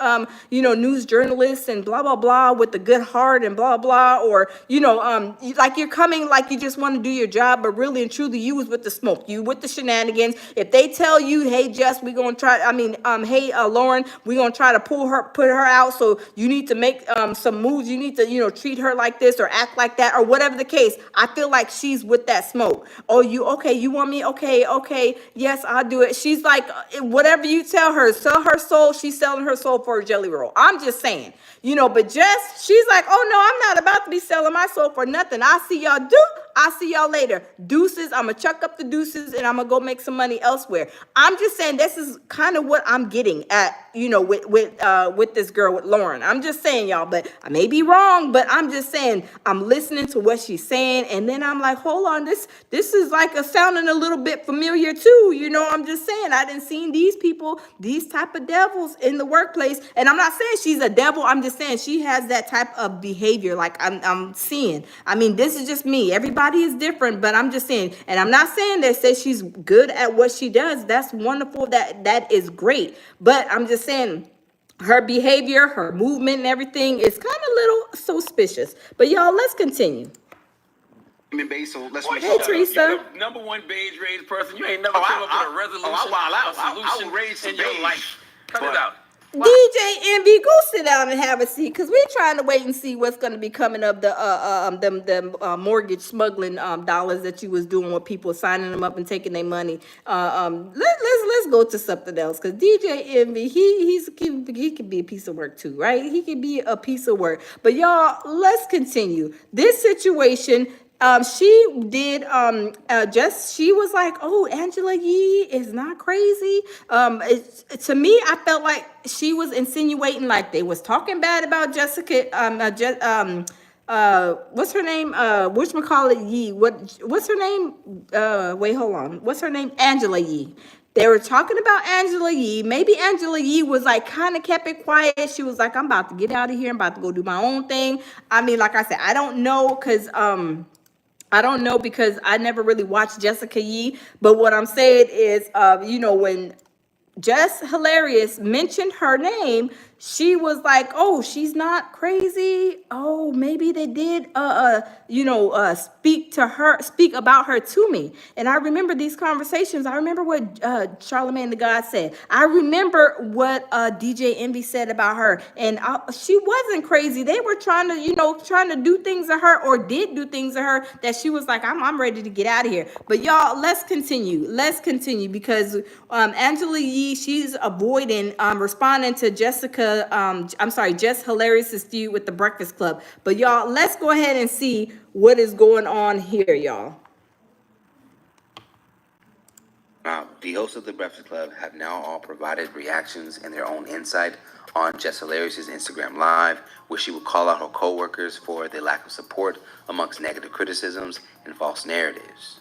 news journalist and blah blah blah with a good heart and blah blah, or like you're coming like you just want to do your job, but really and truly you was with the smoke, you with the shenanigans. If they tell you, hey Jess, we're gonna try, hey Loren, we're gonna try to put her out, so you need to make some moves, you need to treat her like this or act like that or whatever the case, I feel like she's with that smoke. Oh, you want me, okay, yes, I'll do it. She's like, whatever you tell her, sell her soul. She's selling her soul for a jelly roll. I'm just saying, but Jess, she's like, oh no, I'm not about to be selling my soul for nothing. I'll see y'all later. Deuces. I'm going to chuck up the deuces and I'm going to go make some money elsewhere. I'm just saying this is kind of what I'm getting at, with this girl, with Loren. I'm just saying, y'all, but I may be wrong, but I'm just saying I'm listening to what she's saying. And then I'm like, hold on, this is like sounding a little bit familiar too. I'm just saying I didn't see these people, these type of devils in the workplace. And I'm not saying she's a devil. I'm just saying she has that type of behavior like I'm seeing. I mean, this is just me. Everybody is different, but I'm just saying, and I'm not saying that says she's good at what she does. That's wonderful. That is great. But I'm just saying her behavior, her movement and everything is kind of a little suspicious. But y'all, let's continue. Base, so let's Boy, Hey, Teresa. You're the number one beige rage person. You ain't never come up with a resolution, I will rage in some your beige, life. Cut but- it out. DJ Envy, go sit down and have a seat, because we're trying to wait and see what's going to be coming of the mortgage smuggling dollars that you was doing with people, signing them up and taking their money. Let's go to something else, because DJ Envy, he can be a piece of work too, right? He can be a piece of work. But y'all, let's continue this situation. She did she was like, oh, Angela Yee is not crazy. To me, I felt like she was insinuating like they was talking bad about Jessica, what's her name? Whatchamacallit Yee. What's her name? Wait, hold on. What's her name? Angela Yee. They were talking about Angela Yee. Maybe Angela Yee was like kind of kept it quiet. She was like, I'm about to get out of here. I'm about to go do my own thing. I mean, like I said, I don't know, because I don't know because I never really watched Jessica Yee, but what I'm saying is, when Jess Hilarious mentioned her name, she was like, "Oh, she's not crazy. Oh, maybe they did, speak about her to me." And I remember these conversations. I remember what Charlemagne the God said. I remember what DJ Envy said about her, and she wasn't crazy. They were trying to do things to her, or did do things to her that she was like, "I'm ready to get out of here." But y'all, let's continue. Let's continue because Angela Yee, she's avoiding responding to Jess Hilarious's feud with the Breakfast Club. But y'all, let's go ahead and see what is going on here, y'all. The hosts of the Breakfast Club have now all provided reactions and their own insight on Jess Hilarious's Instagram Live, where she would call out her co-workers for their lack of support amongst negative criticisms and false narratives.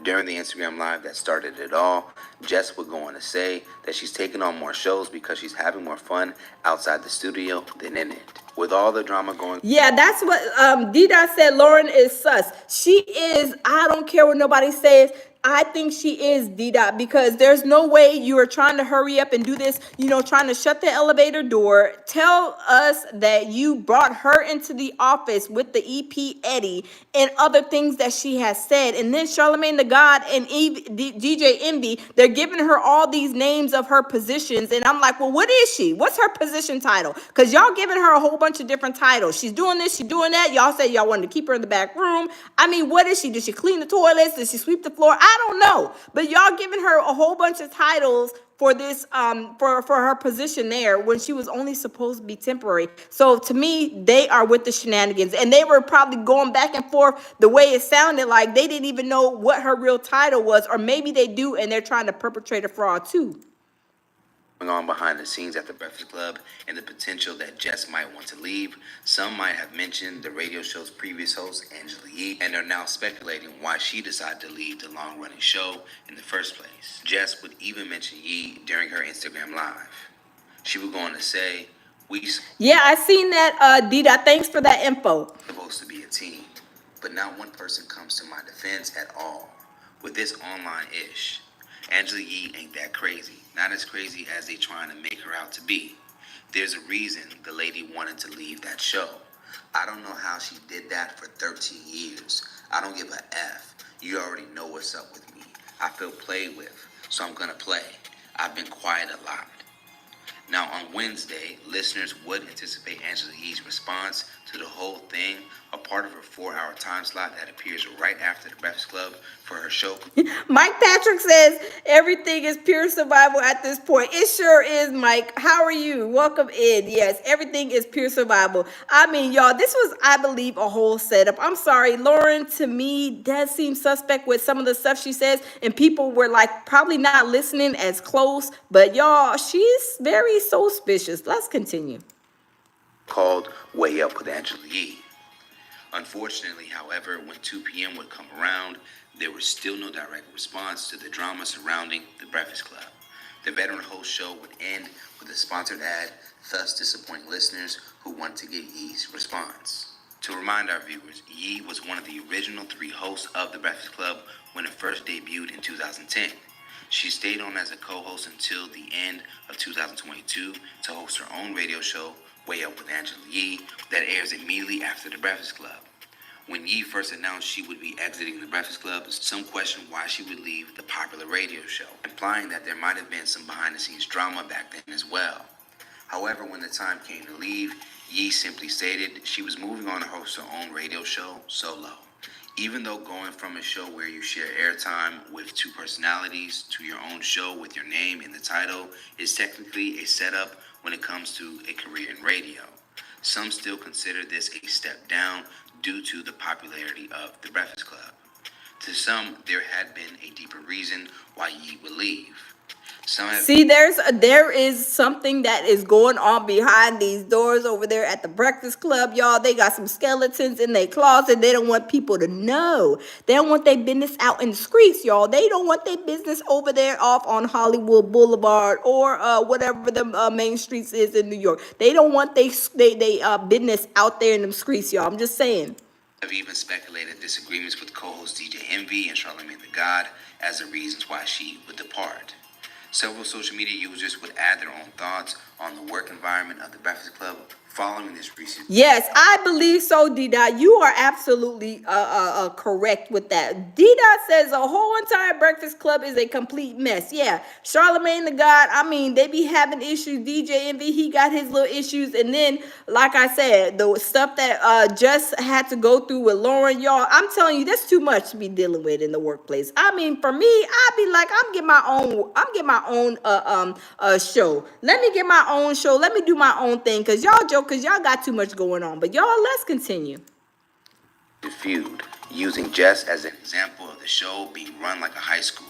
During the Instagram Live that started it all, Jess would go on to say that she's taking on more shows because she's having more fun outside the studio than in it. With all the drama going... Yeah, that's what D-Dot said. Loren is sus. She is, I don't care what nobody says. I think she is D-Dot because there's no way you are trying to hurry up and do this, trying to shut the elevator door. Tell us that you brought her into the office with the EP Eddie and other things that she has said. And then Charlemagne the God and DJ Envy, they're giving her all these names of her positions. And I'm like, well, what is she? What's her position title? Because y'all giving her a whole bunch of different titles. She's doing this, she's doing that. Y'all said y'all wanted to keep her in the back room. I mean, what is she? Did she clean the toilets? Did she sweep the floor? I don't know. But y'all giving her a whole bunch of titles for this for her position there when she was only supposed to be temporary. So to me, they are with the shenanigans, and they were probably going back and forth the way it sounded like they didn't even know what her real title was, or maybe they do and they're trying to perpetrate a fraud too. On behind the scenes at the Breakfast Club and the potential that Jess might want to leave. Some might have mentioned the radio show's previous host, Angela Yee, and are now speculating why she decided to leave the long-running show in the first place. Jess would even mention Yee during her Instagram Live. She would go on to say, Yeah, I seen that, Dita. Thanks for that info. Supposed to be a team, but not one person comes to my defense at all. With this online-ish, Angela Yee ain't that crazy. Not as crazy as they trying to make her out to be. There's a reason the lady wanted to leave that show. I don't know how she did that for 13 years. I don't give a F. You already know what's up with me. I feel played with, so I'm gonna play. I've been quiet a lot. Now, on Wednesday, listeners would anticipate Angela Yee's response to the whole thing, a part of her 4-hour time slot that appears right after the Breakfast Club for her show. Mike Patrick says everything is pure survival at this point. It sure is, Mike. How are you? Welcome in. Yes, everything is pure survival. I mean, y'all, this was, I believe, a whole setup. I'm sorry, Loren, to me, does seem suspect with some of the stuff she says, and people were like probably not listening as close, but y'all, she's very suspicious. Let's continue. Called Way Up with Angela Yee. Unfortunately, however, when 2 p.m. would come around, there was still no direct response to the drama surrounding the Breakfast Club. The veteran host show would end with a sponsored ad, thus disappointing listeners who wanted to get Yee's response. To remind our viewers, Yee was one of the original 3 hosts of the Breakfast Club when it first debuted in 2010. She stayed on as a co-host until the end of 2022 to host her own radio show, Way Up with Angela Yee, that airs immediately after the Breakfast Club. When Yee first announced she would be exiting the Breakfast Club, some questioned why she would leave the popular radio show, implying that there might have been some behind-the-scenes drama back then as well. However, when the time came to leave, Yee simply stated she was moving on to host her own radio show solo. Even though going from a show where you share airtime with 2 personalities to your own show with your name in the title is technically a setup when it comes to a career in radio, some still consider this a step down due to the popularity of the Breakfast Club. To some, there had been a deeper reason why Yee would leave. See, there is something that is going on behind these doors over there at the Breakfast Club, y'all. They got some skeletons in their closet. They don't want people to know. They don't want their business out in the streets, y'all. They don't want their business over there off on Hollywood Boulevard or whatever the main streets is in New York. They don't want they business out there in them streets, y'all. I'm just saying. Have even speculated disagreements with co-host DJ Envy and Charlemagne the God as the reasons why she would depart. Several social media users would add their own thoughts on the work environment of the Breakfast Club following this recent. Yes, I believe so, D-Dot. You are absolutely correct with that. D-Dot says the whole entire Breakfast Club is a complete mess. Yeah, Charlemagne the God, I mean, they be having issues. DJ Envy, he got his little issues. And then, like I said, the stuff that Jess had to go through with Loren, y'all, I'm telling you, that's too much to be dealing with in the workplace. I mean, for me, I'd be like, I'm getting my own show. Let me get my own show. Let me do my own thing, because y'all got too much going on. But y'all, let's continue. Feud, using Jess as an example of the show being run like a high school.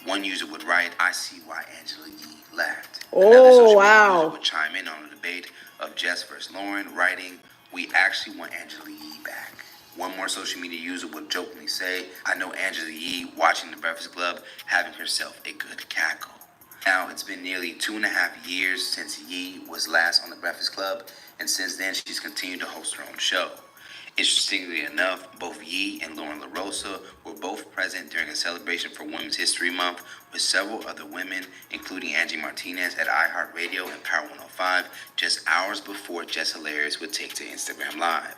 One user would write, "I see why Angela Yee left." Another social media user would chime in on a debate of Jess versus Loren, writing, "We actually want Angela Yee back." One more social media user would jokingly say, "I know Angela Yee watching the Breakfast Club, having herself a good cackle." Now, it's been nearly 2.5 years since Yee was last on the Breakfast Club, and since then, she's continued to host her own show. Interestingly enough, both Yee and Loren LaRosa were both present during a celebration for Women's History Month with several other women, including Angie Martinez at iHeartRadio and Power 105, just hours before Jess Hilarious would take to Instagram Live.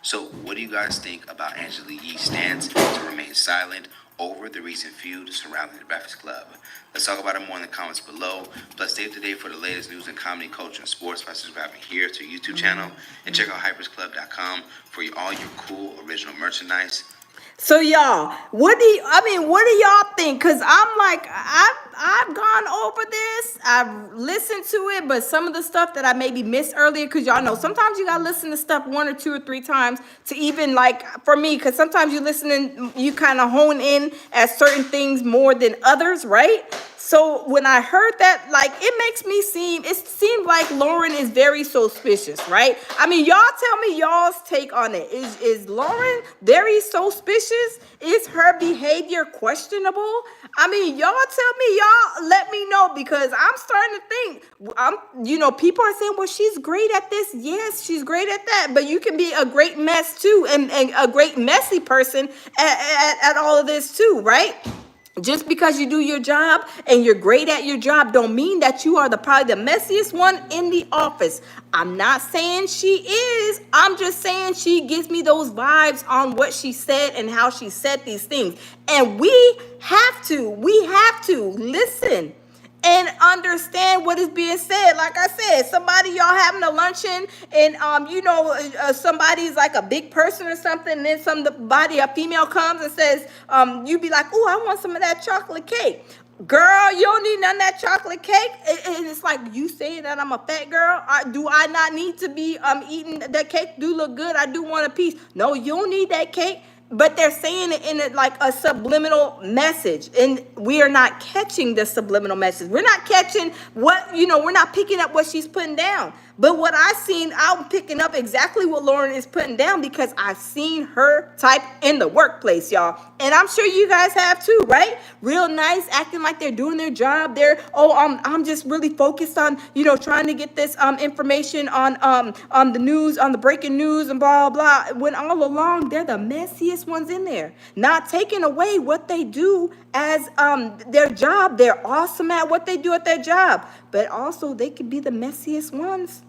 So, what do you guys think about Angela Yee's stance to remain silent over the recent feud surrounding the Breakfast Club? Let's talk about it more in the comments below. Plus, stay up to date for the latest news in comedy, culture, and sports by subscribing here to our YouTube channel. And check out hypersclub.com for all your cool original merchandise. So y'all, what do y'all think? Cause I'm like, I've gone over this, I've listened to it, but some of the stuff that I maybe missed earlier, cause y'all know sometimes you gotta listen to stuff 1 or 2 or 3 times to even, like, for me, cause sometimes you listen and you kind of hone in at certain things more than others, right? So when I heard that, like, it seemed like Loren is very suspicious, right? I mean, y'all tell me y'all's take on it. Is Loren very suspicious? Is her behavior questionable? I mean, y'all tell me, y'all let me know, because I'm starting to think, people are saying, well, she's great at this. Yes, she's great at that. But you can be a great mess too, and a great messy person at all of this too, right? Just because you do your job and you're great at your job don't mean that you are probably the messiest one in the office. I'm not saying she is. I'm just saying she gives me those vibes on what she said and how she said these things. And we have to listen and understand what is being said. Like I said, somebody, y'all having a luncheon, and somebody's like a big person or something, and then a female comes and says, you be like, "Oh, I want some of that chocolate cake." Girl, you don't need none of that chocolate cake. And it's like, you saying that I'm a fat girl? Do I not need to be eating that cake? Do look good. I do want a piece. No, you don't need that cake. But they're saying it in like a subliminal message, and we are not catching the subliminal message. We're not catching we're not picking up what she's putting down. But what I've seen, I'm picking up exactly what Loren is putting down, because I've seen her type in the workplace, y'all. And I'm sure you guys have too, right? Real nice, acting like they're doing their job. I'm just really focused on, trying to get this information on the news, on the breaking news and blah, blah, blah. When all along, they're the messiest ones in there. Not taking away what they do as their job. They're awesome at what they do at their job. But also, they could be the messiest ones.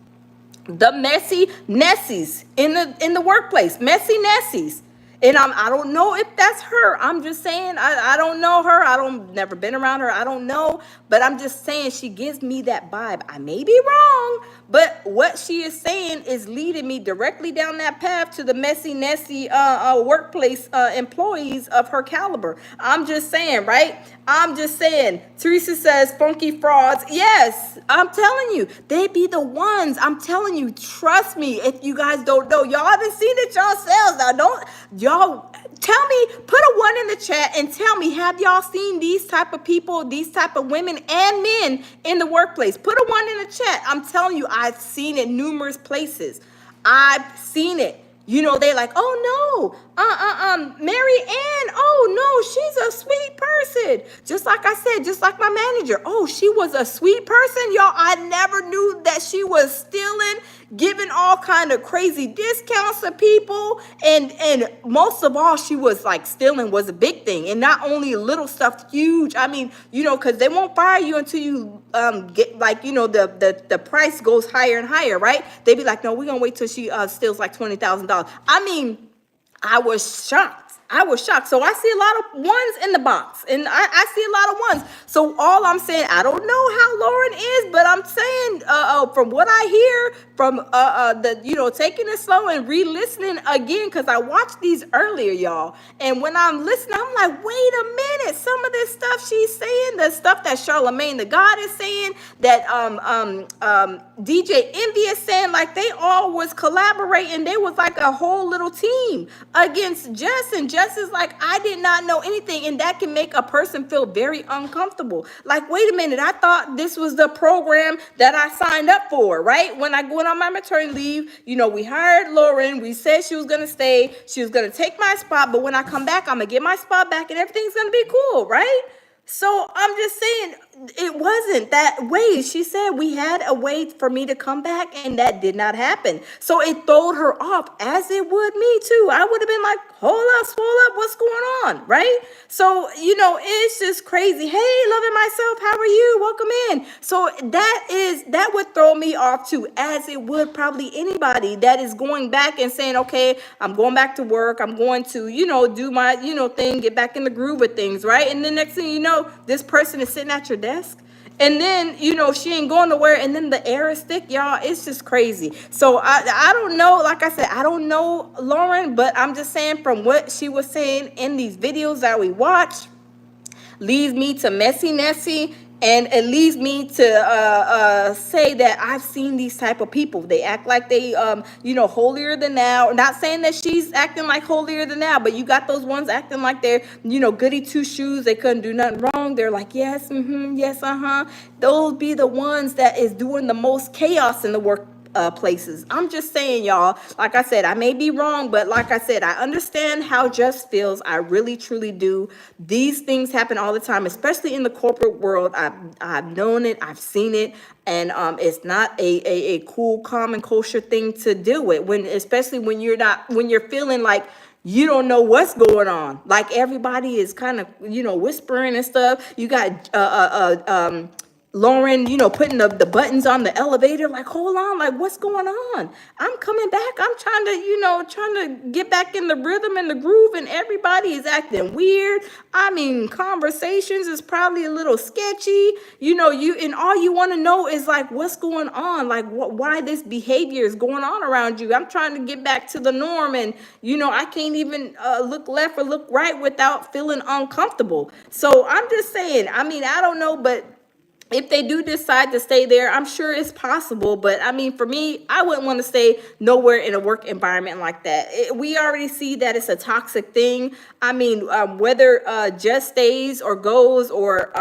The messy Nessies in the workplace, messy Nessies. And I don't know if that's her. I'm just saying, I don't know her. Never been around her. I don't know. But I'm just saying, she gives me that vibe. I may be wrong, but what she is saying is leading me directly down that path to the messy, Nessie workplace employees of her caliber. I'm just saying, right? I'm just saying. Teresa says, funky frauds. Yes, I'm telling you, they be the ones. I'm telling you, trust me. If you guys don't know, y'all haven't seen it yourselves. Now, y'all tell me, put a 1 in the chat and tell me, have y'all seen these type of people, these type of women and men in the workplace? Put a 1 in the chat. I'm telling you, I've seen it numerous places. I've seen it. They like, oh no, Mary Ann, oh no, she's a sweet person. Just like I said, just like my manager, oh, she was a sweet person, y'all. I never knew that she was stealing, giving all kind of crazy discounts to people, and most of all, she was like stealing was a big thing, and not only little stuff, huge. I mean, because they won't fire you until you get like the price goes higher and higher, right? They be like, no, we're gonna wait till she steals like $20,000. I mean, I was shocked. I was shocked. So I see a lot of ones in the box, and I see a lot of ones. So all I'm saying, I don't know how Loren is, but I'm saying from what I hear from the taking it slow and re-listening again, because I watched these earlier, y'all. And when I'm listening, I'm like, wait a minute. Some of this stuff she's saying, the stuff that Charlemagne the God is saying, that DJ Envy is saying, like they all was collaborating. They was like a whole little team against Jess, and Jess is like, I did not know anything, and that can make a person feel very uncomfortable. Like, wait a minute, I thought this was the program that I signed up for, right? When I went on my maternity leave, we hired Loren. We said she was gonna stay. She was gonna take my spot, but when I come back, I'm gonna get my spot back, and everything's gonna be cool, right? So I'm just saying, it wasn't that way. She said we had a way for me to come back, and that did not happen. So it throwed her off, as it would me too. I would have been like, hold up, swole up, what's going on, right? So, it's just crazy. Hey, loving myself, how are you? Welcome in. So that would throw me off too, as it would probably anybody that is going back and saying, okay, I'm going back to work. I'm going to, do my, thing, get back in the groove of things, right? And the next thing you know, this person is sitting at your desk, and then she ain't going nowhere, and then the air is thick, y'all. It's just crazy. So I don't know, like I said, I don't know Loren, but I'm just saying from what she was saying in these videos that we watch, leads me to messy, and it leads me to say that I've seen these type of people. They act like they holier than thou. Not saying that she's acting like holier than thou, but you got those ones acting like they're goody two shoes. They couldn't do nothing wrong. They're like, yes, yes, those be the ones that is doing the most chaos in the work places. I'm just saying, y'all, like I said, I may be wrong, but like I said, I understand how Jess feels. I really, truly do. These things happen all the time, especially in the corporate world. I've known it. I've seen it. And it's not a cool, calm, and kosher thing to deal with, especially when you're feeling like you don't know what's going on. Like everybody is kind of, whispering and stuff. You got Loren, putting the buttons on the elevator, like, hold on, like, what's going on? I'm coming back. I'm trying to get back in the rhythm and the groove, and everybody is acting weird. I mean, conversations is probably a little sketchy. And all you want to know is like, what's going on? Like, why this behavior is going on around you? I'm trying to get back to the norm, and I can't even look left or look right without feeling uncomfortable. So I'm just saying, I mean, I don't know, but if they do decide to stay there, I'm sure it's possible. But I mean, for me, I wouldn't want to stay nowhere in a work environment like that. We already see that it's a toxic thing. I mean, whether Jess stays or goes, or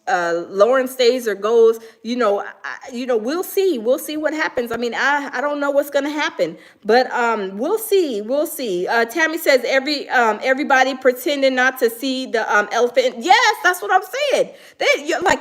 Loren stays or goes, we'll see. We'll see what happens. I mean, I don't know what's gonna happen, but we'll see. Tammy says everybody pretending not to see the elephant. Yes, that's what I'm saying.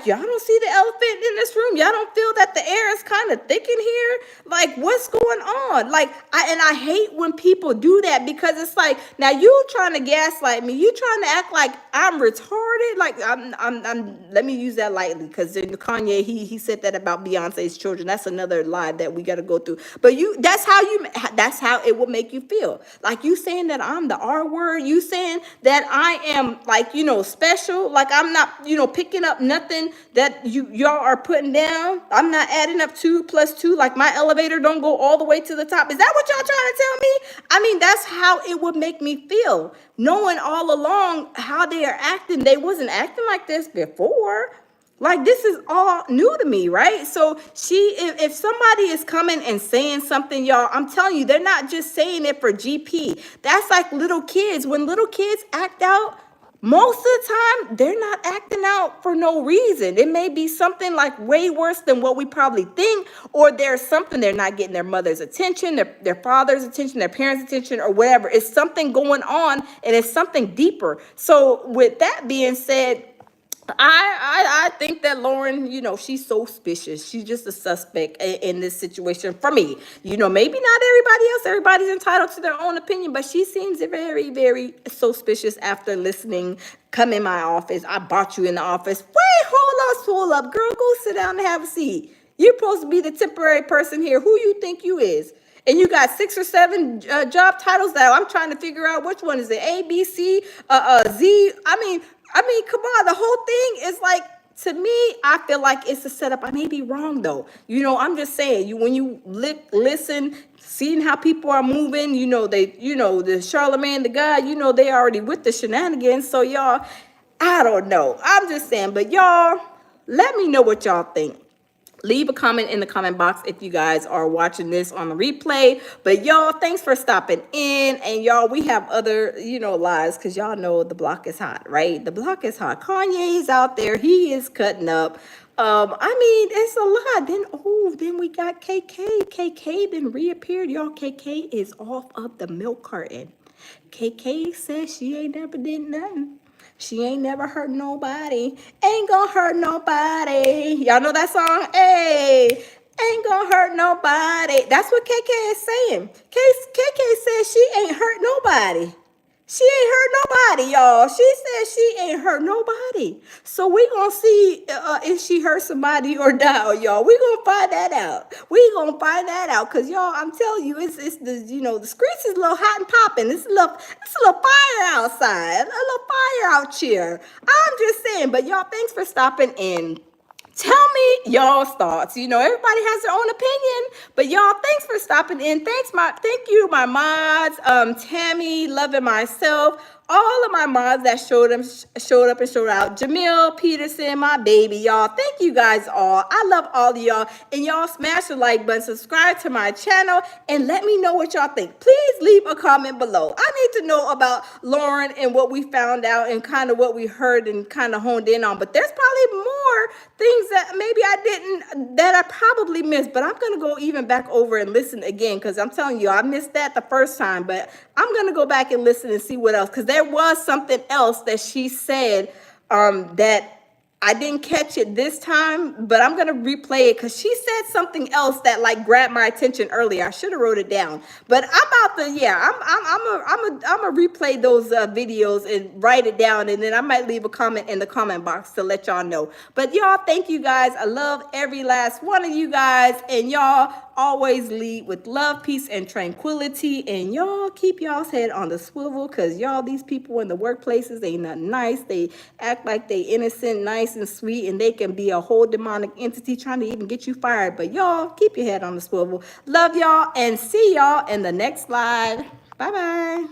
Y'all don't see the elephant in this room. Y'all don't feel that the air is kind of thick in here. Like, what's going on? Like, I hate when people do that, because it's like, now you trying to gaslight me. You trying to act like I'm retarded. Like I'm let me use that lightly, because Kanye, he said that about Beyonce's children. That's another lie that we got to go through. But that's how it will make you feel. Like, you saying that I'm the R word. You saying that I am, like, special. Like, I'm not, picking up nothing that y'all are putting down. I'm not adding up 2 + 2. Like, my elevator don't go all the way to the top. Is that what y'all trying to tell me? I mean, that's how it would make me feel, knowing all along how they are acting. They wasn't acting like this before. Like, this is all new to me, right? So if somebody is coming and saying something, y'all, I'm telling you, they're not just saying it for GP. That's like little kids. When little kids act out, most of the time, they're not acting out for no reason. It may be something like way worse than what we probably think, or there's something they're not getting their mother's attention, their father's attention, their parents' attention, or whatever. It's something going on, and it's something deeper. So with that being said, I think that Loren, she's so suspicious. She's just a suspect in this situation for me. Maybe not everybody else. Everybody's entitled to their own opinion, but she seems very, very suspicious after listening. Come in my office. I brought you in the office. Wait, hold up, girl. Go sit down and have a seat. You're supposed to be the temporary person here. Who you think you is? And you got 6 or 7 job titles that I'm trying to figure out which one is it. A, B, C, Z. I mean, come on. The whole thing is like, to me, I feel like it's a setup. I may be wrong though. I'm just saying. When you listen, seeing how people are moving, the Charlemagne, the guy, they already with the shenanigans. So y'all, I don't know. I'm just saying. But y'all, let me know what y'all think. Leave a comment in the comment box if you guys are watching this on the replay. But y'all, thanks for stopping in. And y'all, we have other, lives, because y'all know the block is hot, right? The block is hot. Kanye's out there. He is cutting up. It's a lot. Then we got KK. KK then reappeared. Y'all, KK is off of the milk carton. KK says she ain't never did nothing. She ain't never hurt nobody. Ain't gonna hurt nobody. Y'all know that song? Hey, ain't gonna hurt nobody. That's what KK is saying. KK says she ain't hurt nobody. She ain't hurt nobody, y'all. She said she ain't hurt nobody. So we gonna see if she hurt somebody or not, y'all. We gonna find that out. Cause y'all, I'm telling you, it's the the streets is a little hot and popping. It's a little fire outside, a little fire out here. I'm just saying. But y'all, thanks for stopping in. Tell me y'all's thoughts. Everybody has their own opinion, but y'all, thanks for stopping in. Thank you, my mods, Tammy, Loving Myself, all of my mods that showed up and showed out. Jamil, Peterson, my baby, y'all. Thank you guys all. I love all of y'all. And y'all smash the like button, subscribe to my channel, and let me know what y'all think. Please leave a comment below. I need to know about Loren and what we found out and kind of what we heard and kind of honed in on. But there's probably more things that maybe I didn't, that I probably missed. But I'm going to go even back over and listen again, because I'm telling you, I missed that the first time. But I'm going to go back and listen and see what else, because there was something else that she said that I didn't catch it this time, but I'm gonna replay it because she said something else that like grabbed my attention earlier. I should have wrote it down, but I'm a replay those videos and write it down, and then I might leave a comment in the comment box to let y'all know. But y'all, thank you guys. I love every last one of you guys, and y'all always lead with love, peace, and tranquility. And y'all keep y'all's head on the swivel, because y'all, these people in the workplaces ain't nothing nice. They act like they innocent, nice, and sweet, and they can be a whole demonic entity trying to even get you fired. But y'all, keep your head on the swivel. Love y'all, and see y'all in the next live. Bye-bye.